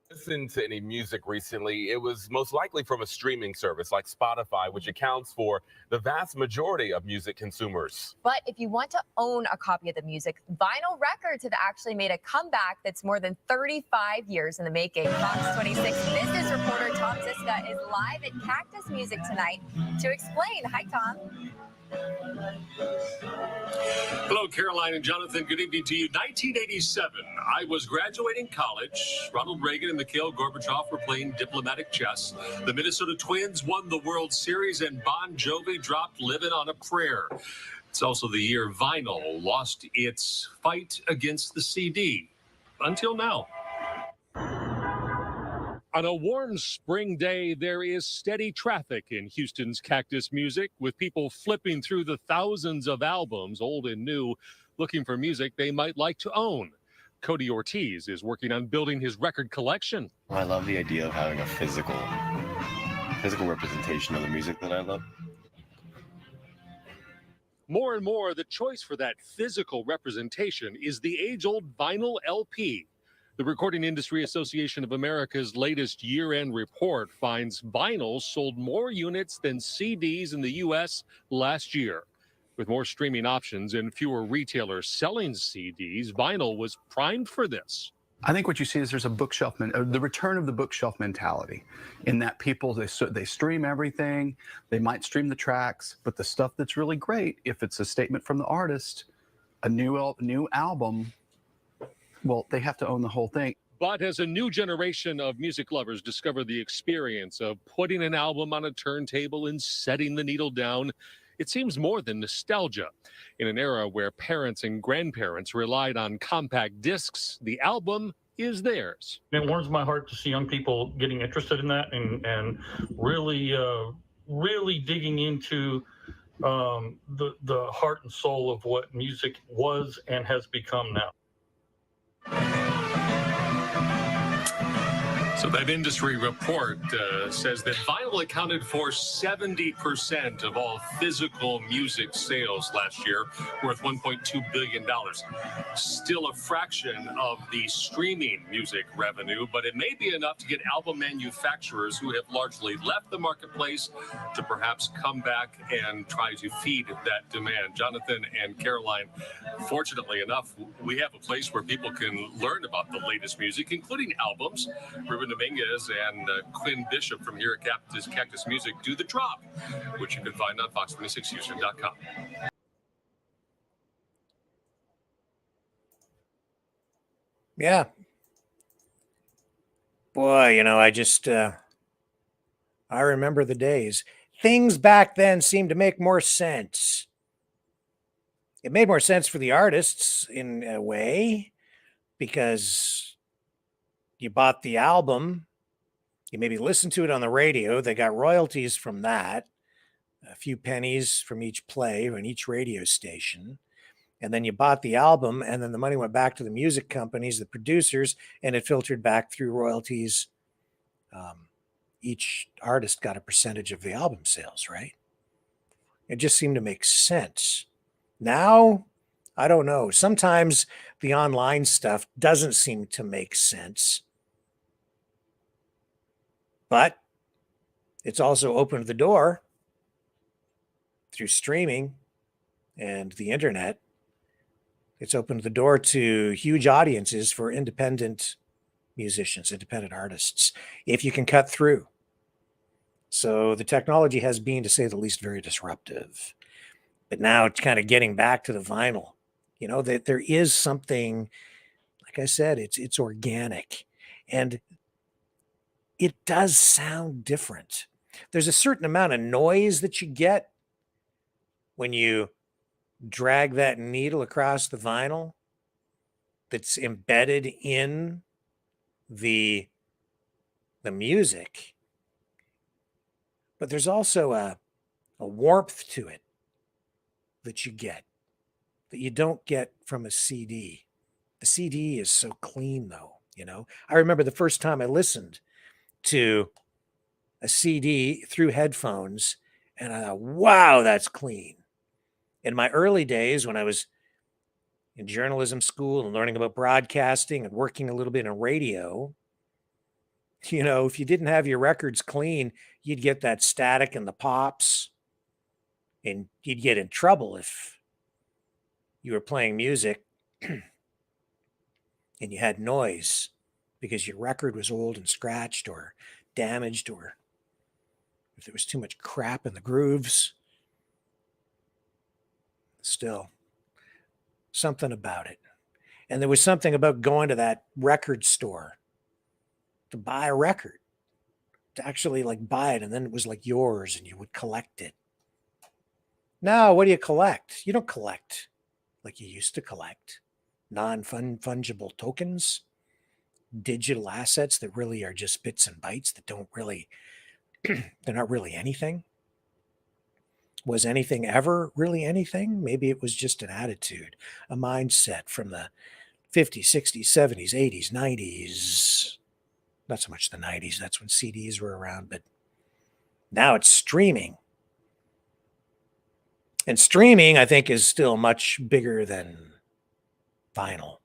Listened to any music recently, it was most likely from a streaming service like Spotify, which accounts for the vast majority of music consumers. But if you want to own a copy of the music, vinyl records have actually made a comeback that's more than 35 years in the making. Fox 26 business reporter Tom Ziska is live at Cactus Music tonight to explain. Hi, Tom. Hello, Caroline and Jonathan. Good evening to you. 1987, I was graduating college. Ronald Reagan and Mikhail Gorbachev were playing diplomatic chess. The Minnesota Twins won the World Series, and Bon Jovi dropped Livin' on a Prayer. It's also the year vinyl lost its fight against the CD. Until now. On a warm spring day, there is steady traffic in Houston's Cactus Music, with people flipping through the thousands of albums, old and new, looking for music they might like to own. Cody Ortiz is working on building his record collection. I love the idea of having a physical representation of the music that I love. More and more, the choice for that physical representation is the age-old vinyl LP. The Recording Industry Association of America's latest year-end report finds vinyl sold more units than CDs in the U.S. last year. With more streaming options and fewer retailers selling CDs, vinyl was primed for this. I think what you see is there's a bookshelf, the return of the bookshelf mentality, in that people, they stream everything, they might stream the tracks, but the stuff that's really great, if it's a statement from the artist, a new album, well, they have to own the whole thing. But as a new generation of music lovers discover the experience of putting an album on a turntable and setting the needle down, it seems more than nostalgia. In an era where parents and grandparents relied on compact discs, the album is theirs. It warms my heart to see young people getting interested in that and really digging into the heart and soul of what music was and has become now. So that industry report says that vinyl accounted for 70% of all physical music sales last year, worth $1.2 billion. Still a fraction of the streaming music revenue, but it may be enough to get album manufacturers who have largely left the marketplace to perhaps come back and try to feed that demand. Jonathan and Caroline, fortunately enough, we have a place where people can learn about the latest music, including albums. Ruben Dominguez and Quinn Bishop from here at Cactus Music do the drop, which you can find on fox26houston.com. Yeah. Boy, you know, I remember the days. Things back then seemed to make more sense. It made more sense for the artists in a way because you bought the album, you maybe listened to it on the radio, they got royalties from that, a few pennies from each play on each radio station. And then you bought the album, and then the money went back to the music companies, the producers, and it filtered back through royalties. Each artist got a percentage of the album sales, right? It just seemed to make sense. Now, I don't know. Sometimes the online stuff doesn't seem to make sense. But it's also opened the door through streaming and the internet. It's opened the door to huge audiences for independent musicians, independent artists, if you can cut through. So the technology has been, to say the least, very disruptive. But now it's kind of getting back to the vinyl. You know, that there is something, like I said, it's organic. And it does sound different. There's a certain amount of noise that you get when you drag that needle across the vinyl that's embedded in the music. But there's also a warmth to it that you get that you don't get from a CD. The CD is so clean, though, you know. I remember the first time I listened to a CD through headphones, and I thought, wow, that's clean. In my early days, when I was in journalism school and learning about broadcasting and working a little bit in radio, you know, if you didn't have your records clean, you'd get that static and the pops, and you'd get in trouble if you were playing music and you had noise because your record was old and scratched or damaged, or if there was too much crap in the grooves. Still, something about it. And there was something about going to that record store to buy a record, to actually like buy it, and then it was like yours and you would collect it. Now, what do you collect? You don't collect like you used to collect. Non-fungible tokens, digital assets that really are just bits and bytes that don't really, they're not really anything. Was anything ever really anything? Maybe it was just an attitude, a mindset from the 50s, 60s, 70s, 80s, 90s. Not so much the 90s, that's when CDs were around, but now it's streaming. And streaming, I think, is still much bigger than vinyl.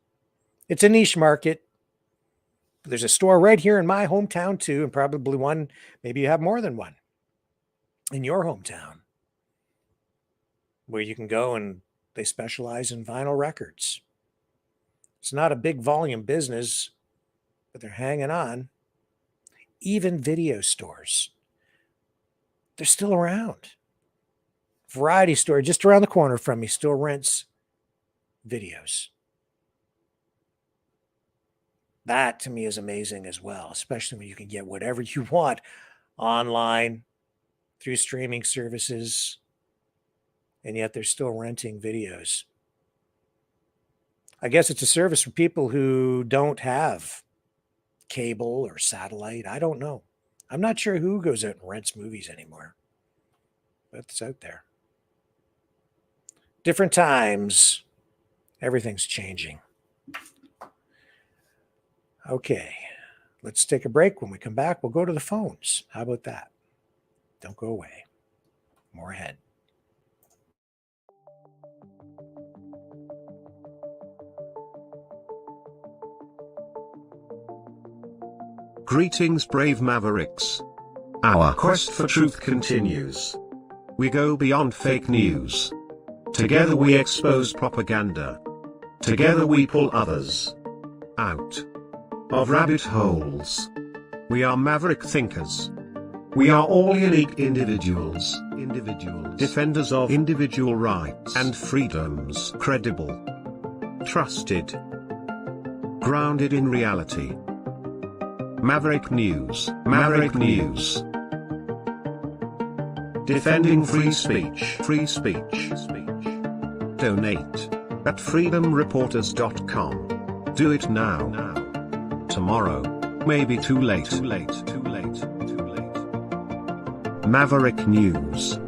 It's a niche market. There's a store right here in my hometown, too, and probably one, maybe you have more than one in your hometown, where you can go and they specialize in vinyl records. It's not a big volume business, but they're hanging on. Even video stores, they're still around. Variety store just around the corner from me still rents videos. That to me is amazing as well, especially when you can get whatever you want online through streaming services, and yet they're still renting videos. I guess it's a service for people who don't have cable or satellite. I don't know. I'm not sure who goes out and rents movies anymore, but it's out there. Different times, everything's changing. Okay, Let's take a break. When we come back, we'll go to the phones. How about that? Don't go away. More ahead. Greetings, brave Mavericks. Our quest for truth continues. We go beyond fake news. Together we expose propaganda. Together we pull others out of rabbit holes. We are maverick thinkers. We are all unique individuals. Defenders of individual rights and freedoms. Credible. Trusted. Grounded in reality. Maverick News. Maverick News. Defending free speech. Free speech. Donate at freedomreporters.com. Do it now. Tomorrow may be too late. Maverick News.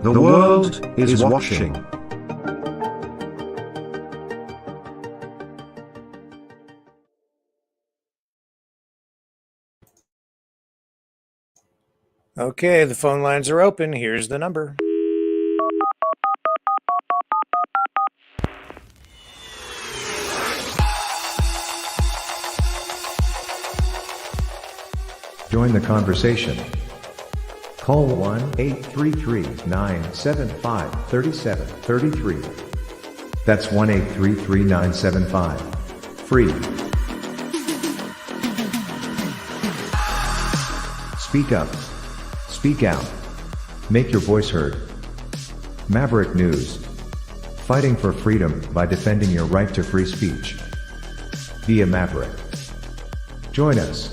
The world is watching. Okay, the phone lines are open. Here's the number. Join the conversation. Call 1-833-975-3733. That's 1-833-975-FREE. Speak up. Speak out. Make your voice heard. Maverick News. Fighting for freedom by defending your right to free speech. Be a Maverick. Join us.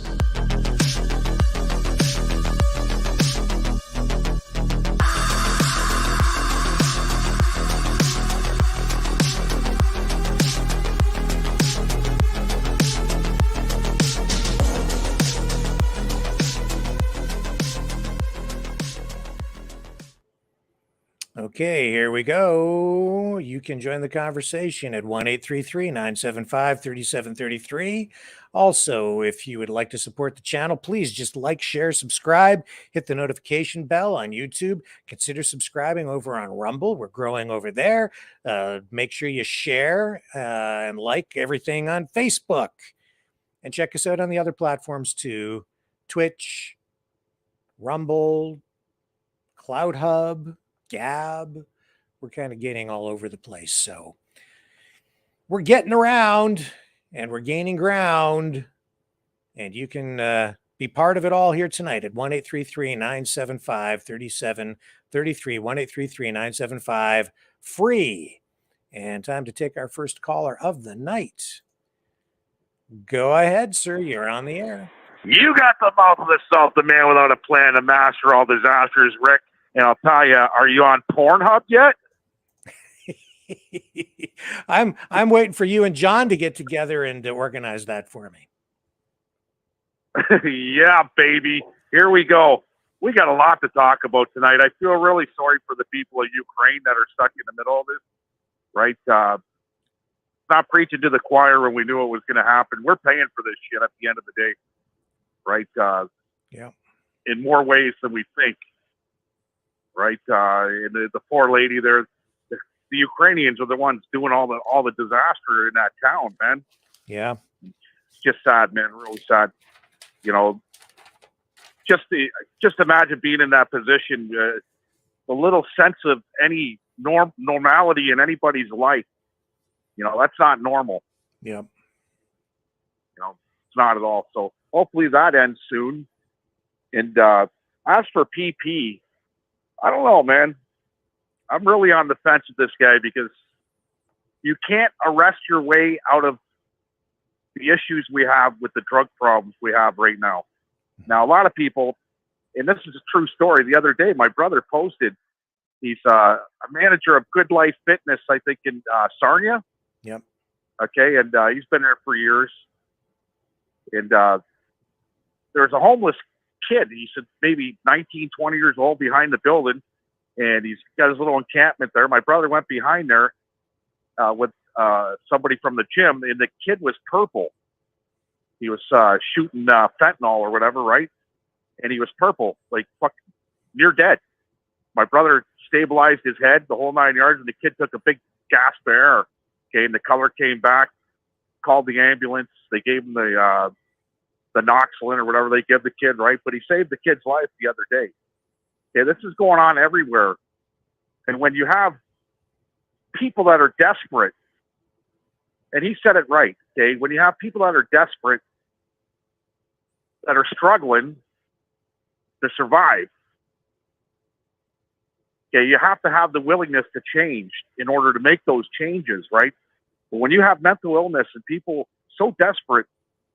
Okay, here we go. You can join the conversation at 1-833-975-3733. Also, if you would like to support the channel, please just like, share, subscribe, hit the notification bell on YouTube. Consider subscribing over on Rumble. We're growing over there. Make sure you share and like everything on Facebook. And check us out on the other platforms too. Twitch, Rumble, Clouthub, Gab. We're kind of getting all over the place. So we're getting around and we're gaining ground. And you can be part of it all here tonight at 1-833-975-3733. 1-833-975-FREE. And time to take our first caller of the night. Go ahead, sir. You're on the air. You got the mouth of the South, the man without a plan to master all disasters, Rick. And I'll tell you, are you on Pornhub yet? I'm waiting for you and John to get together and to organize that for me. Yeah, baby. Here we go. We got a lot to talk about tonight. I feel really sorry for the people of Ukraine that are stuck in the middle of this, right? Not preaching to the choir when we knew it was going to happen. We're paying for this shit at the end of the day, right? Yeah. In more ways than we think. Right, and the poor lady there, the Ukrainians are the ones doing all the disaster in that town, man. Yeah, it's just sad, man. Really sad. You know, just imagine being in that position. The little sense of any normality in anybody's life. You know, that's not normal. Yeah. You know, it's not at all. So hopefully that ends soon. And as for PP. I don't know, man. I'm really on the fence with this guy because you can't arrest your way out of the issues we have with the drug problems we have right now. Now, a lot of people, and this is a true story. The other day, my brother posted, he's a manager of Good Life Fitness, I think, in Sarnia. Yep. Okay, and he's been there for years. And there's a homeless kid. He said maybe 19, 20 years old behind the building, and he's got his little encampment there. My brother went behind there with somebody from the gym, and the kid was purple. He was shooting fentanyl or whatever, right? And he was purple, like fucking near dead. My brother stabilized his head, the whole 9 yards, and the kid took a big gasp of air. Okay, and the color came back, called the ambulance. They gave him the Noxolin or whatever they give the kid, right? But he saved the kid's life the other day. Okay, this is going on everywhere. And when you have people that are desperate, and he said it right, okay, when you have people that are desperate, that are struggling to survive, okay, you have to have the willingness to change in order to make those changes, right? But when you have mental illness and people so desperate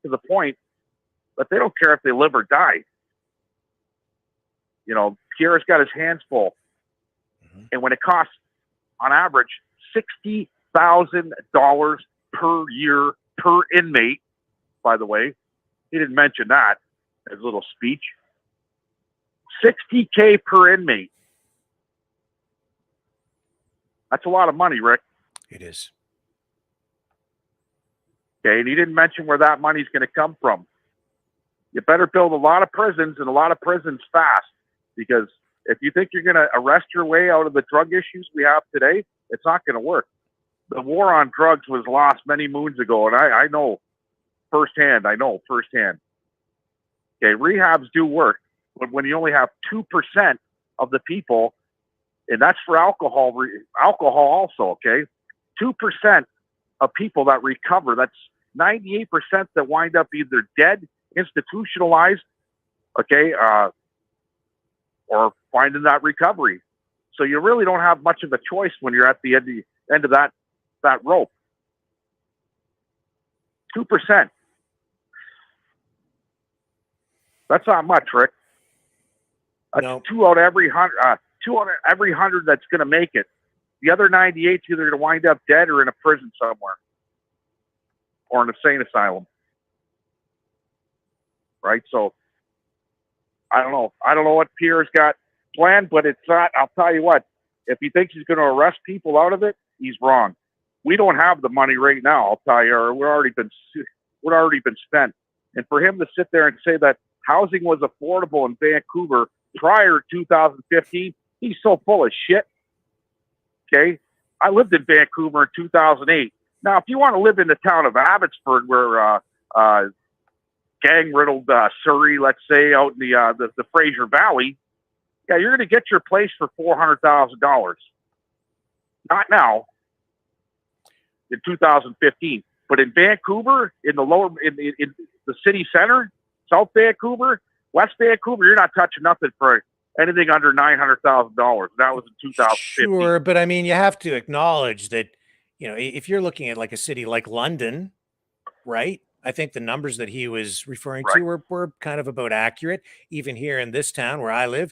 to the point that they don't care if they live or die, you know, Pierre's got his hands full. And when it costs, on average, $60,000 per year per inmate, by the way, he didn't mention that in his little speech. $60K per inmate. That's a lot of money, Rick. It is. Okay, and he didn't mention where that money's going to come from. You better build a lot of prisons, and a lot of prisons fast, because if you think you're going to arrest your way out of the drug issues we have today, it's not going to work. The war on drugs was lost many moons ago, and I know firsthand. Okay, rehabs do work, but when you only have 2% of the people, and that's for alcohol also, okay? 2% of people that recover, that's 98% that wind up either dead, institutionalized, okay, or finding that recovery. So you really don't have much of a choice when you're at the end of that rope. 2%. That's not much, Rick. No. 2 out of every 100. 2 out of every 100 that's going to make it. The other 98 either going to wind up dead or in a prison somewhere, or an insane asylum. Right. So I don't know. I don't know what Pierre's got planned, but it's not. I'll tell you what. If he thinks he's going to arrest people out of it, he's wrong. We don't have the money right now. I'll tell you, or we're already been spent. And for him to sit there and say that housing was affordable in Vancouver prior to 2015, he's so full of shit. Okay, I lived in Vancouver in 2008. Now, if you want to live in the town of Abbotsford, where gang-riddled Surrey, let's say, out in the Fraser Valley, yeah, you're going to get your place for $400,000. Not now, in 2015, but in Vancouver, in the city center, South Vancouver, West Vancouver, you're not touching nothing for anything under $900,000. That was in 2015. Sure, but I mean, you have to acknowledge that, you know, if you're looking at like a city like London, right? I think the numbers that he was referring to were kind of about accurate. Even here in this town where I live,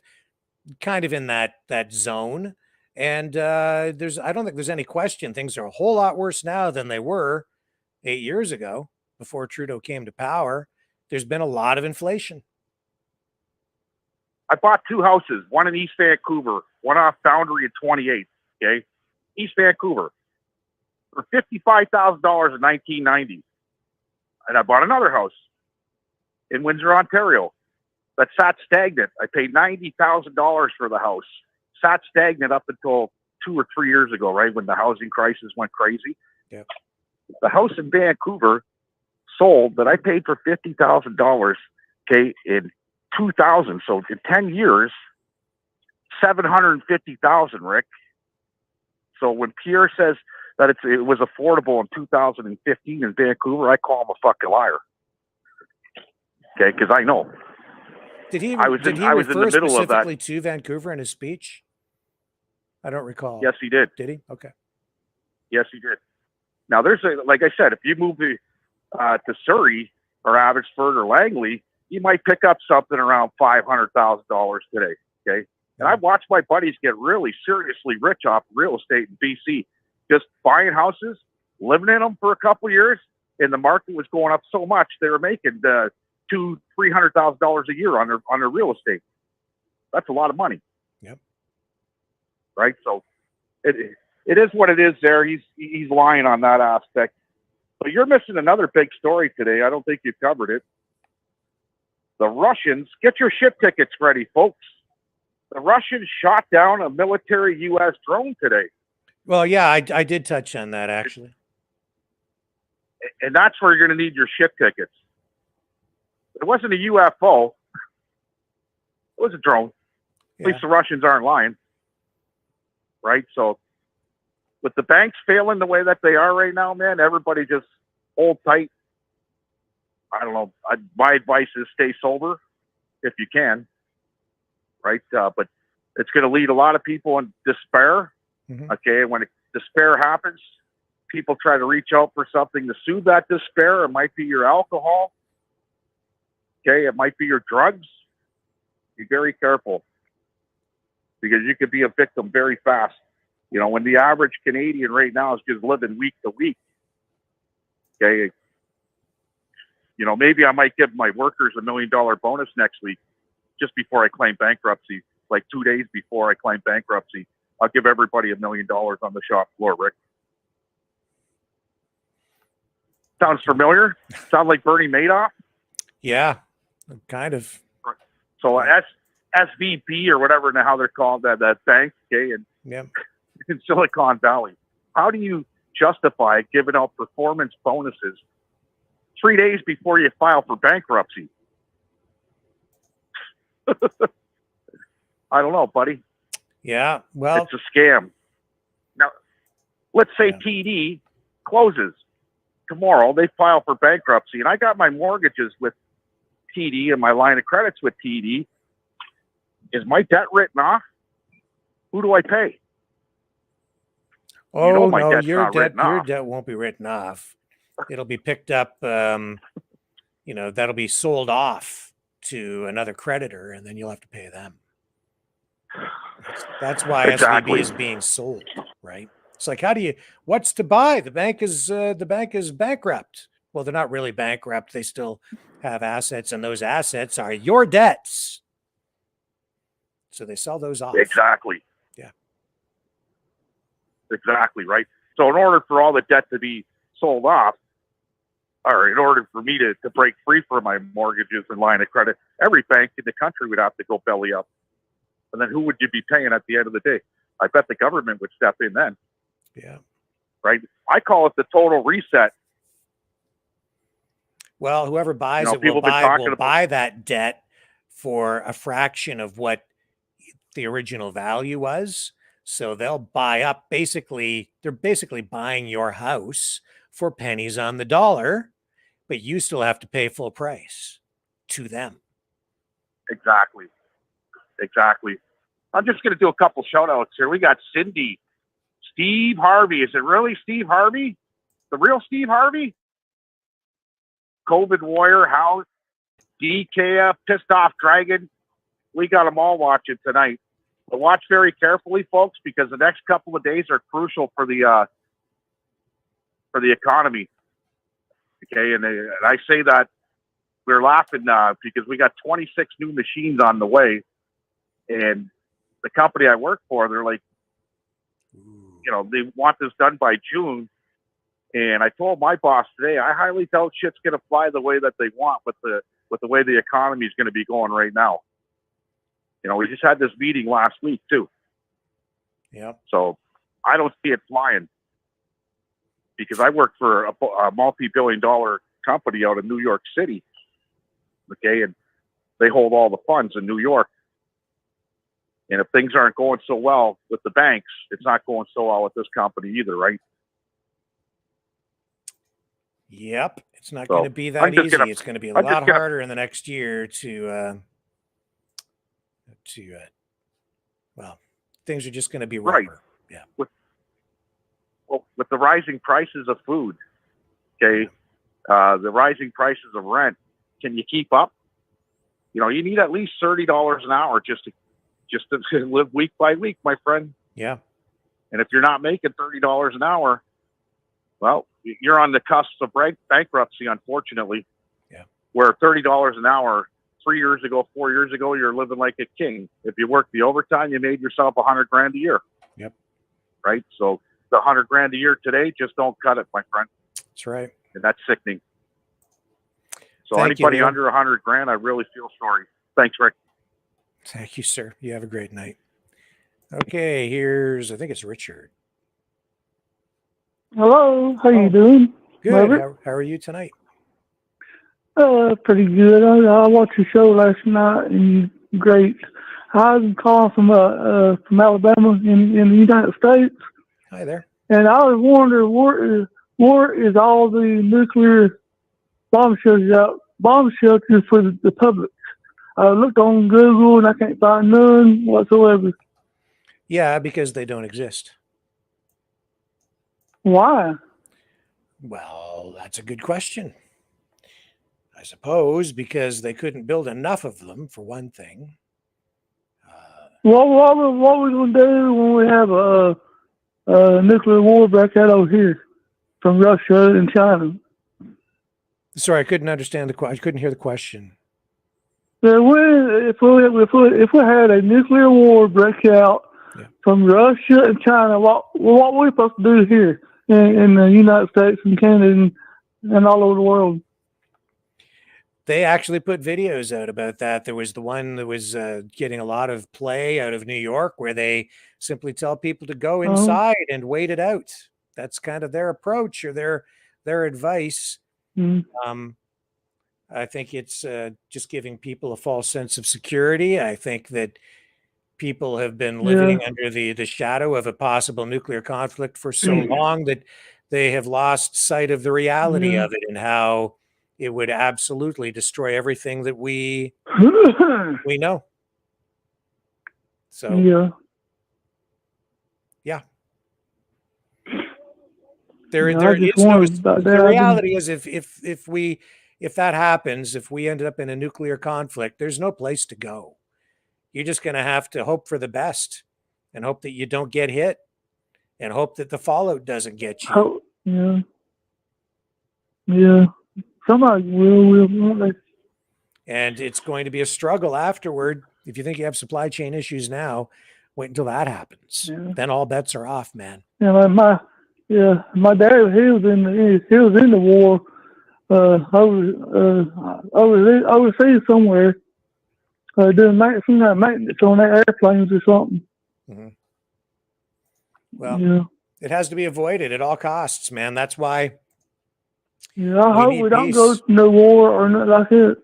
kind of in that zone. And I don't think there's any question things are a whole lot worse now than they were 8 years ago before Trudeau came to power. There's been a lot of inflation. I bought 2 houses, one in East Vancouver, one off Boundary at 28th, okay? East Vancouver, for $55,000 in 1990. And I bought another house in Windsor, Ontario, that sat stagnant. I paid $90,000 for the house. Sat stagnant up until 2 or 3 years ago, right, when the housing crisis went crazy. Yep. The house in Vancouver sold that I paid for $50,000, okay, in 2000. So in 10 years, $750,000, Rick. So when Pierre says that it was affordable in 2015 in Vancouver, I call him a fucking liar. Okay, because I know. Did he I was in the middle specifically of that. to Vancouver in his speech? I don't recall. Yes, he did. Did he? Okay. Yes, he did. Now, like I said, if you move to Surrey or Abbotsford or Langley, you might pick up something around $500,000 today. Okay. And I've watched my buddies get really seriously rich off real estate in BC, just buying houses, living in them for a couple of years, and the market was going up so much they were making $200,000-$300,000 a year on their real estate. That's a lot of money. Yep. Right. So it is what it is. There, he's lying on that aspect. But you're missing another big story today. I don't think you covered it. The Russians, get your ship tickets ready, folks. The Russians shot down a military U.S. drone today. Well, yeah, I did touch on that, actually. And that's where you're going to need your ship tickets. It wasn't a UFO. It was a drone. Yeah. At least the Russians aren't lying. Right? So with the banks failing the way that they are right now, man, everybody just hold tight. I don't know. My advice is stay sober if you can. Right? But it's going to lead a lot of people in despair. Mm-hmm. Okay? When despair happens, people try to reach out for something to soothe that despair. It might be your alcohol. Okay? It might be your drugs. Be very careful, because you could be a victim very fast. You know, when the average Canadian right now is just living week to week. Okay. You know, maybe I might give my workers $1 million bonus next week, just before I claim bankruptcy, like 2 days before I claim bankruptcy. I'll give everybody $1 million on the shop floor, Rick. Sounds familiar? Sound like Bernie Madoff? Yeah, kind of. So SVB or whatever now how they're called, that bank, okay, and yeah, in Silicon Valley. How do you justify giving out performance bonuses 3 days before you file for bankruptcy? I don't know, buddy. Yeah, well, it's a scam. Now, let's say TD closes tomorrow. They file for bankruptcy, and I got my mortgages with TD and my line of credits with TD. Is my debt written off? Who do I pay? Oh, you know my no, debt's your not written debt off. won't be written off. It'll be picked up. You know, that'll be sold off to another creditor, and then you'll have to pay them. That's why Exactly. SVB is being sold, right? It's like, what's to buy? The bank is bankrupt. Well, they're not really bankrupt. They still have assets, and those assets are your debts. So they sell those off. Exactly. Yeah. Exactly, right? So in order for all the debt to be sold off, or in order for me to break free from my mortgages and line of credit, every bank in the country would have to go belly up. And then who would you be paying at the end of the day? I bet the government would step in then. Yeah. Right? I call it the total reset. Well, whoever buys it will buy that debt for a fraction of what the original value was. So they'll buy up, they're basically buying your house for pennies on the dollar, but you still have to pay full price to them. Exactly. I'm just going to do a couple shout outs here. We got Cindy, Steve Harvey. Is it really Steve Harvey? The real Steve Harvey? COVID Warrior, House, DKF, Pissed Off Dragon. We got them all watching tonight. But watch very carefully, folks, because the next couple of days are crucial for the economy. Okay, and I say that we're laughing because we got 26 new machines on the way, and the company I work for, they're like, you know, they want this done by June. And I told my boss today, I highly doubt shit's going to fly the way that they want with the way the economy is going to be going right now. You know, we just had this meeting last week too. Yep. So I don't see it flying because I work for a multi-billion-dollar company out of New York City. Okay, and they hold all the funds in New York. And if things aren't going so well with the banks, it's not going so well with this company either, right? Yep. It's not going to be that easy. It's going to be a lot harder in the next year well, things are just going to be rougher. Right. Yeah. With the rising prices of food, okay, the rising prices of rent, can you keep up? You know, you need at least $30 an hour just to live week by week, my friend. Yeah. And if you're not making $30 an hour, well, you're on the cusp of bankruptcy, unfortunately. Yeah. Where $30 an hour 3 years ago, 4 years ago, you're living like a king. If you work the overtime, you made yourself $100,000 a year. Yep. Right. So the $100,000 a year today just don't cut it, my friend. That's right. and that's sickening. So Thank you, anybody Leo. under 100 grand, I really feel sorry. Thanks, Rick. Thank you, sir. You have a great night. Okay, I think it's Richard. Hello, how you doing? Good. Maverick? How are you tonight? Pretty good. I watched your show last night, and great. I'm calling from Alabama in the United States, Hi there. and I was wondering where is all the nuclear bomb shelters for the public? I looked on Google and I can't find none whatsoever. Yeah, because they don't exist. Why? Well, that's a good question. I suppose because they couldn't build enough of them, for one thing. What we gonna do when we have a nuclear war break out over here from Russia and China? Sorry, I couldn't understand the question. I couldn't hear the question. If we had a nuclear war break out from Russia and China, what are we supposed to do here in the United States and Canada and all over the world? They actually put videos out about that. There was the one that was getting a lot of play out of New York where they simply tell people to go inside and wait it out. That's kind of their approach or their advice. I think it's just giving people a false sense of security. I think that people have been living under the shadow of a possible nuclear conflict for so long that they have lost sight of the reality of it and how it would absolutely destroy everything that we know. So yeah. The reality is if that happens, if we ended up in a nuclear conflict, there's no place to go. You're just going to have to hope for the best and hope that you don't get hit and hope that the fallout doesn't get you. Yeah. Somebody will, won't they? And it's going to be a struggle afterward. If you think you have supply chain issues now, wait until that happens. Then all bets are off, man. Yeah, my dad, he was in the war overseas somewhere, doing some kind of maintenance on their airplanes or something. Well, it has to be avoided at all costs, man. That's why. Yeah, I hope we don't go to no war or nothing like that.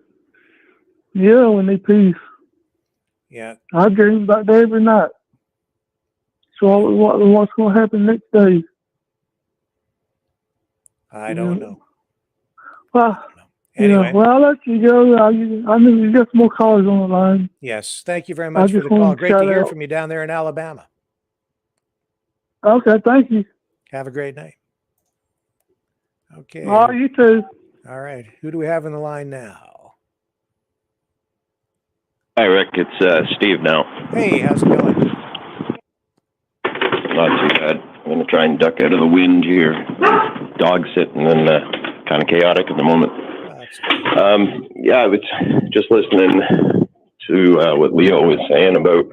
Yeah, we need peace. Yeah. I dream about that every night. So what's going to happen next day? I don't know. Well, anyway. Well, I'll let you go. I know you got some more callers on the line. Yes. Thank you very much for the call. Great to hear from you down there in Alabama. Okay, thank you. Have a great night. Okay. Oh, you too. All right. Who do we have in the line now? Hi, Rick. It's Steve now. Hey, how's it going? Not too bad. I'm going to try and duck out of the wind here. Dog sitting and kind of chaotic at the moment. I was just listening to what Leo was saying about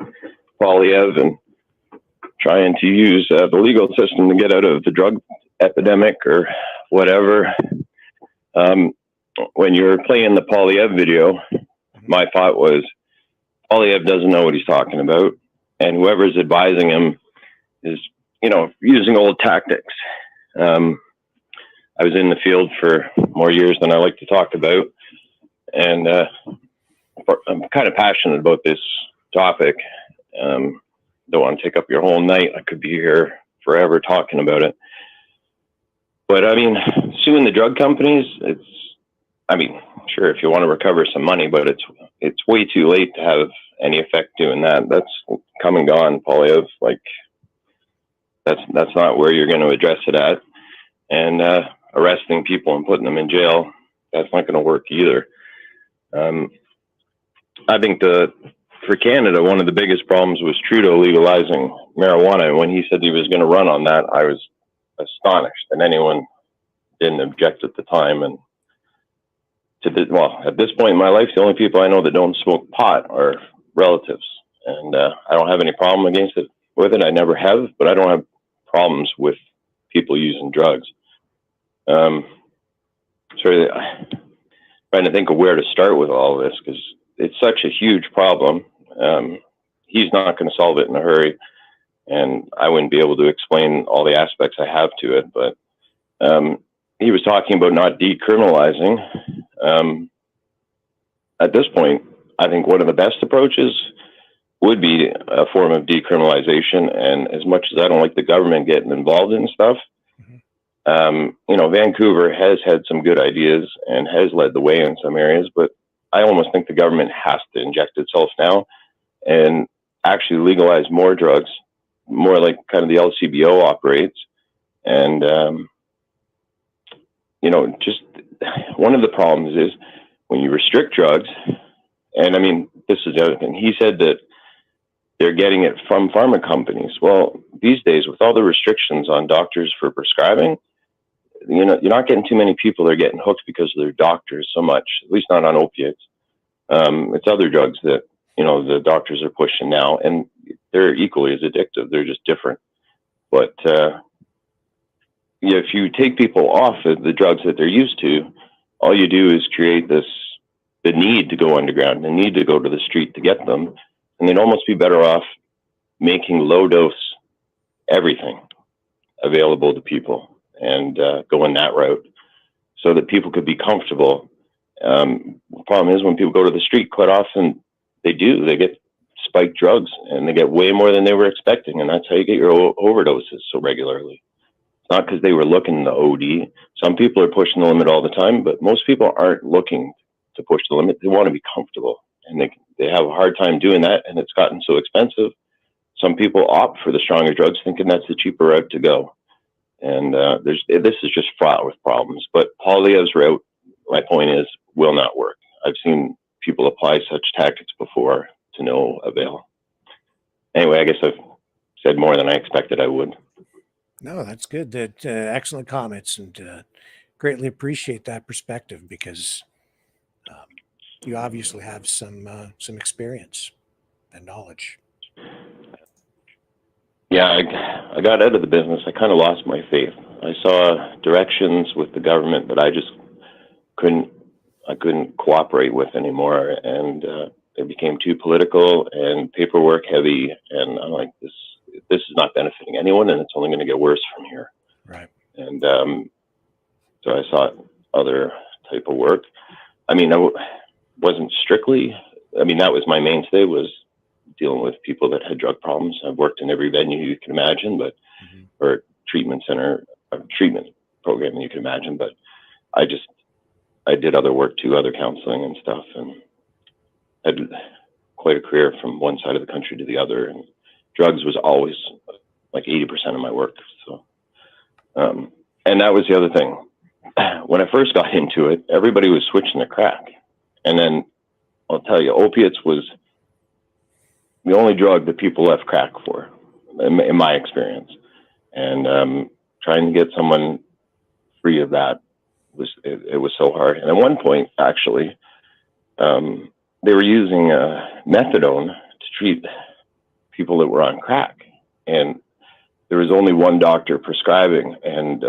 Polyev and trying to use the legal system to get out of the drug epidemic or whatever. When you're playing the Polyev video, my thought was Polyev doesn't know what he's talking about, and whoever's advising him is, using old tactics. I was in the field for more years than I like to talk about, and I'm kind of passionate about this topic. Don't want to take up your whole night. I could be here forever talking about it. But I mean, suing the drug companies, sure, if you want to recover some money, but it's way too late to have any effect doing that. That's come and gone, Polyev. Like, that's not where you're going to address it at. And arresting people and putting them in jail, that's not going to work either. I think for Canada, one of the biggest problems was Trudeau legalizing marijuana. And when he said he was going to run on that, I was astonished that anyone didn't object at the time. And at this point in my life, the only people I know that don't smoke pot are relatives. And I don't have any problem with it. I never have, but I don't have problems with people using drugs. sort of trying to think of where to start with all of this, because it's such a huge problem. He's not going to solve it in a hurry, and I wouldn't be able to explain all the aspects I have to it. But he was talking about not decriminalizing. At this point, I think one of the best approaches would be a form of decriminalization. And as much as I don't like the government getting involved in stuff, Vancouver has had some good ideas and has led the way in some areas, but I almost think the government has to inject itself now and actually legalize more drugs, more like kind of the LCBO operates. And, just one of the problems is when you restrict drugs, and I mean, this is the other thing. He said that they're getting it from pharma companies. Well, these days, with all the restrictions on doctors for prescribing, you're not getting too many people that are getting hooked because of their doctors so much, at least not on opiates. It's other drugs that, the doctors are pushing now, and they're equally as addictive. They're just different. But if you take people off of the drugs that they're used to, all you do is create the need to go underground, the need to go to the street to get them. And they'd almost be better off making low dose everything available to people and going that route so that people could be comfortable. The problem is when people go to the street, quite often they get spiked drugs and they get way more than they were expecting. And that's how you get your overdoses so regularly. It's not because they were looking to OD. Some people are pushing the limit all the time, but most people aren't looking to push the limit. They want to be comfortable, and they have a hard time doing that. And it's gotten so expensive. Some people opt for the stronger drugs thinking that's the cheaper route to go. And this is just fraught with problems. But Paul Leo's route, my point is, will not work. I've seen people apply such tactics before to no avail. Anyway, I guess I've said more than I expected I would. No, that's good. That excellent comments, and greatly appreciate that perspective, because you obviously have some experience and knowledge. Yeah, I got out of the business. I kind of lost my faith. I saw directions with the government that I just couldn't cooperate with anymore, and it became too political and paperwork heavy. And I'm like, this is not benefiting anyone, and it's only going to get worse from here. Right. And so I sought other type of work. I mean, I wasn't strictly. I mean, that was my mainstay, was dealing with people that had drug problems. I've worked in every venue you can imagine, but or treatment center, treatment program you can imagine. But I did other work too, other counseling and stuff, and had quite a career from one side of the country to the other. And drugs was always like 80% of my work. So, and that was the other thing. When I first got into it, everybody was switching to crack, and then I'll tell you, opiates was the only drug that people left crack for, in my experience. And trying to get someone free of that was so hard. And at one point, actually, they were using methadone to treat people that were on crack, and there was only one doctor prescribing. And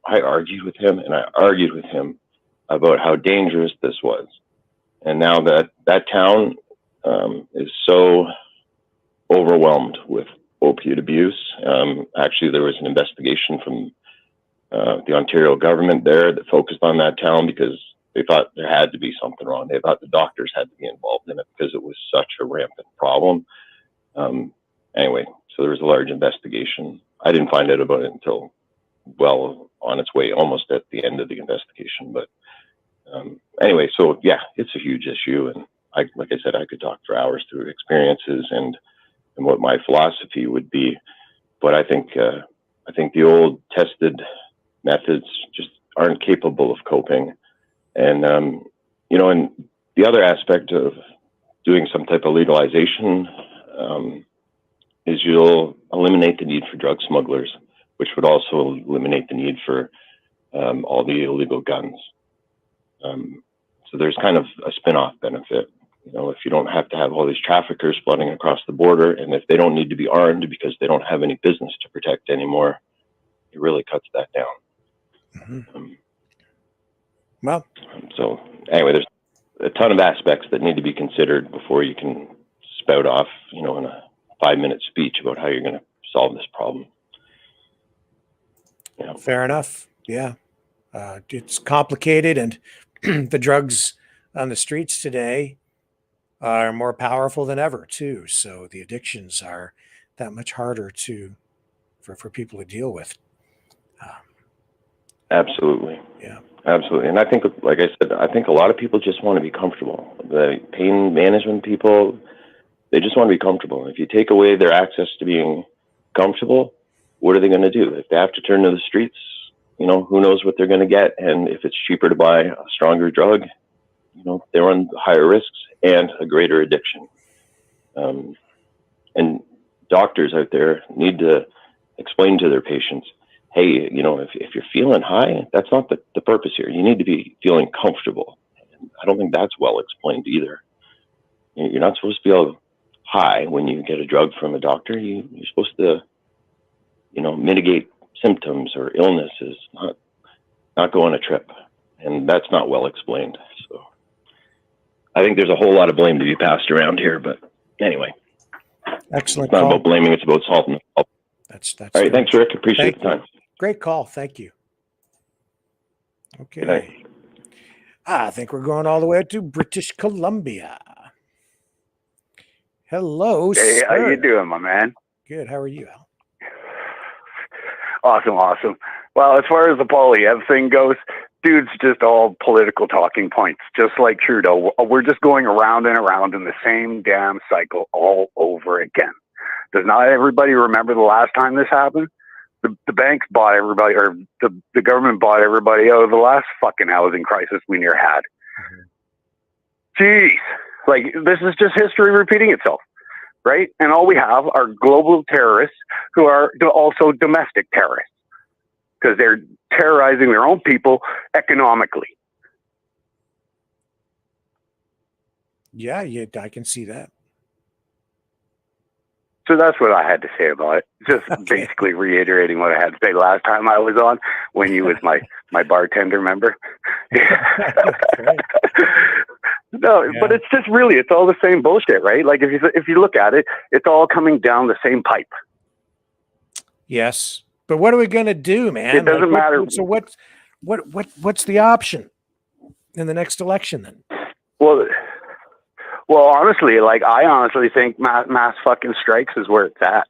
I argued with him about how dangerous this was. And now that town is so overwhelmed with opiate abuse. Actually, there was an investigation from the Ontario government there that focused on that town because they thought there had to be something wrong. They thought the doctors had to be involved in it because it was such a rampant problem. Anyway, so there was a large investigation. I didn't find out about it until well on its way, almost at the end of the investigation. But anyway, so yeah, it's a huge issue. And like I said, I could talk for hours through experiences and what my philosophy would be. But I think the old tested methods just aren't capable of coping. And, and the other aspect of doing some type of legalization is you'll eliminate the need for drug smugglers, which would also eliminate the need for all the illegal guns. So there's kind of a spin-off benefit. If you don't have to have all these traffickers flooding across the border, and if they don't need to be armed because they don't have any business to protect anymore, it really cuts that down. Well, so anyway, there's a ton of aspects that need to be considered before you can spout off, in a 5-minute speech about how you're going to solve this problem. Fair enough. Yeah. It's complicated, and the drugs on the streets today are more powerful than ever too. So the addictions are that much harder for people to deal with. Absolutely. Yeah. Absolutely. And I think, like I said, I think a lot of people just want to be comfortable. The pain management people, they just want to be comfortable. If you take away their access to being comfortable, what are they going to do? If they have to turn to the streets, who knows what they're going to get. And if it's cheaper to buy a stronger drug, they run higher risks and a greater addiction. And doctors out there need to explain to their patients, hey, if you're feeling high, that's not the purpose here. You need to be feeling comfortable. And I don't think that's well explained either. You're not supposed to feel high when you get a drug from a doctor. You're supposed to, mitigate symptoms or illnesses, not go on a trip. And that's not well explained. So I think there's a whole lot of blame to be passed around here. But anyway, excellent. It's not about blaming, it's about solving the problem. That's all right. Thanks, Rick. Appreciate the time. Great call. Thank you. Okay. I think we're going all the way to British Columbia. Hello, Hey, sir. how you doing, my man? Good. How are you, Al? Awesome. Well, as far as the Polyev thing goes, dude's just all political talking points, just like Trudeau. We're just going around and around in the same damn cycle all over again. Does not everybody remember the last time this happened? The banks bought everybody, or the government bought everybody out of the last fucking housing crisis we near had. Jeez. Like, this is just history repeating itself, right? And all we have are global terrorists who are also domestic terrorists because they're terrorizing their own people economically. Yeah, I can see that. So that's what I had to say about it. Just basically reiterating what I had to say last time I was on when you was my bartender, remember? No, but it's just really, it's all the same bullshit, right? Like if you look at it, it's all coming down the same pipe. Yes, but what are we going to do, man? It doesn't matter. So what's the option in the next election then? Well, honestly, I honestly think mass fucking strikes is where it's at.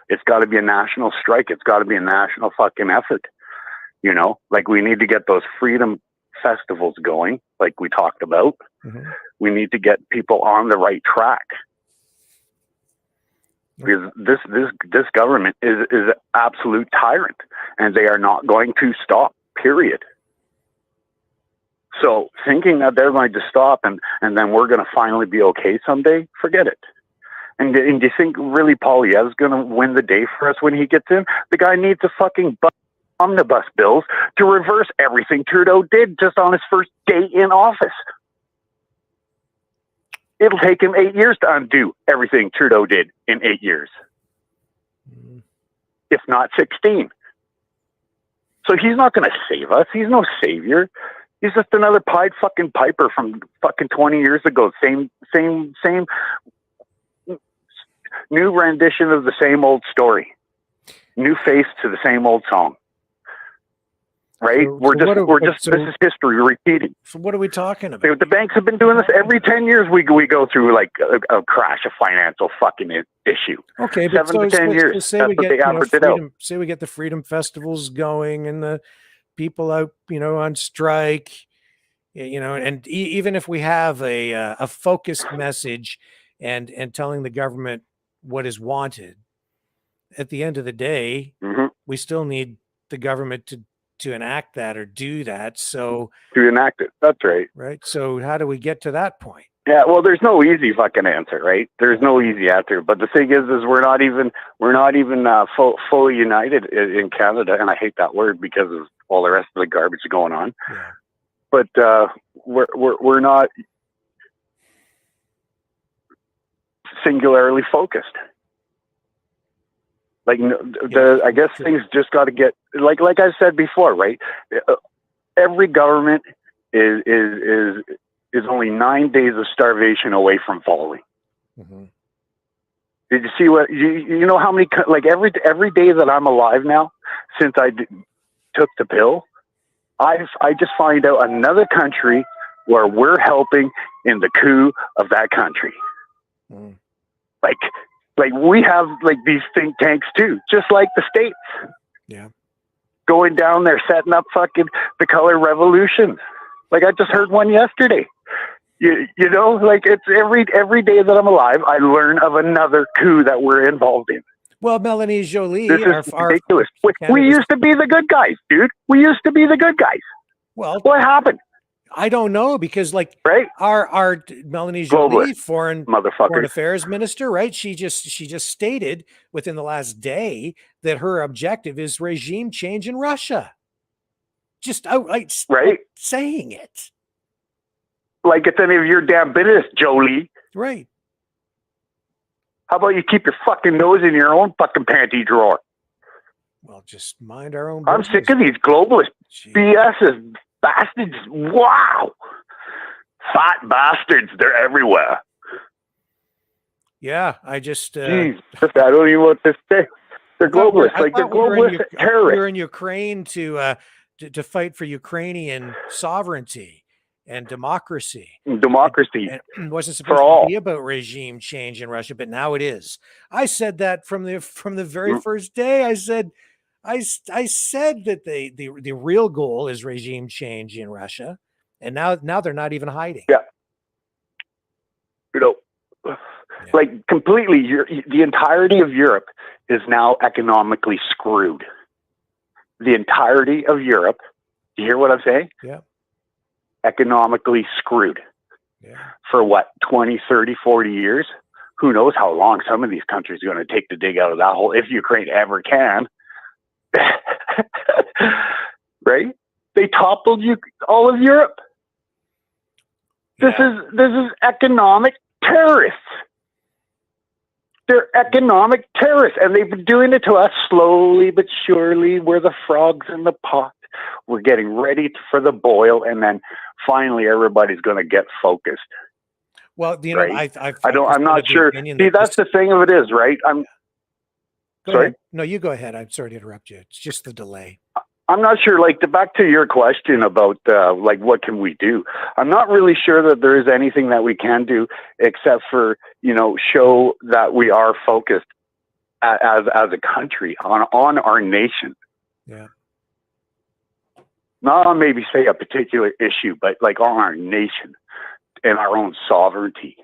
It's got to be a national strike. It's got to be a national fucking effort. Like we need to get those freedom festivals going, like we talked about. Mm-hmm. We need to get people on the right track. Because this government is an absolute tyrant, and they are not going to stop, period. So thinking that they're going to stop and then we're going to finally be okay someday, forget it. And do you think really Poilievre's going to win the day for us when he gets in? The guy needs a fucking omnibus bills to reverse everything Trudeau did just on his first day in office. It'll take him 8 years to undo everything Trudeau did in 8 years. If not 16. So he's not going to save us. He's no savior. He's just another Pied fucking Piper from fucking 20 years ago. Same new rendition of the same old story. New face to the same old song. Right? This is history repeating. So what are we talking about? The banks have been doing this every 10 years. We go through like a crash, a financial fucking issue. Okay, but 7 to 10 years. Say That's we what get they average it out. say we get the freedom festivals going and the people out, on strike, and even if we have a focused message and telling the government what is wanted, at the end of the day, we still need the government to enact that or do that. So to enact it. That's right. Right. So how do we get to that point? Yeah, well, there's no easy fucking answer, right? There's no easy answer. But the thing is we're not even fully united in Canada, and I hate that word because of all the rest of the garbage going on. Yeah. But we're not singularly focused. I guess things just got to get like I said before, right? Every government is only 9 days of starvation away from falling. Mm-hmm. Did you see what you know? How many, like every day that I'm alive now since I took the pill, I just find out another country where we're helping in the coup of that country. Mm. Like we have like these think tanks too, just like the States. Yeah. Going down there, setting up fucking the color revolution. Like I just heard one yesterday. You know, like it's every day that I'm alive, I learn of another coup that we're involved in. Well, Melanie Jolie, This is ridiculous. We used to be the good guys, dude. We used to be the good guys. Well, what happened? I don't know, because like right, our Melanie Jolie, foreign affairs minister, right? She just stated within the last day that her objective is regime change in Russia. Just outright saying it. Like it's any of your damn business, Jolie. Right. How about you keep your fucking nose in your own fucking panty drawer? Well, just mind our own business. I'm sick of these globalist BS's bastards. Wow. Fat bastards. They're everywhere. Yeah, I just... Jeez, I don't even know what to say. They're globalists. Like, they're globalist terrorists. We're in Ukraine to fight for Ukrainian sovereignty and democracy. Democracy. And wasn't supposed to be about regime change in Russia, but now it is. I said that from the very first day. I said that the real goal is regime change in Russia, and now they're not even hiding. Yeah. You know, like completely, the entirety of Europe is now economically screwed. The entirety of Europe. You hear what I'm saying? Yeah. Economically screwed. Yeah. For what, 20, 30, 40 years? Who knows how long some of these countries are going to take to dig out of that hole, if Ukraine ever can. Right? They toppled all of Europe. This is economic terrorists. They're economic terrorists, and they've been doing it to us slowly but surely. We're the frogs in the pot. We're getting ready for the boil, and then finally everybody's going to get focused. Well, you know, right? I'm not sure. See, that's the thing of it is, right? Sorry. Ahead. No, you go ahead. I'm sorry to interrupt you. It's just the delay. I'm not sure, like, back to your question about, like, what can we do? I'm not really sure that there is anything that we can do except for, you know, show that we are focused as a country on our nation. Yeah. Not on maybe, say, a particular issue, but, like, on our nation and our own sovereignty,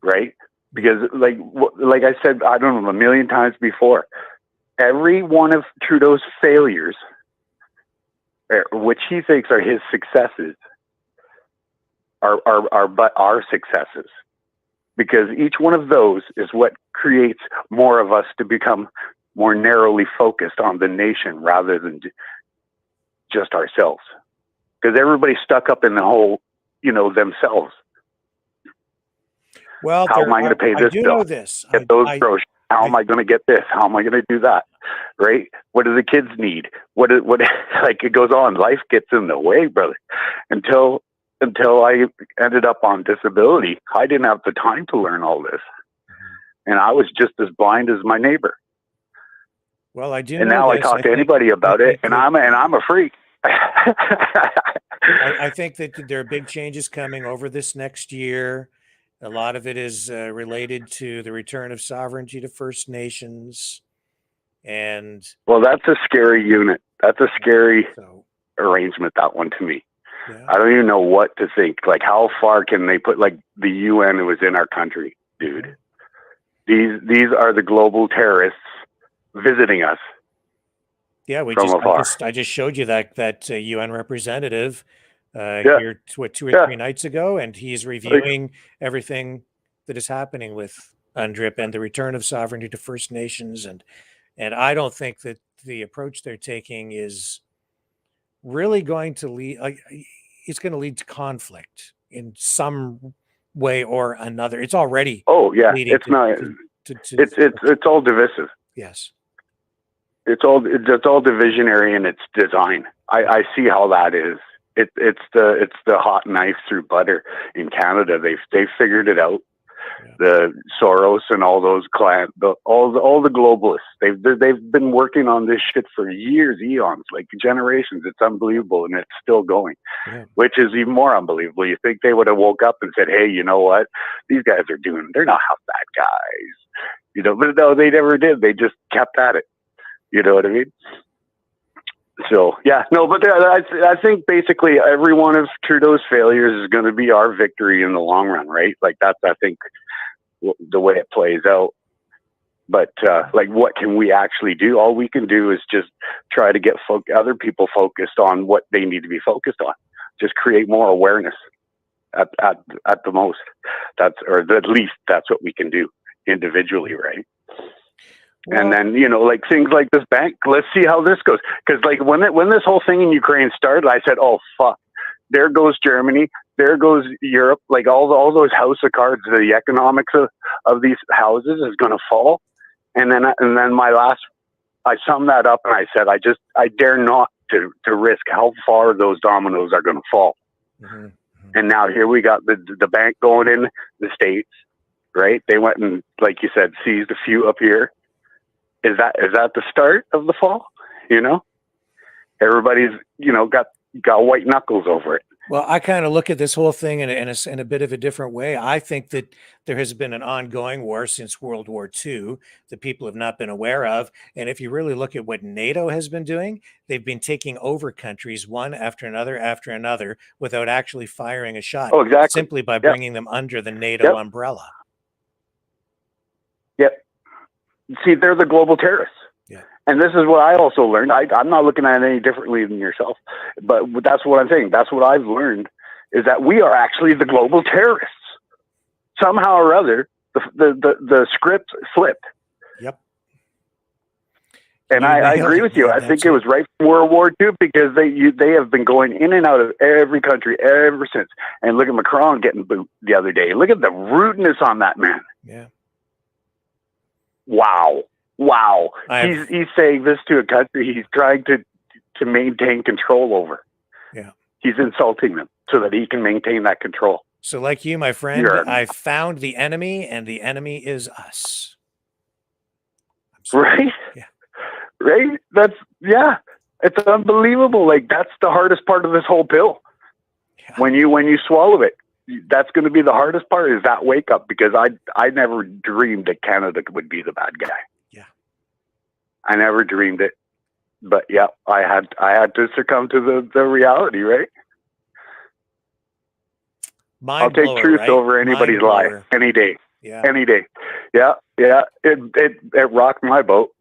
right? Because, like I said, I don't know, a million times before, every one of Trudeau's failures, which he thinks are his successes, are but our successes. Because each one of those is what creates more of us to become more narrowly focused on the nation rather than just ourselves. Because everybody's stuck up in the whole, you know, themselves. Well, how am I going to pay this bill? Get those groceries. How am I going to get this? How am I going to do that? Right? What do the kids need? What like it goes on. Life gets in the way, brother. Until I ended up on disability, I didn't have the time to learn all this. And I was just as blind as my neighbor. Well, I do. And now I talk to anybody about it, and I'm a freak. I think that there are big changes coming over this next year. A lot of it is related to the return of sovereignty to First Nations. And well, that's a scary unit. That's a scary arrangement, that one, to me. Yeah. I don't even know what to think. Like, how far can they put, like, the UN was in our country, dude? These are the global terrorists visiting us. Yeah, I just showed you that UN representative here 2 or 3 nights ago, and he's reviewing everything that is happening with UNDRIP and the return of sovereignty to First Nations, and I don't think that the approach they're taking is really going to lead. It's going to lead to conflict in some way or another. It's already. Oh yeah, it's not. It's all divisive. Yes. It's all divisionary in its design. I see how that is. It's the hot knife through butter in Canada. They've figured it out. The Soros and all those all the globalists. They've been working on this shit for years, eons, like generations. It's unbelievable, and it's still going, which is even more unbelievable. You think they would have woke up and said, "Hey, you know what? These guys they're not half bad guys," you know. But no, they never did. They just kept at it. You know what I mean? So yeah, no, but I think basically every one of Trudeau's failures is going to be our victory in the long run, right? Like that's, I think, the way it plays out. But like, what can we actually do? All we can do is just try to get other people focused on what they need to be focused on. Just create more awareness at the most. Or at least that's what we can do individually, right? Well, and then, you know, like things like this bank, let's see how this goes. Because like when this whole thing in Ukraine started, I said, oh, fuck, there goes Germany, there goes Europe, like all those house of cards, the economics of these houses is going to fall. And then I summed that up and I said, I dare not to risk how far those dominoes are going to fall. Mm-hmm. And now here we got the bank going in the States, right? They went and, like you said, seized a few up here. Is that the start of the fall? You know, everybody's, you know, got white knuckles over it. Well, I kind of look at this whole thing in a bit of a different way. I think that there has been an ongoing war since World War II that people have not been aware of. And if you really look at what NATO has been doing, they've been taking over countries one after another without actually firing a shot. Oh, exactly. Simply by bringing them under the NATO umbrella. Yep. See, they're the global terrorists. Yeah. And this is what I also learned. I'm not looking at it any differently than yourself, but that's what I'm saying. That's what I've learned, is that we are actually the global terrorists. Somehow or other, the script flipped. Yep. And I agree with you. I think it was right from World War II, because they have been going in and out of every country ever since. And look at Macron getting booed the other day. Look at the rudeness on that man. Yeah. Wow. He's saying this to a country he's trying to maintain control over. Yeah. He's insulting them so that he can maintain that control. So like you, my friend, I found the enemy, and the enemy is us. Right? Yeah. Right? It's unbelievable. Like, that's the hardest part of this whole pill. Yeah. When you swallow it, that's going to be the hardest part, is that wake up, because I never dreamed that Canada would be the bad guy. Yeah. I never dreamed it. But yeah, I had to succumb to the reality, right? I'll take truth over anybody's lie any day. Yeah. Any day. Yeah. It rocked my boat.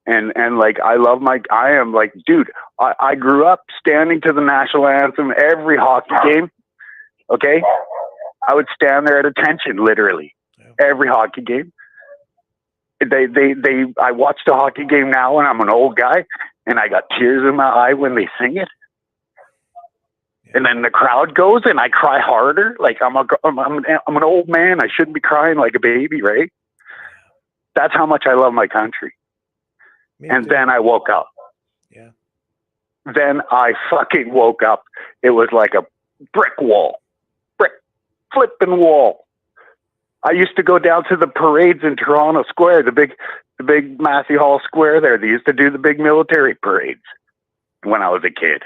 And like, I am like, dude, I grew up standing to the national anthem every hockey game. Okay. I would stand there at attention, literally, every hockey game. I watched a hockey game now, and I'm an old guy, and I got tears in my eye when they sing it. Yeah. And then the crowd goes, and I cry harder. Like, I'm an old man. I shouldn't be crying like a baby, right? That's how much I love my country. Then I woke up. Yeah. Then I fucking woke up. It was like a brick flipping wall. I used to go down to the parades in Toronto Square, the big Massey Hall Square there. They used to do the big military parades when I was a kid.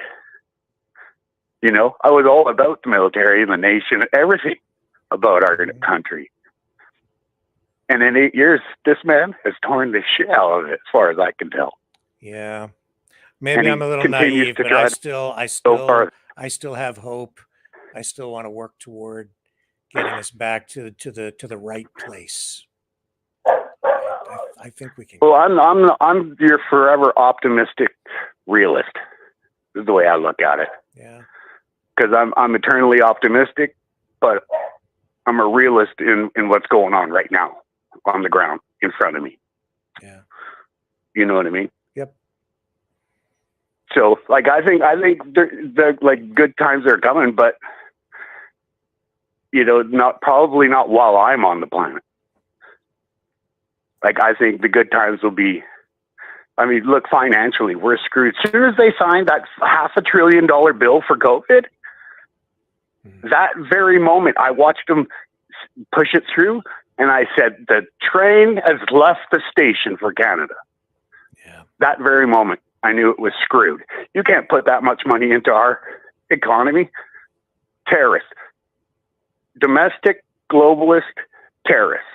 You know, I was all about the military and the nation, everything about our country. And in 8 years, this man has torn the shit out of it, as far as I can tell. Yeah. Maybe I'm a little naive, but I still have hope. I still want to work toward getting us back to the right place. I think we can. Well, I'm your forever optimistic realist. This is the way I look at it. Yeah. Because I'm eternally optimistic, but I'm a realist in what's going on right now on the ground in front of me. Yeah. You know what I mean? Yep. So, like, I think the like good times are coming, but you know, probably not while I'm on the planet. Like, I think the good times will be, I mean, look, financially, we're screwed. As soon as they signed that $500 billion bill for COVID, That very moment, I watched them push it through, and I said, the train has left the station for Canada. Yeah. That very moment, I knew it was screwed. You can't put that much money into our economy. Terrorists. Domestic, globalist terrorists.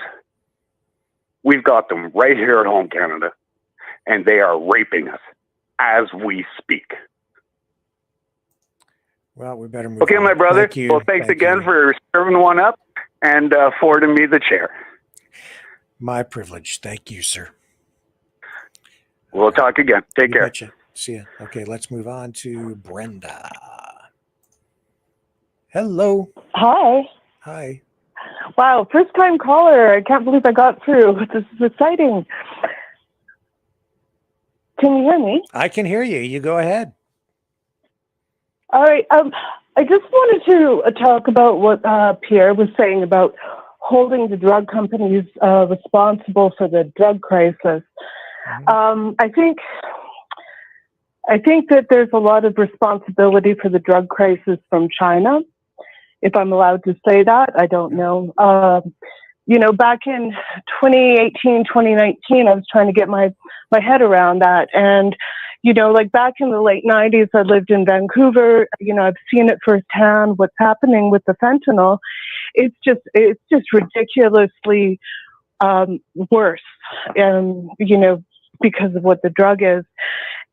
We've got them right here at home, Canada, and they are raping us as we speak. Well, we better move Okay, on. my brother. Thank you. Well, thanks Thank again you. for serving one up and forwarding me the chair. My privilege. Thank you, sir. We'll talk again. Take You care. betcha. See ya. Okay, let's move on to Brenda. Hello. Hi. Hi. Wow, first time caller. I can't believe I got through. This is exciting. Can you hear me? I can hear you. You go ahead. All right. I just wanted to talk about what Pierre was saying about holding the drug companies responsible for the drug crisis. I think that there's a lot of responsibility for the drug crisis from China, if I'm allowed to say that. I don't know. Back in 2018, 2019, I was trying to get my head around that. And, like back in the late 90s, I lived in Vancouver. I've seen it firsthand, what's happening with the fentanyl. It's just ridiculously worse, because of what the drug is.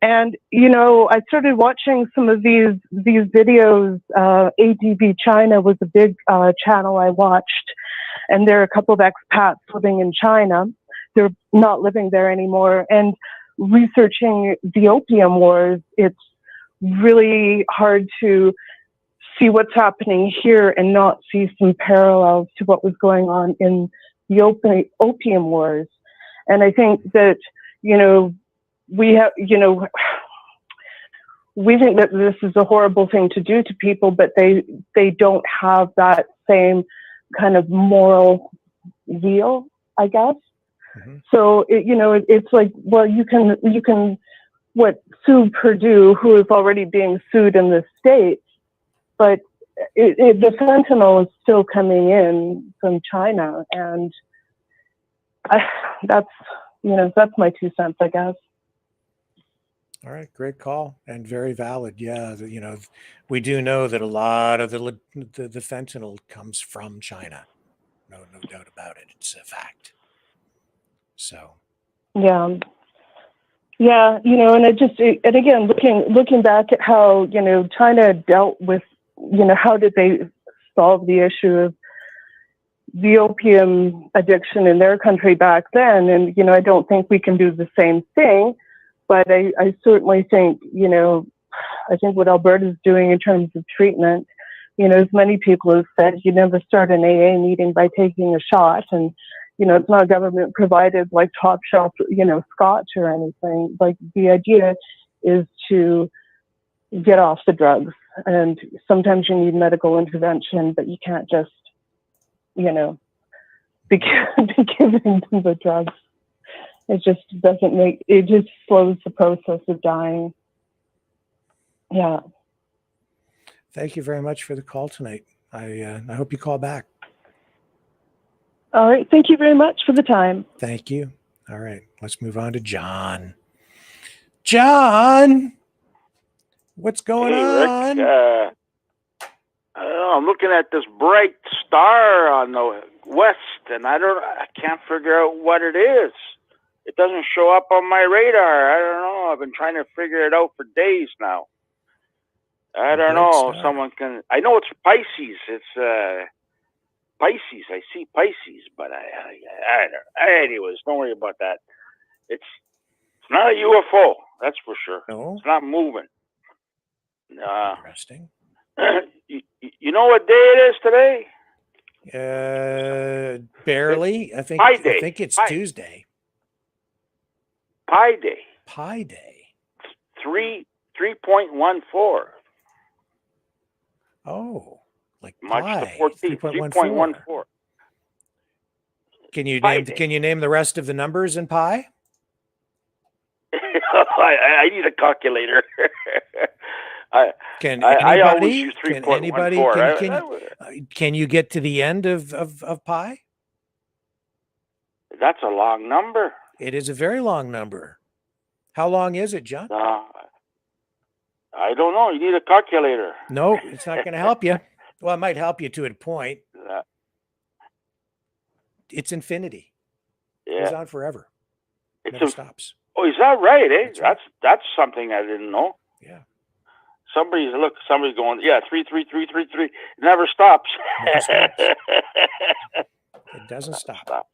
And, I started watching some of these videos. ADV China was a big channel I watched. And there are a couple of expats living in China. They're not living there anymore. And researching the opium wars, it's really hard to see what's happening here and not see some parallels to what was going on in the opium wars. And I think that, we have, we think that this is a horrible thing to do to people, but they don't have that same kind of moral zeal, I guess. So it's like, well, you can sue Purdue, who is already being sued in the States, but the fentanyl is still coming in from China, and that's my 2 cents, I guess. All right, great call and very valid. Yeah, we do know that a lot of the fentanyl comes from China. No doubt about it. It's a fact. So. Yeah, and again, looking back at how China dealt with, how did they solve the issue of the opium addiction in their country back then, and I don't think we can do the same thing. But I certainly think, I think what Alberta's doing in terms of treatment, as many people have said, you never start an AA meeting by taking a shot. And, it's not government provided like top shelf, scotch or anything. Like the idea is to get off the drugs. And sometimes you need medical intervention, but you can't just, be giving them the drugs. It just it just slows the process of dying. Yeah. Thank you very much for the call tonight. I hope you call back. All right. Thank you very much for the time. Thank you. All right. Let's move on to John. John, what's going on? Rick, I'm looking at this bright star on the west, and I can't figure out what it is. It doesn't show up on my radar. I don't know. I've been trying to figure it out for days now. I don't know. If someone can. I know it's Pisces. It's Pisces. I see Pisces, but I don't. Anyways, don't worry about that. It's not a UFO. That's for sure. No. It's not moving. Interesting. You know what day it is today? Barely. I think it's Tuesday. Pi Day. Pi Day. 3.14. Oh, like March pi. the 14th. 3.14. Can you name the rest of the numbers in pi? I need a calculator. I always use 3.14. Can you get to the end of pi? That's a long number. It is a very long number. How long is it, John? I don't know. You need a calculator. No, it's not going to help you. Well, it might help you to a point. It's infinity. Yeah. It goes on forever. It never stops. Oh, is that right? Eh? That's something I didn't know. Yeah. Somebody's going. Yeah, 33333. It never stops. Never stops. It doesn't stop.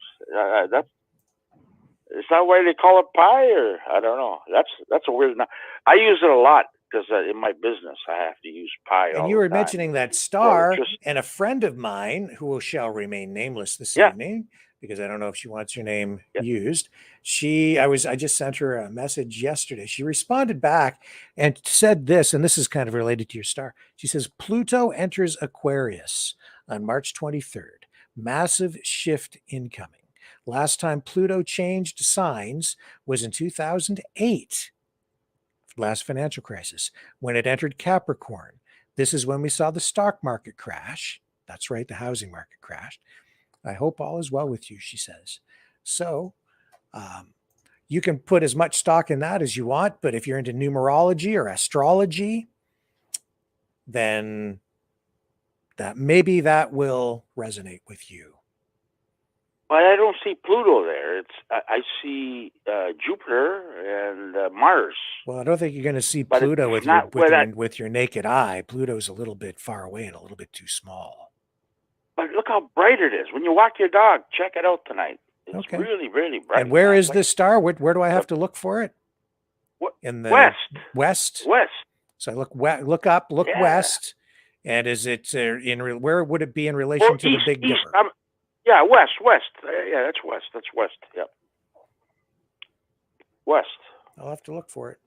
Is that why they call it pi, or I don't know. That's a weird. I use it a lot because in my business I have to use pi. And you were mentioning that star, and a friend of mine who shall remain nameless this evening, because I don't know if she wants her name used. I just sent her a message yesterday. She responded back and said this, and this is kind of related to your star. She says, Pluto enters Aquarius on March 23rd. Massive shift incoming. Last time Pluto changed signs was in 2008, last financial crisis, when it entered Capricorn. This is when we saw the stock market crash. That's right, the housing market crashed. I hope all is well with you, she says. So you can put as much stock in that as you want, but if you're into numerology or astrology, then maybe that will resonate with you. But I don't see Pluto there. I see Jupiter and Mars. Well, I don't think you're going to see Pluto with your naked eye. Pluto's a little bit far away and a little bit too small. But look how bright it is. When you walk your dog, check it out tonight. It's really, really bright. And where is this star? Where do I have to look for it? In the west. So I look west. And is it where would it be in relation to the Big Dipper? Yeah, west. Yeah, that's west. Yep. West. I'll have to look for it.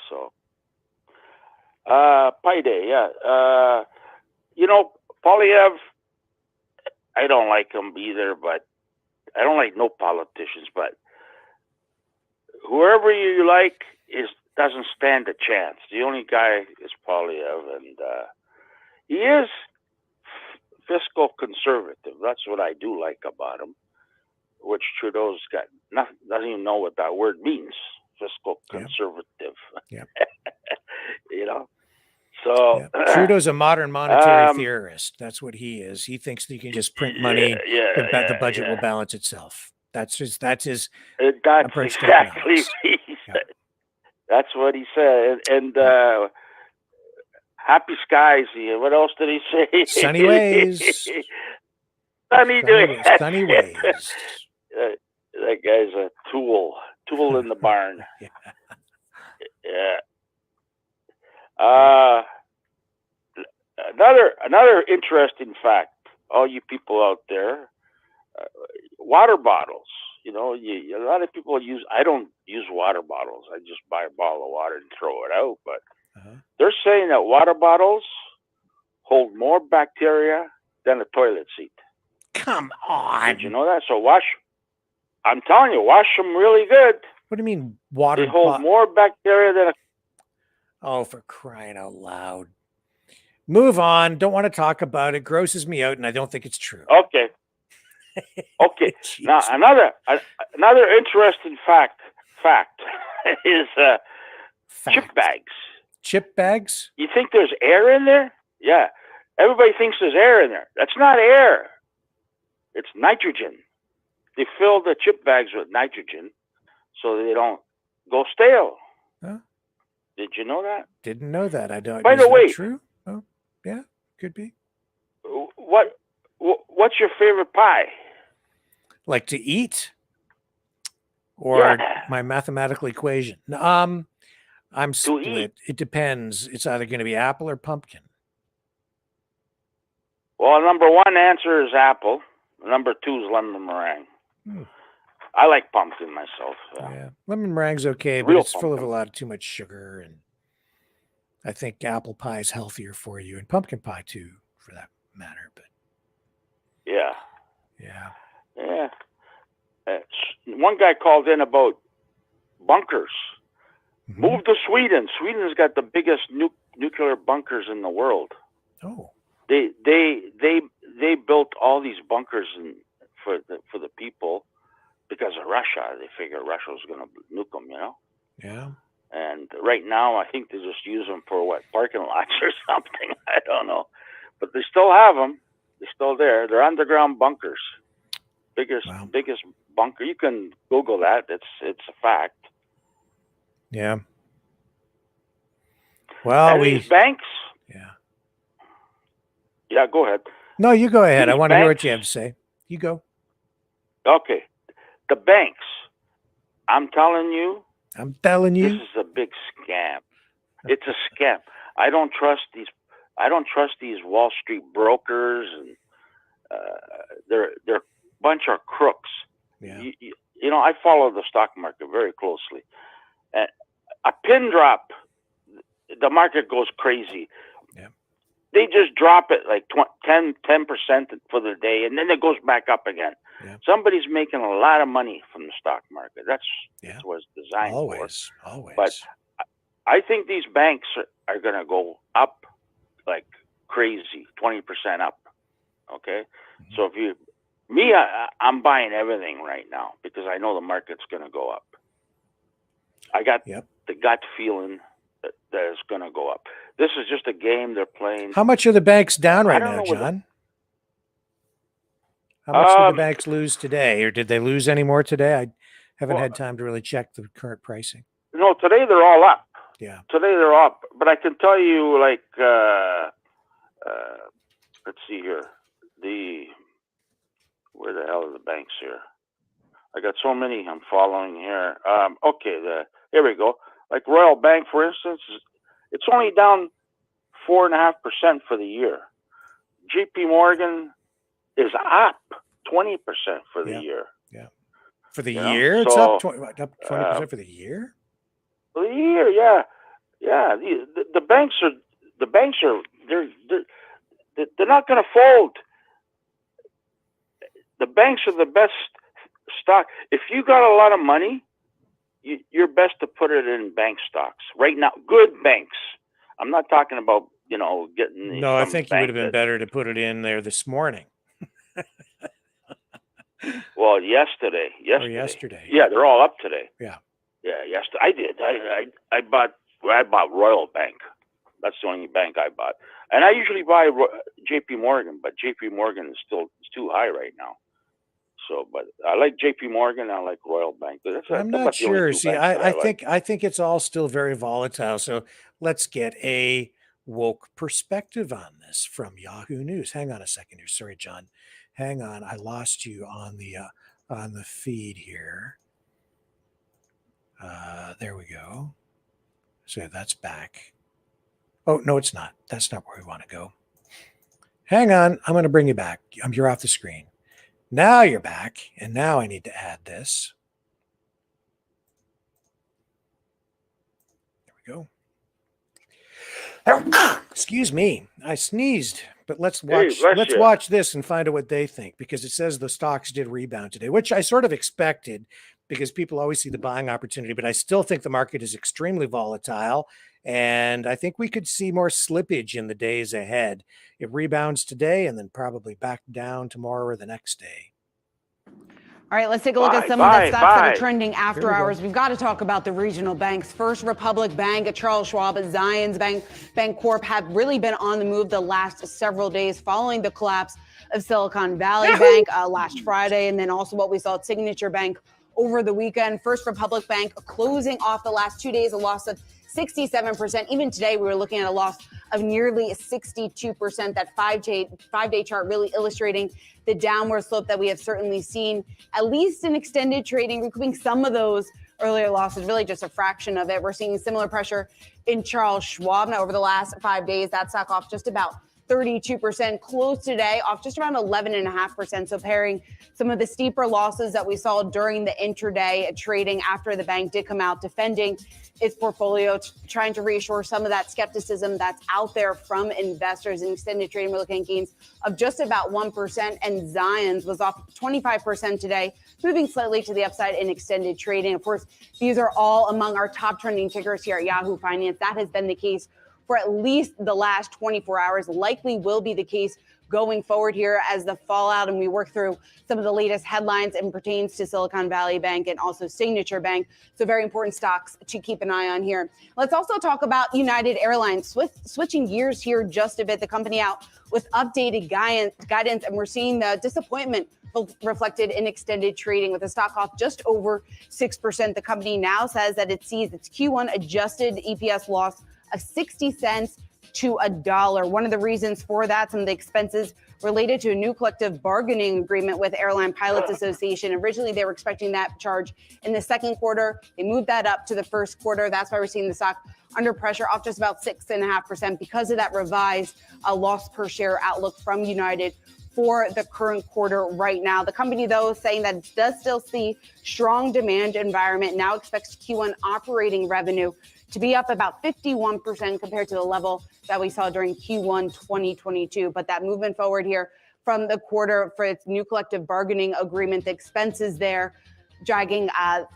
So, Pi Day, yeah. Polyev, I don't like him either, but I don't like no politicians, but whoever you like doesn't stand a chance. The only guy is Polyev, and he is fiscal conservative. That's what I do like about him, which Trudeau's got nothing, doesn't even know what that word means. Fiscal conservative. Yeah. So Trudeau's a modern monetary theorist. That's what he is. He thinks that you can just print money. The budget will balance itself. That's his approach to economics. That's what he said. And happy skies. What else did he say? Sunny ways. Sunny ways. Sunny ways. That guy's a tool in the barn. Yeah. Another interesting fact, all you people out there, water bottles. A lot of people I don't use water bottles. I just buy a bottle of water and throw it out. But they're saying that water bottles hold more bacteria than a toilet seat. Come on. Did you know that? So I'm telling you, wash them really good. What do you mean water? They hold more bacteria than a... Oh, for crying out loud. Move on. Don't want to talk about it. Grosses me out, and I don't think it's true. Okay. Now, another interesting fact is chip bags. Chip bags? You think there's air in there? Yeah. Everybody thinks there's air in there. That's not air. It's nitrogen. They fill the chip bags with nitrogen so they don't go stale. Huh? Did you know that? Didn't know that. I don't. By the way, true? Oh, yeah, could be. What's your favorite pie? Like to eat, or my mathematical equation? I'm split. It depends. It's either going to be apple or pumpkin. Well, number one answer is apple. Number two is lemon meringue. I like pumpkin myself. Yeah, lemon meringue's okay, but it's full of a lot of too much sugar, and I think apple pie is healthier for you, and pumpkin pie too, for that matter. But yeah. Yeah. One guy called in about bunkers. Move to Sweden. Sweden's got the biggest nuclear bunkers in the world. Oh. They built all these bunkers for the people because of Russia. They figure Russia was going to nuke them, Yeah. And right now, I think they just use them for parking lots or something. I don't know, but they still have them. They're still there. They're underground bunkers. Biggest bunker. You can Google that. It's a fact. Yeah. Well, these banks. Yeah. Yeah, go ahead. No, you go ahead. I These want to hear what banks- you have to say. You go. Okay, the banks. I'm telling you. This is a big scam. It's a scam. I don't trust these. I don't trust these Wall Street brokers, and they're a bunch of crooks. Yeah. You know, I follow the stock market very closely. A pin drop, the market goes crazy. Yeah. They just drop it like 10% for the day, and then it goes back up again. Yeah. Somebody's making a lot of money from the stock market. That's what it's designed for. Always. But I think these banks are going to go up like crazy, 20% up. Okay? So I'm buying everything right now because I know the market's going to go up. I got the gut feeling that it's going to go up. This is just a game they're playing. How much are the banks down right now, know what John? How much did the banks lose today, or did they lose any more today? I haven't had time to really check the current pricing. No, today they're all up. Yeah. Today they're up. But I can tell you, like, let's see here. Where the hell are the banks here? I got so many I'm following here. Okay, here we go. Like Royal Bank, for instance, it's only down 4.5% for the year. JP Morgan is up 20% for the year. Yeah. For the You know? year, it's So, up 20% for the year. For the year, yeah. The banks are they're not going to fold. The banks are the best stock. If you got a lot of money, you're best to put it in bank stocks right now. Good banks. I'm not talking about getting. No, I some think you would bank have been that- better to put it in there this morning. Well, yesterday. Or yesterday. Yeah, they're all up today. Yeah. Yeah, yesterday I did. I bought Royal Bank. That's the only bank I bought, and I usually buy JP Morgan, but JP Morgan is still too high right now. So, but I like JP Morgan. I like Royal Bank. I'm not sure. See, I think it's all still very volatile. So let's get a woke perspective on this from Yahoo News. Hang on a second here. Sorry, John. Hang on. I lost you on the feed here. There we go. So that's back. Oh, no, it's not. That's not where we want to go. Hang on. I'm going to bring you back. You're off the screen. Now you're back. And now I need to add this. There we go. Excuse me. I sneezed. But let's watch this and find out what they think, because it says the stocks did rebound today, which I sort of expected because people always see the buying opportunity, but I still think the market is extremely volatile. And I think we could see more slippage in the days ahead. It rebounds today and then probably back down tomorrow or the next day. All right, let's take a look at some of the stocks that are trending after hours. We've got to talk about the regional banks. First Republic Bank, Charles Schwab, Zions Bank, Bancorp have really been on the move the last several days following the collapse of Silicon Valley Bank last Friday, and then also what we saw at Signature Bank over the weekend. First Republic Bank closing off the last 2 days, a loss of 67%. Even today, we were looking at a loss of nearly 62%. That five-day chart really illustrating the downward slope that we have certainly seen, at least in extended trading, recouping some of those earlier losses, really just a fraction of it. We're seeing similar pressure in Charles Schwab. Now, over the last 5 days, that stock off just about 32%, closed today off just around 11.5%. So pairing some of the steeper losses that we saw during the intraday trading after the bank did come out defending its portfolio, trying to reassure some of that skepticism that's out there from investors. In extended trading, we're looking at gains of just about 1%, and Zions was off 25% today, moving slightly to the upside in extended trading. Of course, these are all among our top trending tickers here at Yahoo Finance. That has been the case for at least the last 24 hours, likely will be the case going forward here as the fallout and we work through some of the latest headlines and pertains to Silicon Valley Bank and also Signature Bank. So very important stocks to keep an eye on here. Let's also talk about United Airlines. Switching gears here just a bit, the company out with updated guidance, and we're seeing the disappointment reflected in extended trading with the stock off just over 6%. The company now says that it sees its Q1 adjusted EPS loss of 60 cents to $1. One of the reasons for that, some of the expenses related to a new collective bargaining agreement with Airline Pilots Association. Originally, they were expecting that charge in the second quarter. They moved that up to the first quarter. That's why we're seeing the stock under pressure, off just about 6.5% because of that revised loss per share outlook from United for the current quarter right now. The company, though, saying that it does still see strong demand environment, now expects Q1 operating revenue to be up about 51% compared to the level that we saw during Q1 2022. But that movement forward here from the quarter for its new collective bargaining agreement, the expenses there dragging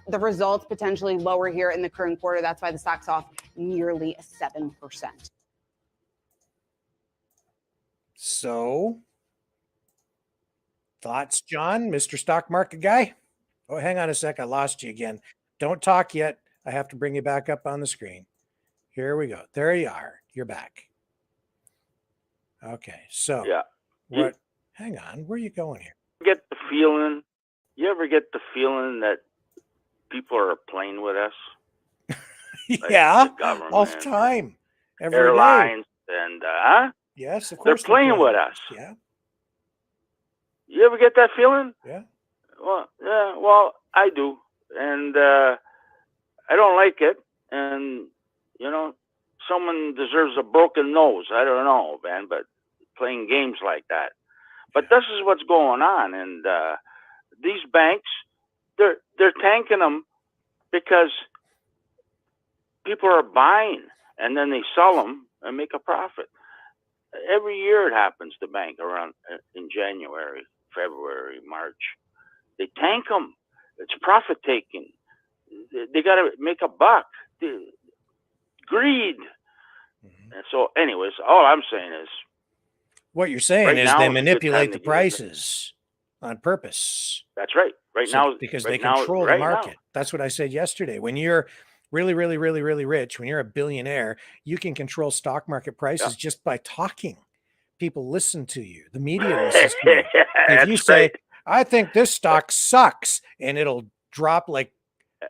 the results potentially lower here in the current quarter. That's why the stock's off nearly 7%. So, thoughts, John, Mr. Stock Market Guy? Oh, hang on a sec. I lost you again. Don't talk yet. I have to bring you back up on the screen. Here we go. There you are. You're back. Okay. So, yeah. What? Hang on. Where are you going here? You ever get the feeling that people are playing with us? Yeah. Like the government, all the time. Every airlines, day. And yes, of course. they're playing with us. Yeah. You ever get that feeling? Yeah. Well, yeah. Well, I do, and I don't like it. And someone deserves a broken nose. I don't know, man, but playing games like that. But this is what's going on, and these banks, they're tanking them because people are buying, and then they sell them and make a profit. Every year it happens to bank around in January, February, March. They tank them. It's profit taking. They got to make a buck. Greed. And so, anyways, all I'm saying is, what you're saying is they manipulate the prices on purpose. That's right. Right now, because they control the market. That's what I said yesterday. When you're really, really, really, really rich, when you're a billionaire, you can control stock market prices just by talking. People listen to you. The media listens to you. If you say, I think this stock sucks, and it'll drop like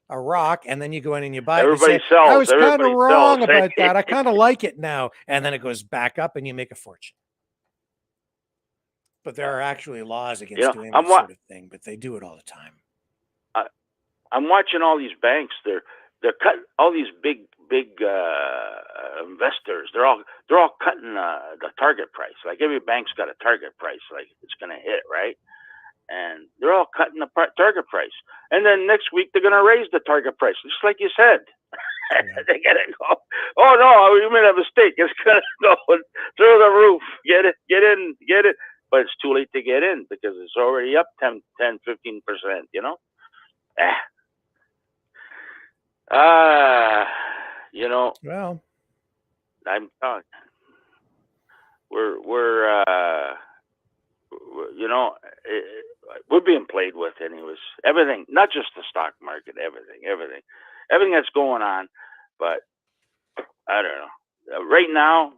a rock, and then you go in and you buy it. Everybody and say, sells. I was kind of wrong sells. about that. I kind of like it now. And then it goes back up and you make a fortune. But there are actually laws against doing that sort of thing, but they do it all the time. I'm watching all these banks. They're cutting all these big investors. They're all cutting the target price. Like every bank's got a target price, like it's going to hit, right? And they're all cutting the target price. And then next week they're going to raise the target price, just like you said. They got to go. Oh no, you made a mistake. It's going to go through the roof. Get it. But it's too late to get in because it's already up 10, 15%, Well, I'm talking. We're being played with anyways. Everything, not just the stock market, everything that's going on. But I don't know. Right now,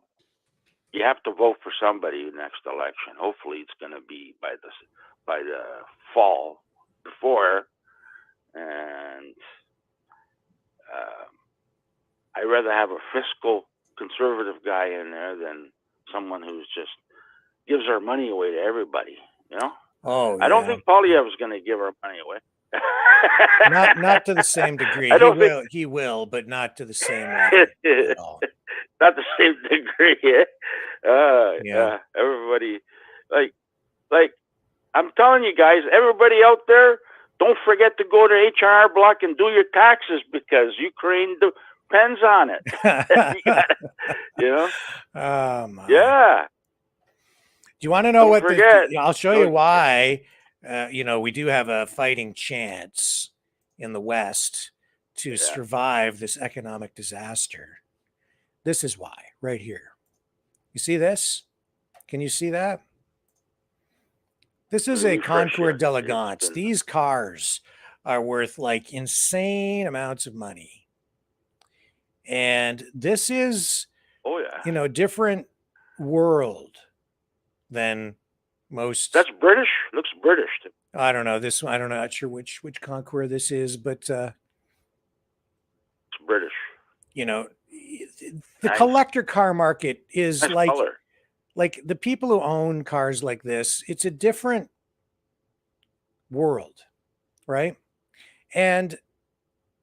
you have to vote for somebody next election. Hopefully, it's going to be by the fall before. And I'd rather have a fiscal conservative guy in there than someone who's just gives our money away to everybody. Oh, I don't think Poilievre's going to give our money away. not to the same degree. He will, but not to the same level at all. Not the same degree. Yeah. Everybody, like, I'm telling you guys, everybody out there, don't forget to go to H&R Block and do your taxes because Ukraine depends on it. You know? Oh, my. Yeah. Do you want to know Don't what forget. I'll show you why, we do have a fighting chance in the West to survive this economic disaster. This is why, right here. You see this? Can you see that? This is a Concours d'Elegance. These cars are worth like insane amounts of money. And this is, a different world than most. That's British. Looks British. I don't know this one. I'm not sure which Concours this is, but it's British. The collector car market is nice color. Like the people who own cars like this. It's a different world, right? And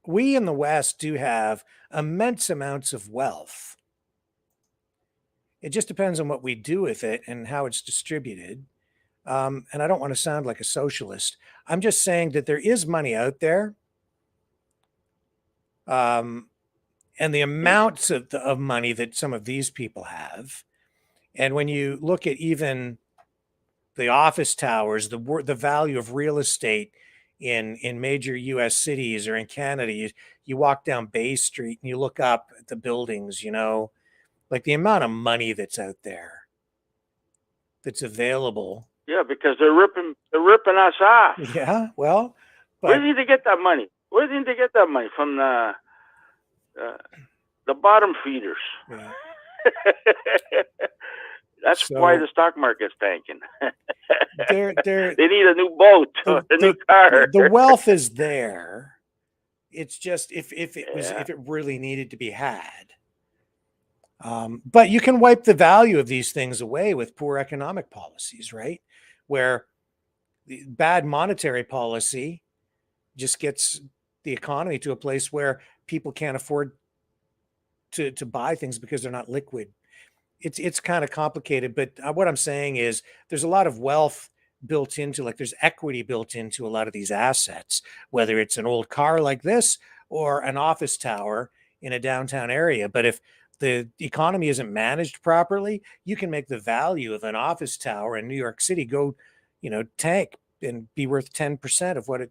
we in the West do have immense amounts of wealth. It just depends on what we do with it and how it's distributed. And I don't want to sound like a socialist. I'm just saying that there is money out there. And the amounts of money that some of these people have. And when you look at even the office towers, the value of real estate in major U.S. cities or in Canada, you walk down Bay Street and you look up at the buildings, like the amount of money that's out there that's available. Yeah, because they're ripping us off. Yeah, well, where do you think they get that money? Where do you think they get that money from? The bottom feeders. Yeah. That's why the stock market's tanking. They need a new boat, a new car. The wealth is there. It's just if it really needed to be had. But you can wipe the value of these things away with poor economic policies, right? Where the bad monetary policy just gets the economy to a place where people can't afford to buy things because they're not liquid. It's kind of complicated, but what I'm saying is there's a lot of wealth built into, like there's equity built into a lot of these assets, whether it's an old car like this or an office tower in a downtown area. But if the economy isn't managed properly, you can make the value of an office tower in New York City go, tank and be worth 10% of what it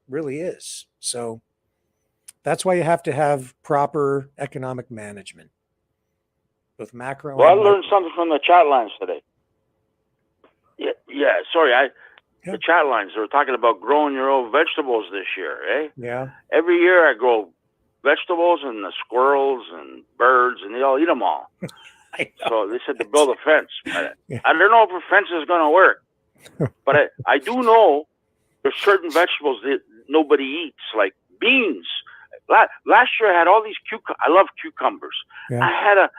really is. So that's why you have to have proper economic management, both macro. Well, I learned something from the chat lines today. Yeah. Sorry, the chat lines. They were talking about growing your own vegetables this year, eh? Yeah. Every year I grow vegetables and the squirrels and birds, and they all eat them all. So they said to build a fence. I don't know if a fence is going to work, but I do know there's certain vegetables that nobody eats, like beans. Last year I had all these I love cucumbers. Yeah. I had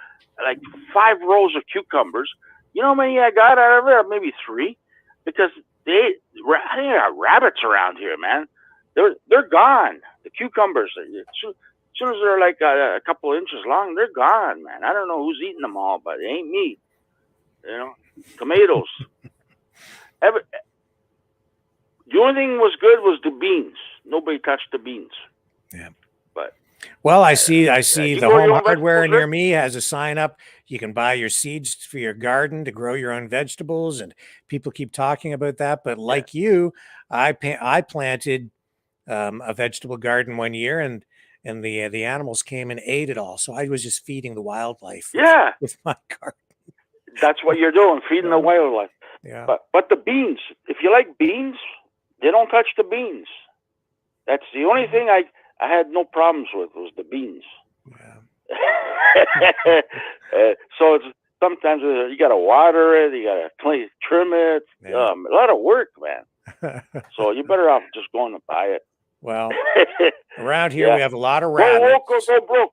like 5 rows of cucumbers. You know how many I got out of it? Maybe 3, because I think I got rabbits around here, man. They're gone. The cucumbers. As soon as they're like a couple of inches long, they're gone, man. I don't know who's eating them all, but it ain't me. Tomatoes. The only thing was good was the beans. Nobody touched the beans. Yeah. But well, I see the Home Hardware near me has a sign up. You can buy your seeds for your garden to grow your own vegetables, and people keep talking about that. But like you, I planted a vegetable garden one year, and the animals came and ate it all. So I was just feeding the wildlife. With my garden. That's what you're doing, feeding the wildlife. Yeah. But the beans, if you like beans, they don't touch the beans. That's the only thing I had no problems with was the beans. Yeah. So it's sometimes you got to water it, you got to trim it. Yeah. A lot of work, man. So you're better off just going to buy it. Well, around here we have a lot of rabbits. Go broke.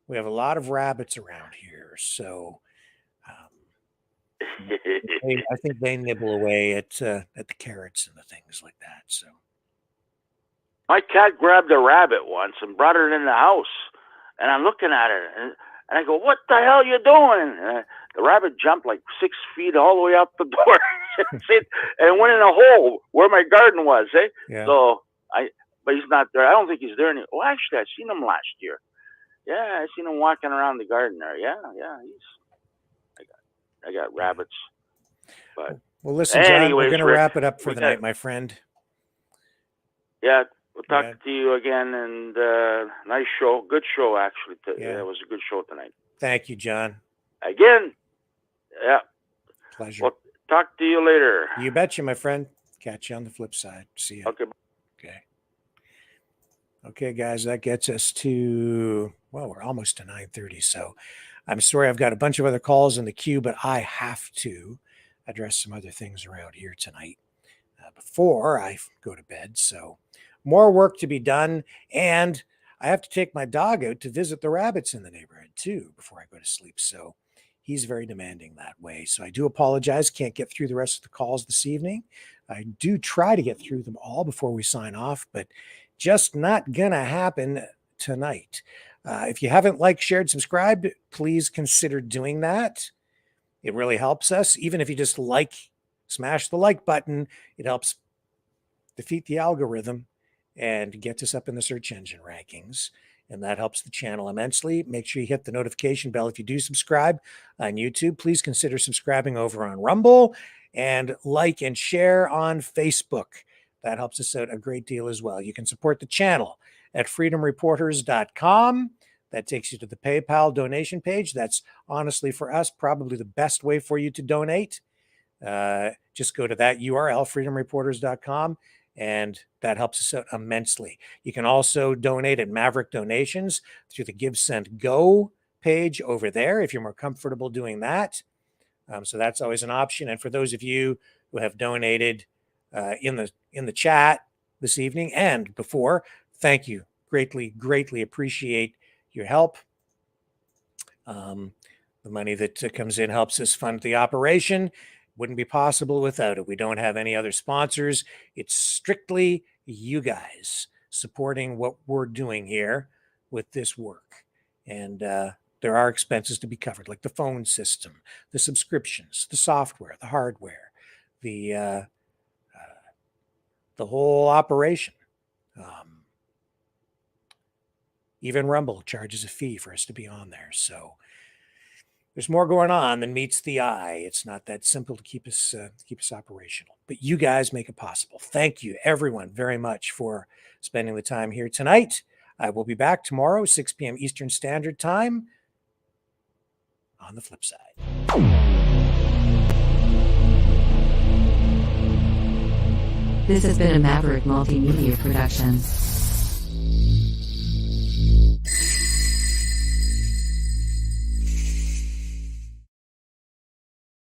We have a lot of rabbits around here, so I think they nibble away at the carrots and the things like that. So my cat grabbed a rabbit once and brought it in the house, and I'm looking at it, and I go, "What the hell are you doing?" The rabbit jumped like 6 feet all the way out the door and went in a hole where my garden was. Yeah. So but he's not there. I don't think he's there anymore. Well, actually, I seen him last year. Yeah, I seen him walking around the garden there. Yeah. I got rabbits. But well, listen, John, anyways, we're going to Rick, wrap it up for the night, my friend. Yeah, we'll talk to you again. And nice show, good show actually. Yeah, it was a good show tonight. Thank you, John. Again, yeah. Pleasure. We'll talk to you later. You betcha, my friend. Catch you on the flip side. See you. Okay. Okay, guys, that gets us to, well, we're almost to 9:30. So I'm sorry I've got a bunch of other calls in the queue, but I have to address some other things around here tonight before I go to bed. So more work to be done. And I have to take my dog out to visit the rabbits in the neighborhood too before I go to sleep. So he's very demanding that way. So I do apologize. Can't get through the rest of the calls this evening. I do try to get through them all before we sign off, but just not gonna happen tonight. If you haven't liked, shared, subscribed, please consider doing that. It really helps us. Even if you just smash the like button, it helps defeat the algorithm and gets us up in the search engine rankings. And that helps the channel immensely. Make sure you hit the notification bell if you do subscribe on YouTube. Please consider subscribing over on Rumble and like and share on Facebook. That helps us out a great deal as well. You can support the channel at freedomreporters.com. That takes you to the PayPal donation page. That's honestly for us probably the best way for you to donate. Just go to that URL, freedomreporters.com, and that helps us out immensely. You can also donate at Maverick Donations through the Give, Send, Go page over there if you're more comfortable doing that. So that's always an option. And for those of you who have donated in the chat this evening and before, thank you. Greatly appreciate your help. The money that comes in helps us fund the operation. Wouldn't be possible without it. We don't have any other sponsors. It's strictly you guys supporting what we're doing here with this work. And there are expenses to be covered, like the phone system, the subscriptions, the software, the hardware, the whole operation. Even Rumble charges a fee for us to be on there. So there's more going on than meets the eye. It's not that simple to keep us operational. But you guys make it possible. Thank you, everyone, very much for spending the time here tonight. I will be back tomorrow, 6 p.m. Eastern Standard Time, on the flip side. This has been a Maverick Multimedia production.